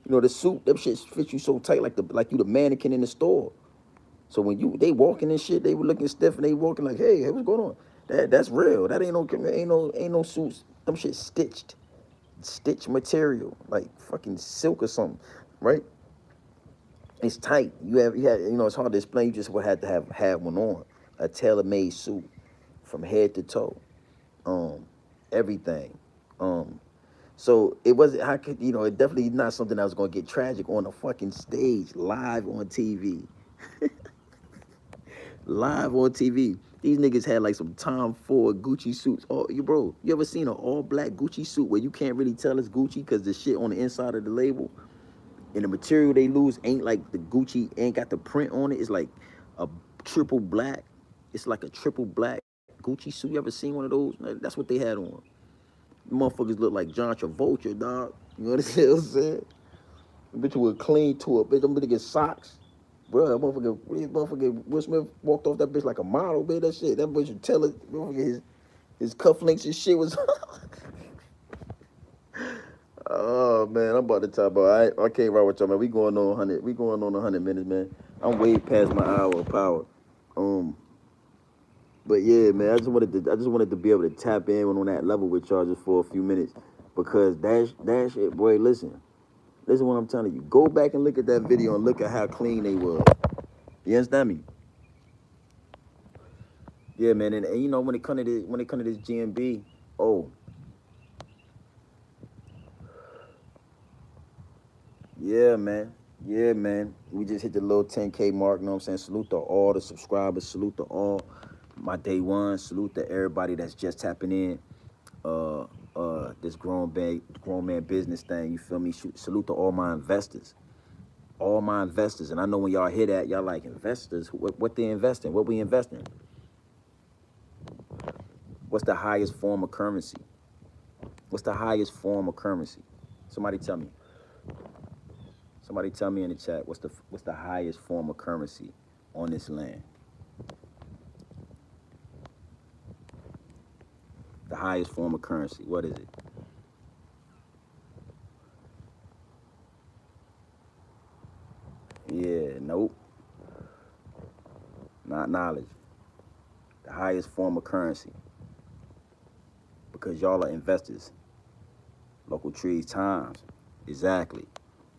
You know, the suit, them shit fits you so tight, like you the mannequin in the store. So when they walking and shit, they were looking stiff and they walking like, hey, what's going on? That's real. That ain't no suits. Them shit stitched material, like fucking silk or something, right? It's tight. It's hard to explain. You just would have to have one on, a tailor made suit from head to toe, um, everything. Um, so it wasn't. How could It definitely not something that was gonna get tragic on a fucking stage, live on TV. Live on TV. These niggas had like some Tom Ford Gucci suits. Oh, you ever seen an all black Gucci suit where you can't really tell it's Gucci because the shit on the inside of the label and the material they lose ain't like the Gucci, ain't got the print on it. It's like a triple black. It's like a triple black Gucci suit. You ever seen one of those? That's what they had on. The motherfuckers look like John Travolta, dog. You understand what I'm saying? The bitch was clean to it. Bitch, them niggas socks. Bro, that motherfucker Will Smith walked off that bitch like a model, man. That shit, that bitch would tell it. His cufflinks and shit was. Oh man, I'm about to talk about. I can't ride with y'all, man. We going on 100. We going on 100 minutes, man. I'm way past my hour of power. Um, but yeah, man. I just wanted to be able to tap in on that level with y'all just for a few minutes because that shit, boy. Listen, what I'm telling you. Go back and look at that video and look at how clean they were. You understand me? Yeah, man. And when it come to this GMB, oh yeah, man. Yeah, man. We just hit the little 10K mark, you know what I'm saying? Salute to all the subscribers. Salute to all my day one. Salute to everybody that's just tapping in. This grown man business thing, you feel me? Salute to all my investors. All my investors. And I know when y'all hear that, y'all like investors. What they investing? What we investing? What's the highest form of currency? What's the highest form of currency? Somebody tell me. Somebody tell me in the chat what's the highest form of currency on this land? The highest form of currency. What is it? Yeah, nope. Not knowledge. The highest form of currency. Because y'all are investors. Local trees, times. Exactly.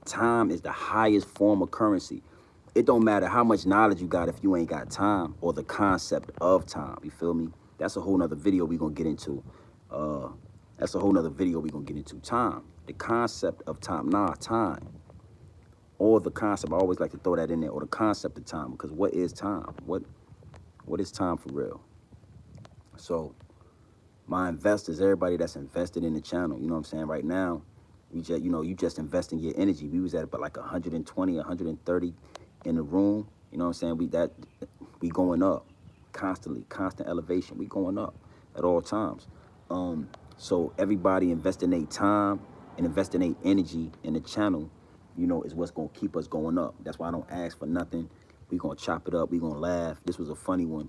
Time is the highest form of currency. It don't matter how much knowledge you got if you ain't got time or the concept of time. You feel me? That's a whole nother video we gonna get into. Uh, that's a whole nother video we gonna get into. Time. The concept of time. Nah, time. Or the concept. I always like to throw that in there. Or the concept of time. Because what is time? What is time for real? So my investors, everybody that's invested in the channel, you know what I'm saying? Right now, you just investing your energy. We was at about like 120, 130 in the room. You know what I'm saying? We going up constantly, constant elevation. We going up at all times. So everybody investing their time and investing their energy in the channel, is what's gonna keep us going up. That's why I don't ask for nothing. We gonna chop it up. We gonna laugh. This was a funny one,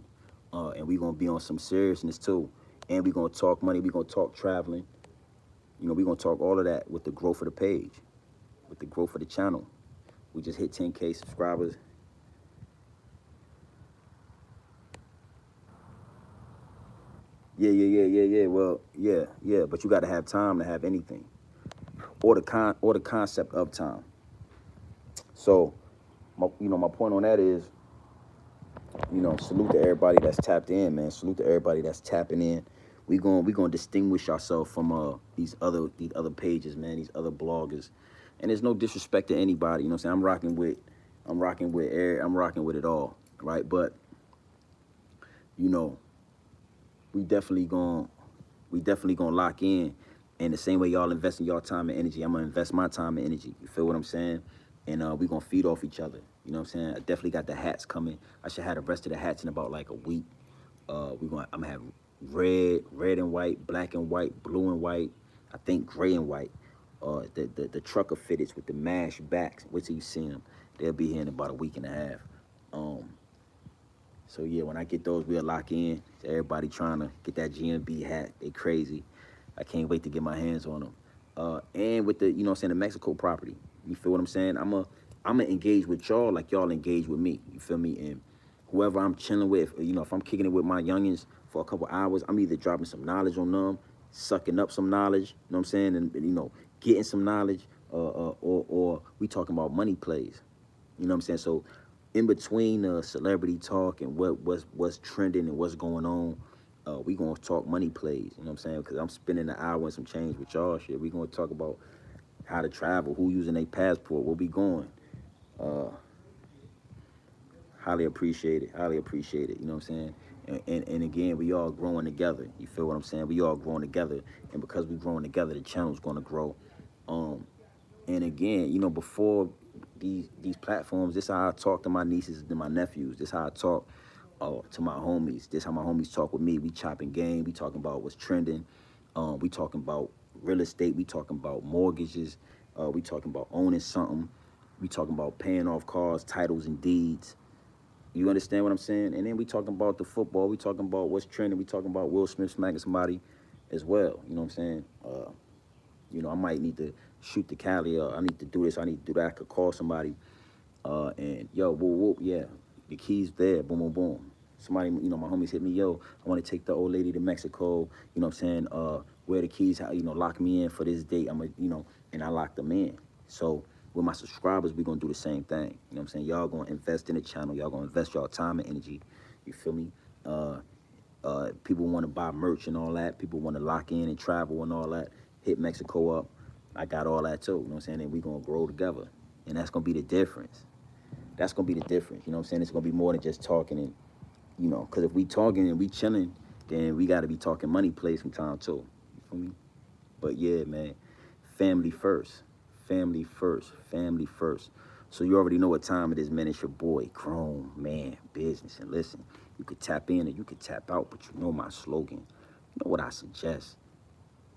and we gonna be on some seriousness too. And we gonna talk money. We gonna talk traveling. We gonna talk all of that with the growth of the page, with the growth of the channel. We just hit 10K subscribers. Yeah. Well, yeah. But you got to have time to have anything, or the concept of time. So, my point on that is, salute to everybody that's tapped in, man. Salute to everybody that's tapping in. We gonna distinguish ourselves from these other pages, man. These other bloggers, and there's no disrespect to anybody. You know what I'm saying? I'm rocking with it all. right? But you know, we definitely going we definitely gonna lock in. And the same way y'all investing y'all time and energy, I'm gonna invest my time and energy. You feel what I'm saying? And we gonna feed off each other. You know what I'm saying? I definitely got the hats coming. I should have the rest of the hats in about like a week. I'm gonna have red and white, black and white, blue and white. I think gray and white. The trucker fitteds with the mash backs. Wait till you see them. They'll be here in about a week and a half. Um, so yeah, when I get those, we'll lock in. Everybody trying to get that GMB hat. They crazy. I can't wait to get my hands on them. And with the, you know what I'm saying, the Mexico property. You feel what I'm saying? I'm gonna engage with y'all like y'all engage with me. You feel me? And whoever I'm chilling with, you know, if I'm kicking it with my youngins for a couple hours, I'm either dropping some knowledge on them, sucking up some knowledge, you know what I'm saying, and you know, getting some knowledge, or we talking about money plays. You know what I'm saying? So in between celebrity talk and what's trending and what's going on, we gonna talk money plays. You know what I'm saying? Because I'm spending an hour and some change with y'all. Shit, we gonna talk about how to travel, who using their passport, where we going. Uh, highly appreciate it. Highly appreciate it. You know what I'm saying? And again, we all growing together. You feel what I'm saying? We all growing together, and because we growing together, the channel's gonna grow. Um, and again, you know, before these platforms, this is how I talk to my nieces and my nephews. This is how I talk to my homies. This is how my homies talk with me. We chopping game. We talking about what's trending. We talking about real estate. We talking about mortgages. We talking about owning something. We talking about paying off cars, titles, and deeds. You understand what I'm saying? And then we talking about the football. We talking about what's trending. We talking about Will Smith smacking somebody as well. You know what I'm saying? You know, I might need to shoot the Cali, or I need to do this, I need to do that. I could call somebody, and yo, whoop, whoop, yeah, the keys there, boom, boom, boom. Somebody, you know, my homies hit me, yo, I want to take the old lady to Mexico, you know what I'm saying, where the keys, how, you know, lock me in for this date, I'm a, you know, and I locked them in. So with my subscribers, we're going to do the same thing. You know what I'm saying? Y'all going to invest in the channel. Y'all going to invest y'all time and energy. You feel me? People want to buy merch and all that. People want to lock in and travel and all that. Hit Mexico up. I got all that too. You know what I'm saying? And we gonna grow together. And that's gonna be the difference. That's gonna be the difference. You know what I'm saying? It's gonna be more than just talking and, you know, because if we talking and we chilling, then we gotta be talking money plays from time too. You feel me? But yeah, man, family first. Family first. Family first. So you already know what time it is, man. It's your boy, Chrome, man, business. And listen, you could tap in or you could tap out, but you know my slogan. You know what I suggest?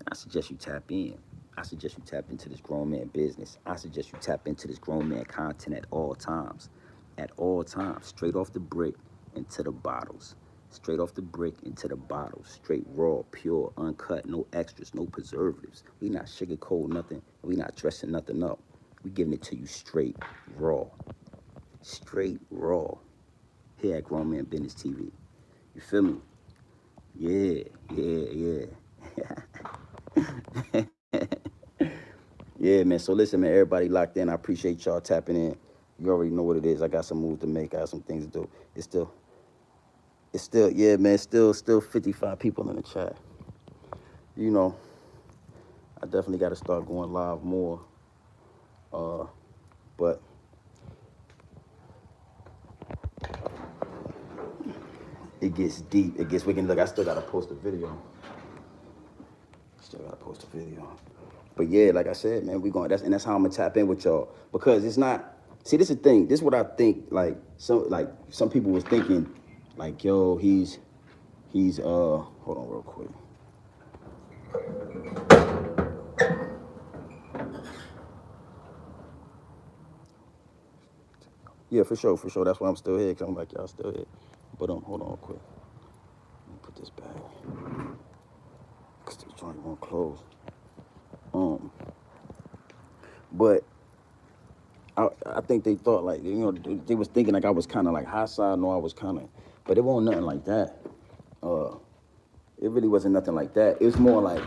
I suggest you tap in. I suggest you tap into this grown man business. I suggest you tap into this grown man content at all times. At all times. Straight off the brick into the bottles. Straight off the brick into the bottles. Straight raw, pure, uncut, no extras, no preservatives. We not sugarcoat nothing. We not dressing nothing up. We giving it to you straight raw. Straight raw. Here at Grown Man Business TV. You feel me? Yeah, yeah, yeah. Yeah, man. So listen, man, everybody locked in. I appreciate y'all tapping in. You already know what it is. I got some moves to make. I got some things to do. It's still, yeah, man, still 55 people in the chat. You know, I definitely got to start going live more. But it gets deep. It gets wicked. Look, I still got to post a video. But yeah, like I said, man, we going. That's how I'm gonna tap in with y'all, because it's not. See, this is the thing. This is what I think. Like some people was thinking, like, yo, he's hold on real quick. Yeah, for sure. That's why I'm still here, because I'm like, y'all still here. But hold on real quick. Let me put this back, because this joint won't close. But I think they thought, like, you know, they was thinking like I was kind of like high side. No, I was kind of, but it wasn't nothing like that. It really wasn't nothing like that. It was more like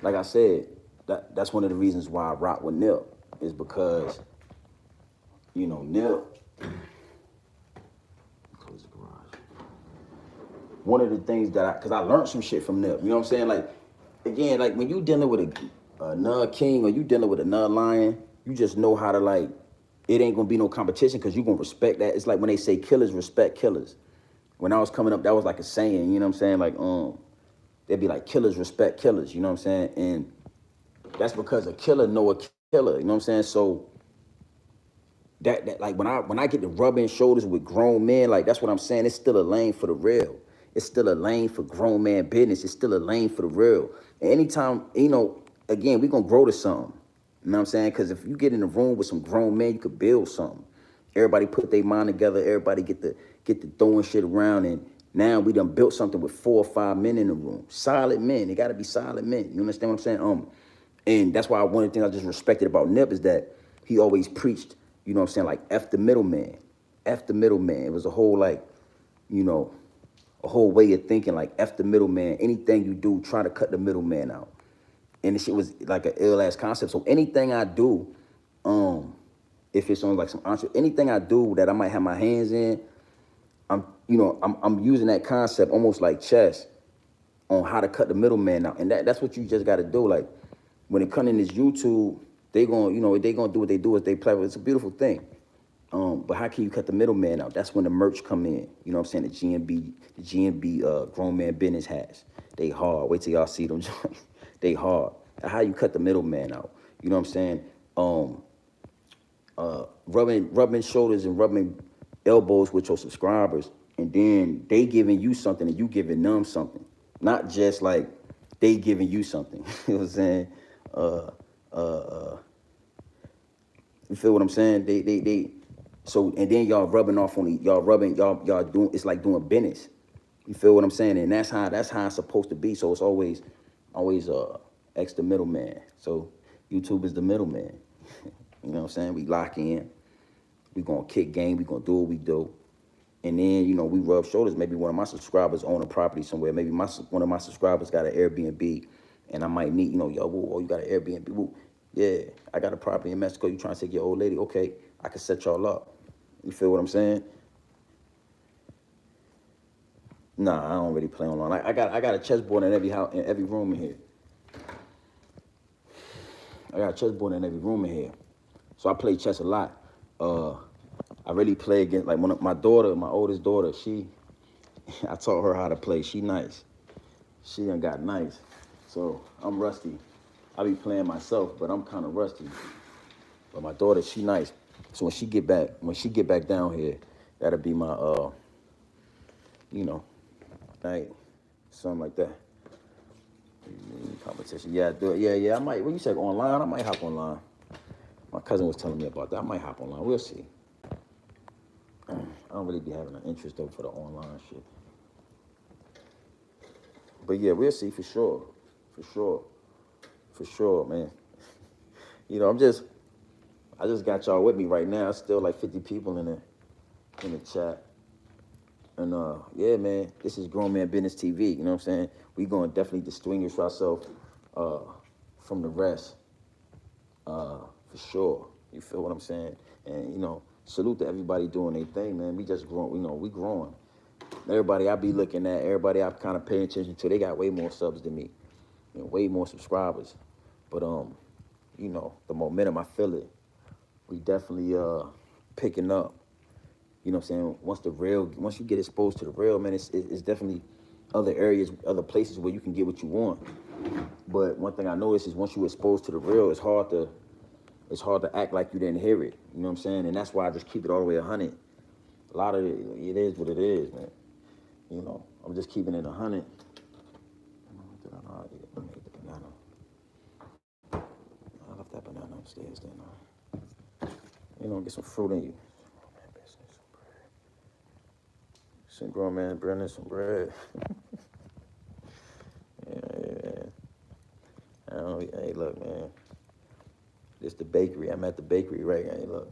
I said, that's one of the reasons why I rock with Nip, is because, you know, Nip. Close the garage. One of the things that because I learned some shit from Nip. You know what I'm saying? Like, again, like when you dealing with a Nug King, or you dealing with a Nug Lion, you just know how to, like, it ain't gonna be no competition because you gonna respect that. It's like when they say killers respect killers. When I was coming up, that was like a saying, you know what I'm saying? Like, they'd be like killers respect killers, you know what I'm saying? And that's because a killer know a killer, you know what I'm saying? So that like when I get to rubbing shoulders with grown men, like that's what I'm saying. It's still a lane for the real. It's still a lane for grown man business. It's still a lane for the real. And anytime, again, we gonna grow to something. You know what I'm saying? Because if you get in a room with some grown men, you could build something. Everybody put their mind together. Everybody get to throwing shit around, and now we done built something with 4 or 5 men in the room. Solid men. They gotta be solid men. You understand what I'm saying? And that's why one of the things I just respected about Nip is that he always preached, you know what I'm saying, like F the middleman. F the middleman. It was a whole like, you know, a whole way of thinking, like F the middleman. Anything you do, try to cut the middleman out. And this shit was like an ill ass concept. So anything I do, if it's on like some anything I do that I might have my hands in, I'm using that concept almost like chess on how to cut the middleman out. And that's what you just gotta do. Like when it comes in this YouTube, they gonna do what they do as they play. It's a beautiful thing. But how can you cut the middleman out? That's when the merch come in. You know what I'm saying? The GNB grown man business hats. They hard. Wait till y'all see them joints. They hard. How you cut the middleman out? You know what I'm saying? Rubbing shoulders and rubbing elbows with your subscribers, and then they giving you something and you giving them something. Not just like they giving you something. You know what I'm saying? You feel what I'm saying? They so, and then y'all rubbing off on y'all doing, it's like doing business. You feel what I'm saying? And that's how it's supposed to be. So it's always X the middleman. So YouTube is the middleman. You know what I'm saying? We lock in. We gonna kick game. We gonna do what we do. And then, we rub shoulders. Maybe one of my subscribers own a property somewhere. Maybe one of my subscribers got an Airbnb, and I might need, yo, whoa, you got an Airbnb? Whoa. Yeah, I got a property in Mexico. You trying to take your old lady? Okay, I can set y'all up. You feel what I'm saying? Nah, I don't really play online. I got a chessboard in every house, in every room in here. I got a chessboard in every room in here. So I play chess a lot. I really play against, like, my daughter, my oldest daughter, I taught her how to play. She nice. She done got nice. So I'm rusty. I be playing myself, but I'm kind of rusty. But my daughter, she nice. So when she get back down here, that'll be my, night, something like that. Competition. Yeah, do it. Yeah. I might. When you said online, I might hop online. My cousin was telling me about that. I might hop online. We'll see. I don't really be having an interest though for the online shit. But yeah, we'll see for sure. For sure, man. I just got y'all with me right now. It's still like 50 people in the chat. And yeah, man, this is Grown Man Business TV. You know what I'm saying? We gonna definitely distinguish ourselves from the rest. For sure. You feel what I'm saying? And salute to everybody doing their thing, man. We just growing, we growing. Everybody I be looking at, everybody I kind of pay attention to, they got way more subs than me. Way more subscribers. But the momentum, I feel it. We definitely picking up. You know what I'm saying? Once you get exposed to the real, man, it's definitely other areas, other places where you can get what you want. But one thing I noticed is once you're exposed to the real, it's hard to act like you didn't hear it. You know what I'm saying? And that's why I just keep it all the way 100. A lot of it is what it is, man. I'm just keeping it 100. Let me get the banana. I left that banana upstairs, didn't I? Get some fruit in you. Some grown man bringing some bread. Yeah. Hey, look, man. This the bakery. I'm at the bakery, right? Hey, look.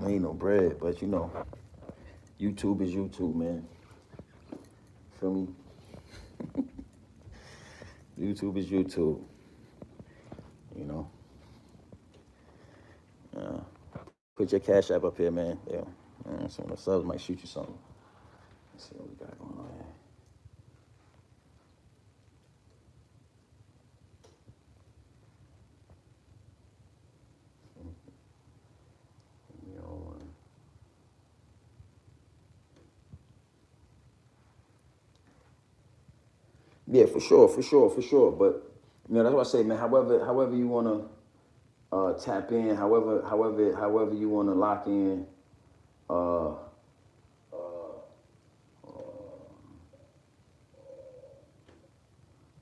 Ain't no bread, but YouTube is YouTube, man. Feel me? YouTube is YouTube. Put your Cash App up here, man. Yeah. Some of the subs might shoot you something. Let's see what we got going on here. Yeah, for sure, for sure, for sure. But that's what I say, man. However you wanna tap in, however you wanna lock in. Uh,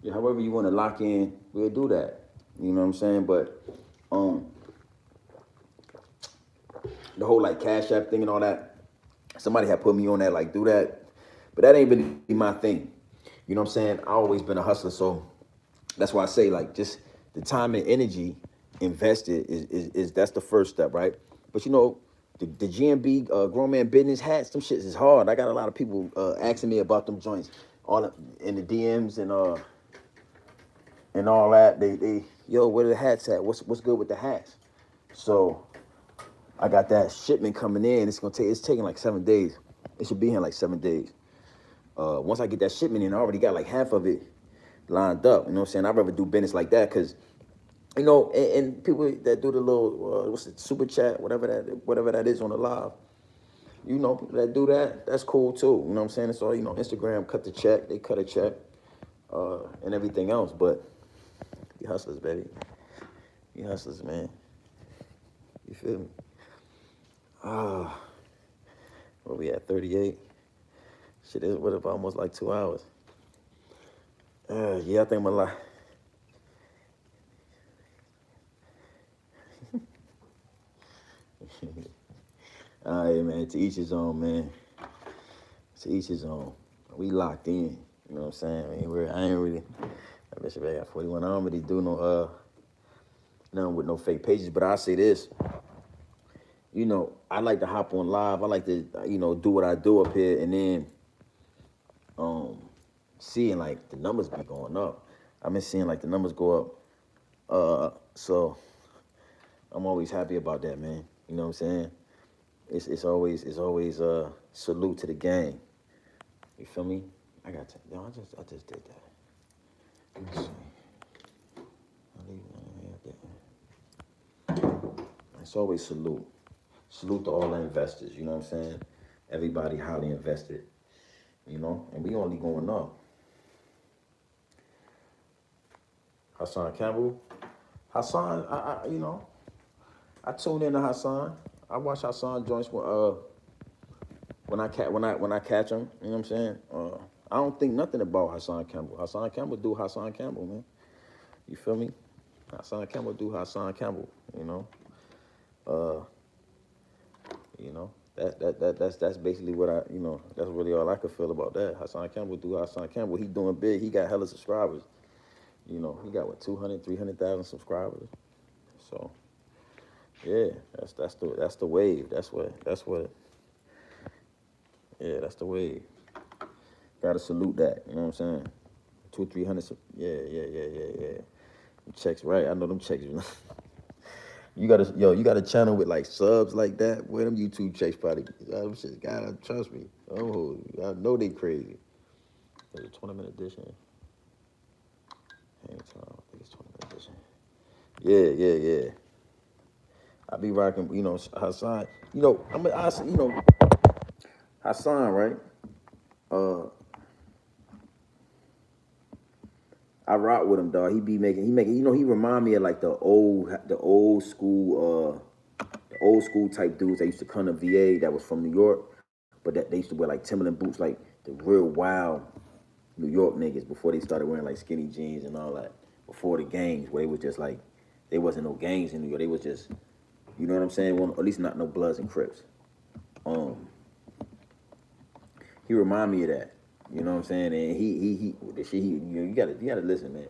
yeah, however you wanna lock in, we'll do that. You know what I'm saying? But um, the whole like Cash App thing and all that, somebody had put me on that, like do that, but that ain't really my thing. You know what I'm saying? I always been a hustler, so that's why I say like just the time and energy invested is that's the first step, right? But the GMB grown man business hats, them shits is hard. I got a lot of people asking me about them joints, all in the DMs and all that. They yo, where the hats at? What's good with the hats? So I got that shipment coming in. It's taking like 7 days. It should be here in like 7 days. Once I get that shipment in, I already got like half of it lined up. You know what I'm saying? I'd rather do business like that because, and people that do the little, what's it, super chat, whatever that is on the live, people that do that, that's cool too. You know what I'm saying? It's all, Instagram cut the check, they cut a check, and everything else. But you hustlers, baby. You hustlers, man. You feel me? Where we at, 38? Shit, is what about almost like 2 hours? Yeah, I think my life. All right, man. To each his own, man. To each his own. We locked in. You know what I'm saying? I ain't really. I bet you I got 41. I don't really do nothing with no fake pages. But I say this. I like to hop on live. I like to, do what I do up here, and then, seeing like the numbers be going up. I've been seeing like the numbers go up. So I'm always happy about that, man. You know what I'm saying? It's always salute to the gang. You feel me? I got to. No, I just did that. Let me see. It's always salute. Salute to all the investors. You know what I'm saying? Everybody highly invested. And we only going up. Hassan Campbell. Hassan, I tune in to Hassan. I watch Hassan joints when I catch him. You know what I'm saying? I don't think nothing about Hassan Campbell. Hassan Campbell do Hassan Campbell, man. You feel me? Hassan Campbell do Hassan Campbell. That's basically what that's really all I could feel about that. Hassan Campbell do Hassan Campbell. He doing big. He got hella subscribers. He got what 200, 300,000 subscribers. So yeah, that's the wave. That's what. Yeah, that's the wave. Gotta salute that. You know what I'm saying? 200, 300. Yeah. Them checks, right? I know them checks. You got a channel with like subs like that. Where them YouTube checks probably. Them shit, God, trust me. Oh, I know they crazy. There's a 20-minute edition. Hang time. I think it's 20-minute edition. Yeah. I be rocking. Hassan. Hassan, right? Uh, I rock with him, dog. He remind me of like the old school type dudes that used to come to VA that was from New York, but that they used to wear like Timberland boots, like the real wild New York niggas before they started wearing like skinny jeans and all that. Before the gangs, where they was just like, they wasn't no gangs in New York. They was just, you know what I'm saying? Well, at least not no Bloods and Crips. Um, he remind me of that. You know what I'm saying? And he the shit you gotta listen, man.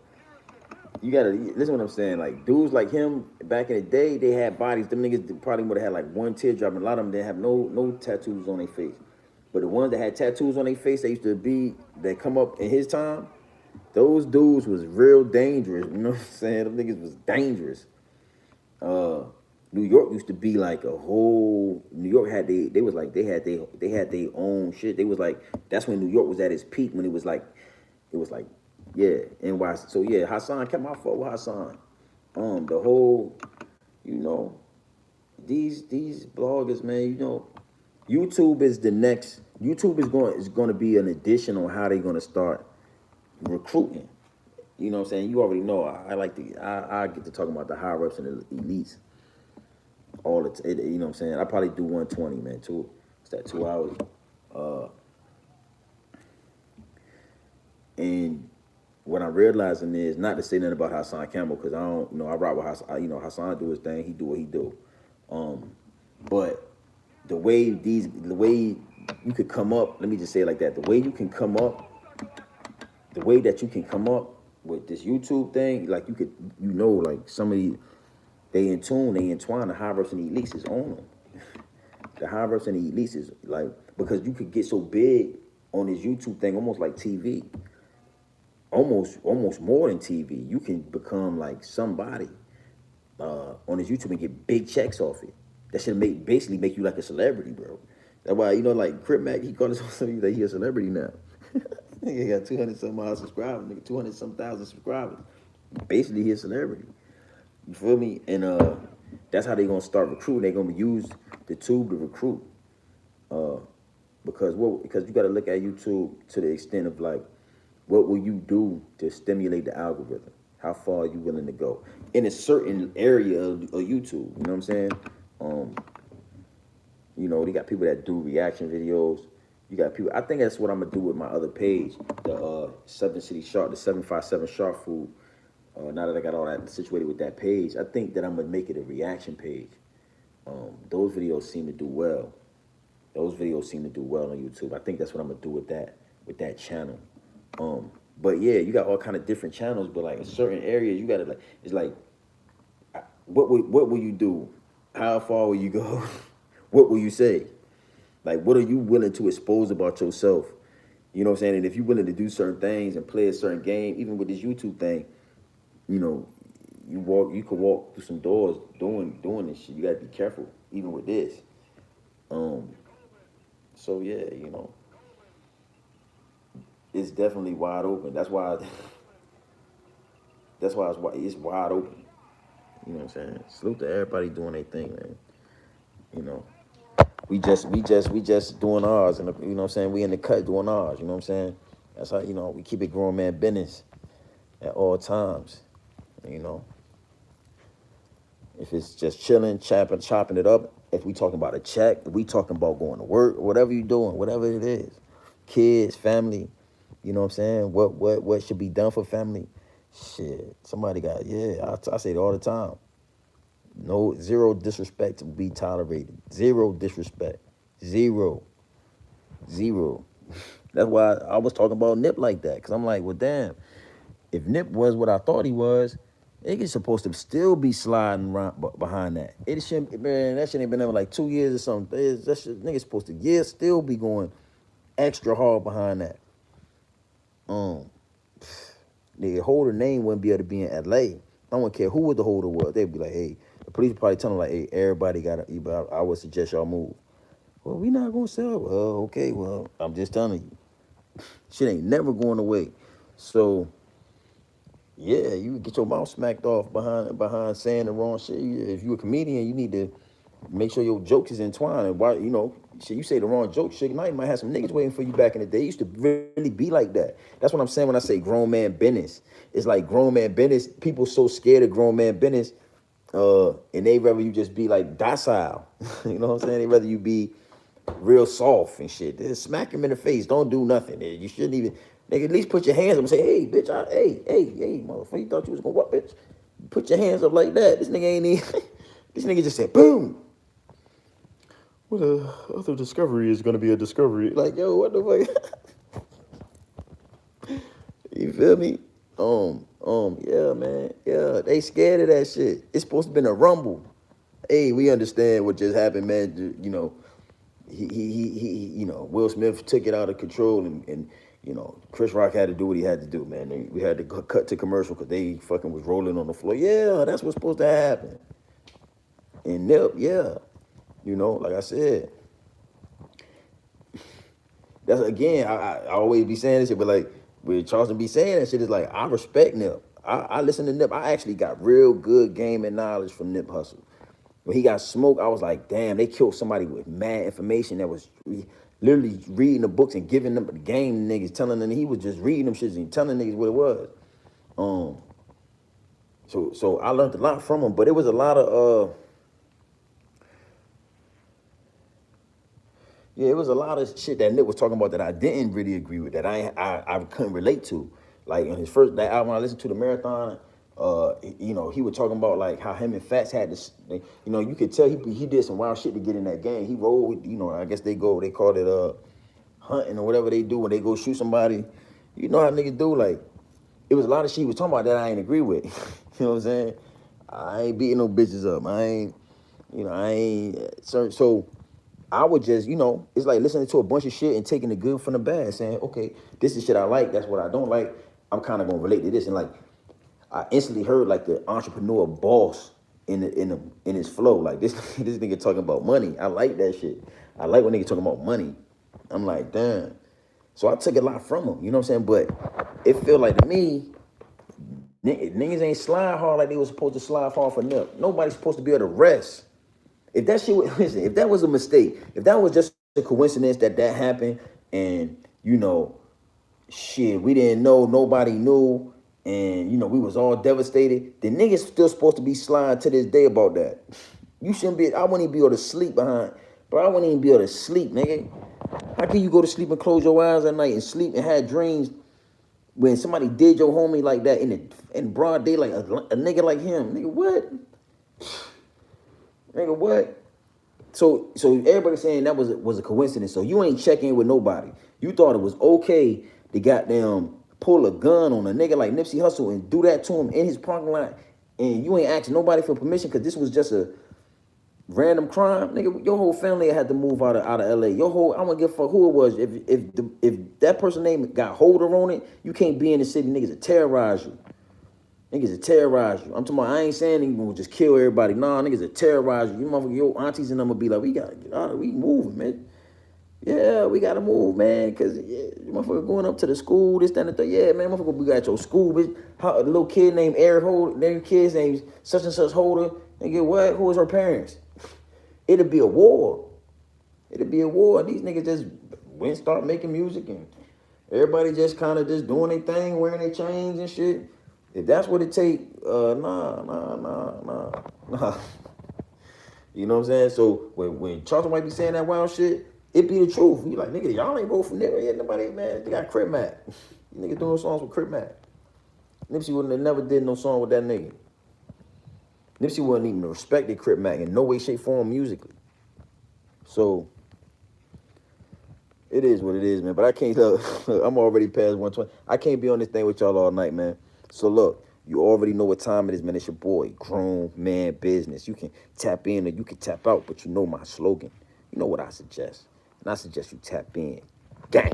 You gotta listen what I'm saying. Like dudes like him back in the day, they had bodies. Them niggas probably would have had like one teardrop, and a lot of them didn't have no tattoos on their face. But the ones that had tattoos on their face, they used to be that come up in his time. Those dudes was real dangerous. You know what I'm saying? Them niggas was dangerous. Uh, New York used to be like a whole. New York had they had their own shit. They was like that's when New York was at its peak when it was like yeah NYC. So yeah, Hassan kept my fault with Hassan. The whole you know these bloggers, man. YouTube is the next. YouTube is going to be an addition on how they're going to start recruiting. You know what I'm saying? You already know. I like to. I get to talking about the high reps and the elites all the. You know what I'm saying? I probably do 120, man. It's that 2 hours. Uh, and what I'm realizing is not to say nothing about Hassan Campbell because I don't. I rock with Hassan. Hassan do his thing. He do what he do. Um, but the way you could come up. Let me just say it like that. The way you can come up, the way that you can come up with this YouTube thing, like like some of they entwine the high reps and the elites is on them. The high reps and the elites is like because you could get so big on this YouTube thing, almost like TV, almost more than TV. You can become like somebody on his YouTube and get big checks off it. That should basically make you like a celebrity, bro. That's why like Crip Mac, he called himself something that he a celebrity now. He got 200 some odd subscribers, nigga, 200 some thousand subscribers. Basically, he a celebrity. You feel me? And that's how they gonna start recruiting. They gonna use the tube to recruit. Uh, because you gotta look at YouTube to the extent of like, what will you do to stimulate the algorithm? How far are you willing to go in a certain area of YouTube? You know what I'm saying? Um, they got people that do reaction videos. You got people. I think that's what I'm gonna do with my other page, the 7 City Sharp, the 757 Sharp Food. Now that I got all that situated with that page, I think that I'm gonna make it a reaction page. Those videos seem to do well. Those videos seem to do well on YouTube. I think that's what I'm gonna do with that channel. But yeah, you got all kind of different channels, but like in certain areas, you gotta like it's like, what will you do? How far will you go? What will you say? Like, what are you willing to expose about yourself? You know what I'm saying? And if you're willing to do certain things and play a certain game, even with this YouTube thing, you know, you could walk through some doors doing this shit. You gotta be careful, even with this. Um, so yeah, it's definitely wide open. That's why it's wide open. You know what I'm saying? Salute to everybody doing their thing, man. You know, we just doing ours, and you know what I'm saying. We in the cut doing ours. You know what I'm saying? That's how we keep it grown man business at all times. You know, if it's just chilling, chopping it up. If we talking about a check, if we talking about going to work, whatever you doing, whatever it is, kids, family. You know what I'm saying? What should be done for family? Shit, somebody got I say it all the time. No, zero disrespect to be tolerated. Zero disrespect. Zero. Zero. That's why I was talking about Nip like that. Because I'm like, well, damn. If Nip was what I thought he was, nigga's supposed to still be sliding around behind that. It shouldn't, man, that shit ain't been there like 2 years or something. That shit, nigga's supposed to, still be going extra hard behind that. The holder name wouldn't be able to be in LA. I don't care who the holder was. They'd be like, hey, the police would probably tell them like, hey, everybody got to, but I would suggest y'all move. Well, we not going to sell. Well, okay, well, I'm just telling you. Shit ain't never going away. So, yeah, you get your mouth smacked off behind saying the wrong shit. If you a comedian, you need to make sure your jokes is entwined. And why, shit, you say the wrong joke, shit, now you might have some niggas waiting for you back in the day. It used to really be like that. That's what I'm saying when I say grown man business. It's like grown man business. People so scared of grown man business, and they rather you just be like docile. You know what I'm saying? They rather you be real soft and shit. Just smack him in the face. Don't do nothing. You shouldn't even. Nigga, at least put your hands up and say, hey, bitch, hey, motherfucker, you thought you was gonna what, bitch? Put your hands up like that. This nigga ain't even. This nigga just said, boom. What other discovery is gonna be a discovery? Like, yo, what the fuck? You feel me? Yeah, man. Yeah, they scared of that shit. It's supposed to been a rumble. Hey, we understand what just happened, man. He Will Smith took it out of control, and Chris Rock had to do what he had to do, man. We had to cut to commercial because they fucking was rolling on the floor. Yeah, that's what's supposed to happen. And Nip, yeah, like I said, that's again, I always be saying this shit, but like with Charleston be saying that shit is like I respect Nip. I listen to Nip. I actually got real good game and knowledge from Nip Hustle. when he got smoked, I was like, damn, they killed somebody with mad information that was literally reading the books and giving them the game niggas, telling them he was just reading them shits and telling niggas what it was. Um, so I learned a lot from him, but it was a lot of yeah, it was a lot of shit that Nick was talking about that I didn't really agree with, that I couldn't relate to. Like in his first that album I listened to, the Marathon, you know, he was talking about like how him and Fats had this, you know, you could tell he did some wild shit to get in that game. He rolled with, you know, I guess they called it hunting or whatever they do when they go shoot somebody. You know how niggas do, like it was a lot of shit he was talking about that I ain't agree with. You know what I'm saying? I ain't beating no bitches up. I ain't so I would just, you know, it's like listening to a bunch of shit and taking the good from the bad, saying, okay, this is shit I like, that's what I don't like. I'm kind of gonna relate to this, and like, I instantly heard like the entrepreneur boss in his flow. Like this this nigga talking about money. I like that shit. I like when niggas talking about money. I'm like, damn. So I took a lot from him. You know what I'm saying? But it feel like to me, niggas ain't slide hard like they was supposed to slide hard for Nip. Nobody's supposed to be able to rest. If that shit was, listen, if that was a mistake, if that was just a coincidence that happened, and you know, shit, we didn't know, nobody knew, and you know, we was all devastated, the niggas still supposed to be sliding to this day about that. You shouldn't be. I wouldn't even be able to sleep behind, bro. I wouldn't even be able to sleep, nigga. How can you go to sleep and close your eyes at night and sleep and have dreams when somebody did your homie like that in broad daylight, a nigga like him, nigga, what? Nigga, what? So everybody saying that was a coincidence. So you ain't checking with nobody. You thought it was okay to goddamn pull a gun on a nigga like Nipsey Hussle and do that to him in his parking lot, and you ain't asking nobody for permission because this was just a random crime, nigga. Your whole family had to move out of LA. Your whole, I don't give a fuck who it was. If that person's name got holder on it, you can't be in the city. Niggas will terrorize you. Niggas will terrorize you. I'm talking about, I ain't saying niggas will just kill everybody. Nah, niggas will terrorize you. You motherfucker, your aunties and them will be like, we gotta get out of, we moving, man. Yeah, we gotta move, man, cause yeah, you motherfucker going up to the school, this, that, and the third. Yeah, man, motherfucker, we got your school, bitch. How a little kid named Eric Holder, their kid's named such and such Holder. Nigga, what? Who is her parents? It'll be a war. It'll be a war. These niggas just went start making music and everybody just kind of just doing their thing, wearing their chains and shit. If that's what it take, nah. You know what I'm saying? So when Charlton might be saying that wild shit, it be the truth. You like, nigga, y'all ain't vote for nigga. Yeah, nobody, man. They got Crip Mac. Nigga doing songs with Crip Mac. Nipsey wouldn't have never did no song with that nigga. Nipsey wouldn't even respected Crip Mac in no way, shape, form musically. So it is what it is, man. But I can't look. I'm already past 120. I can't be on this thing with y'all all night, man. So look, you already know what time it is, man. It's your boy, Grown Man Business. You can tap in or you can tap out, but you know my slogan. You know what I suggest. And I suggest you tap in. Gang.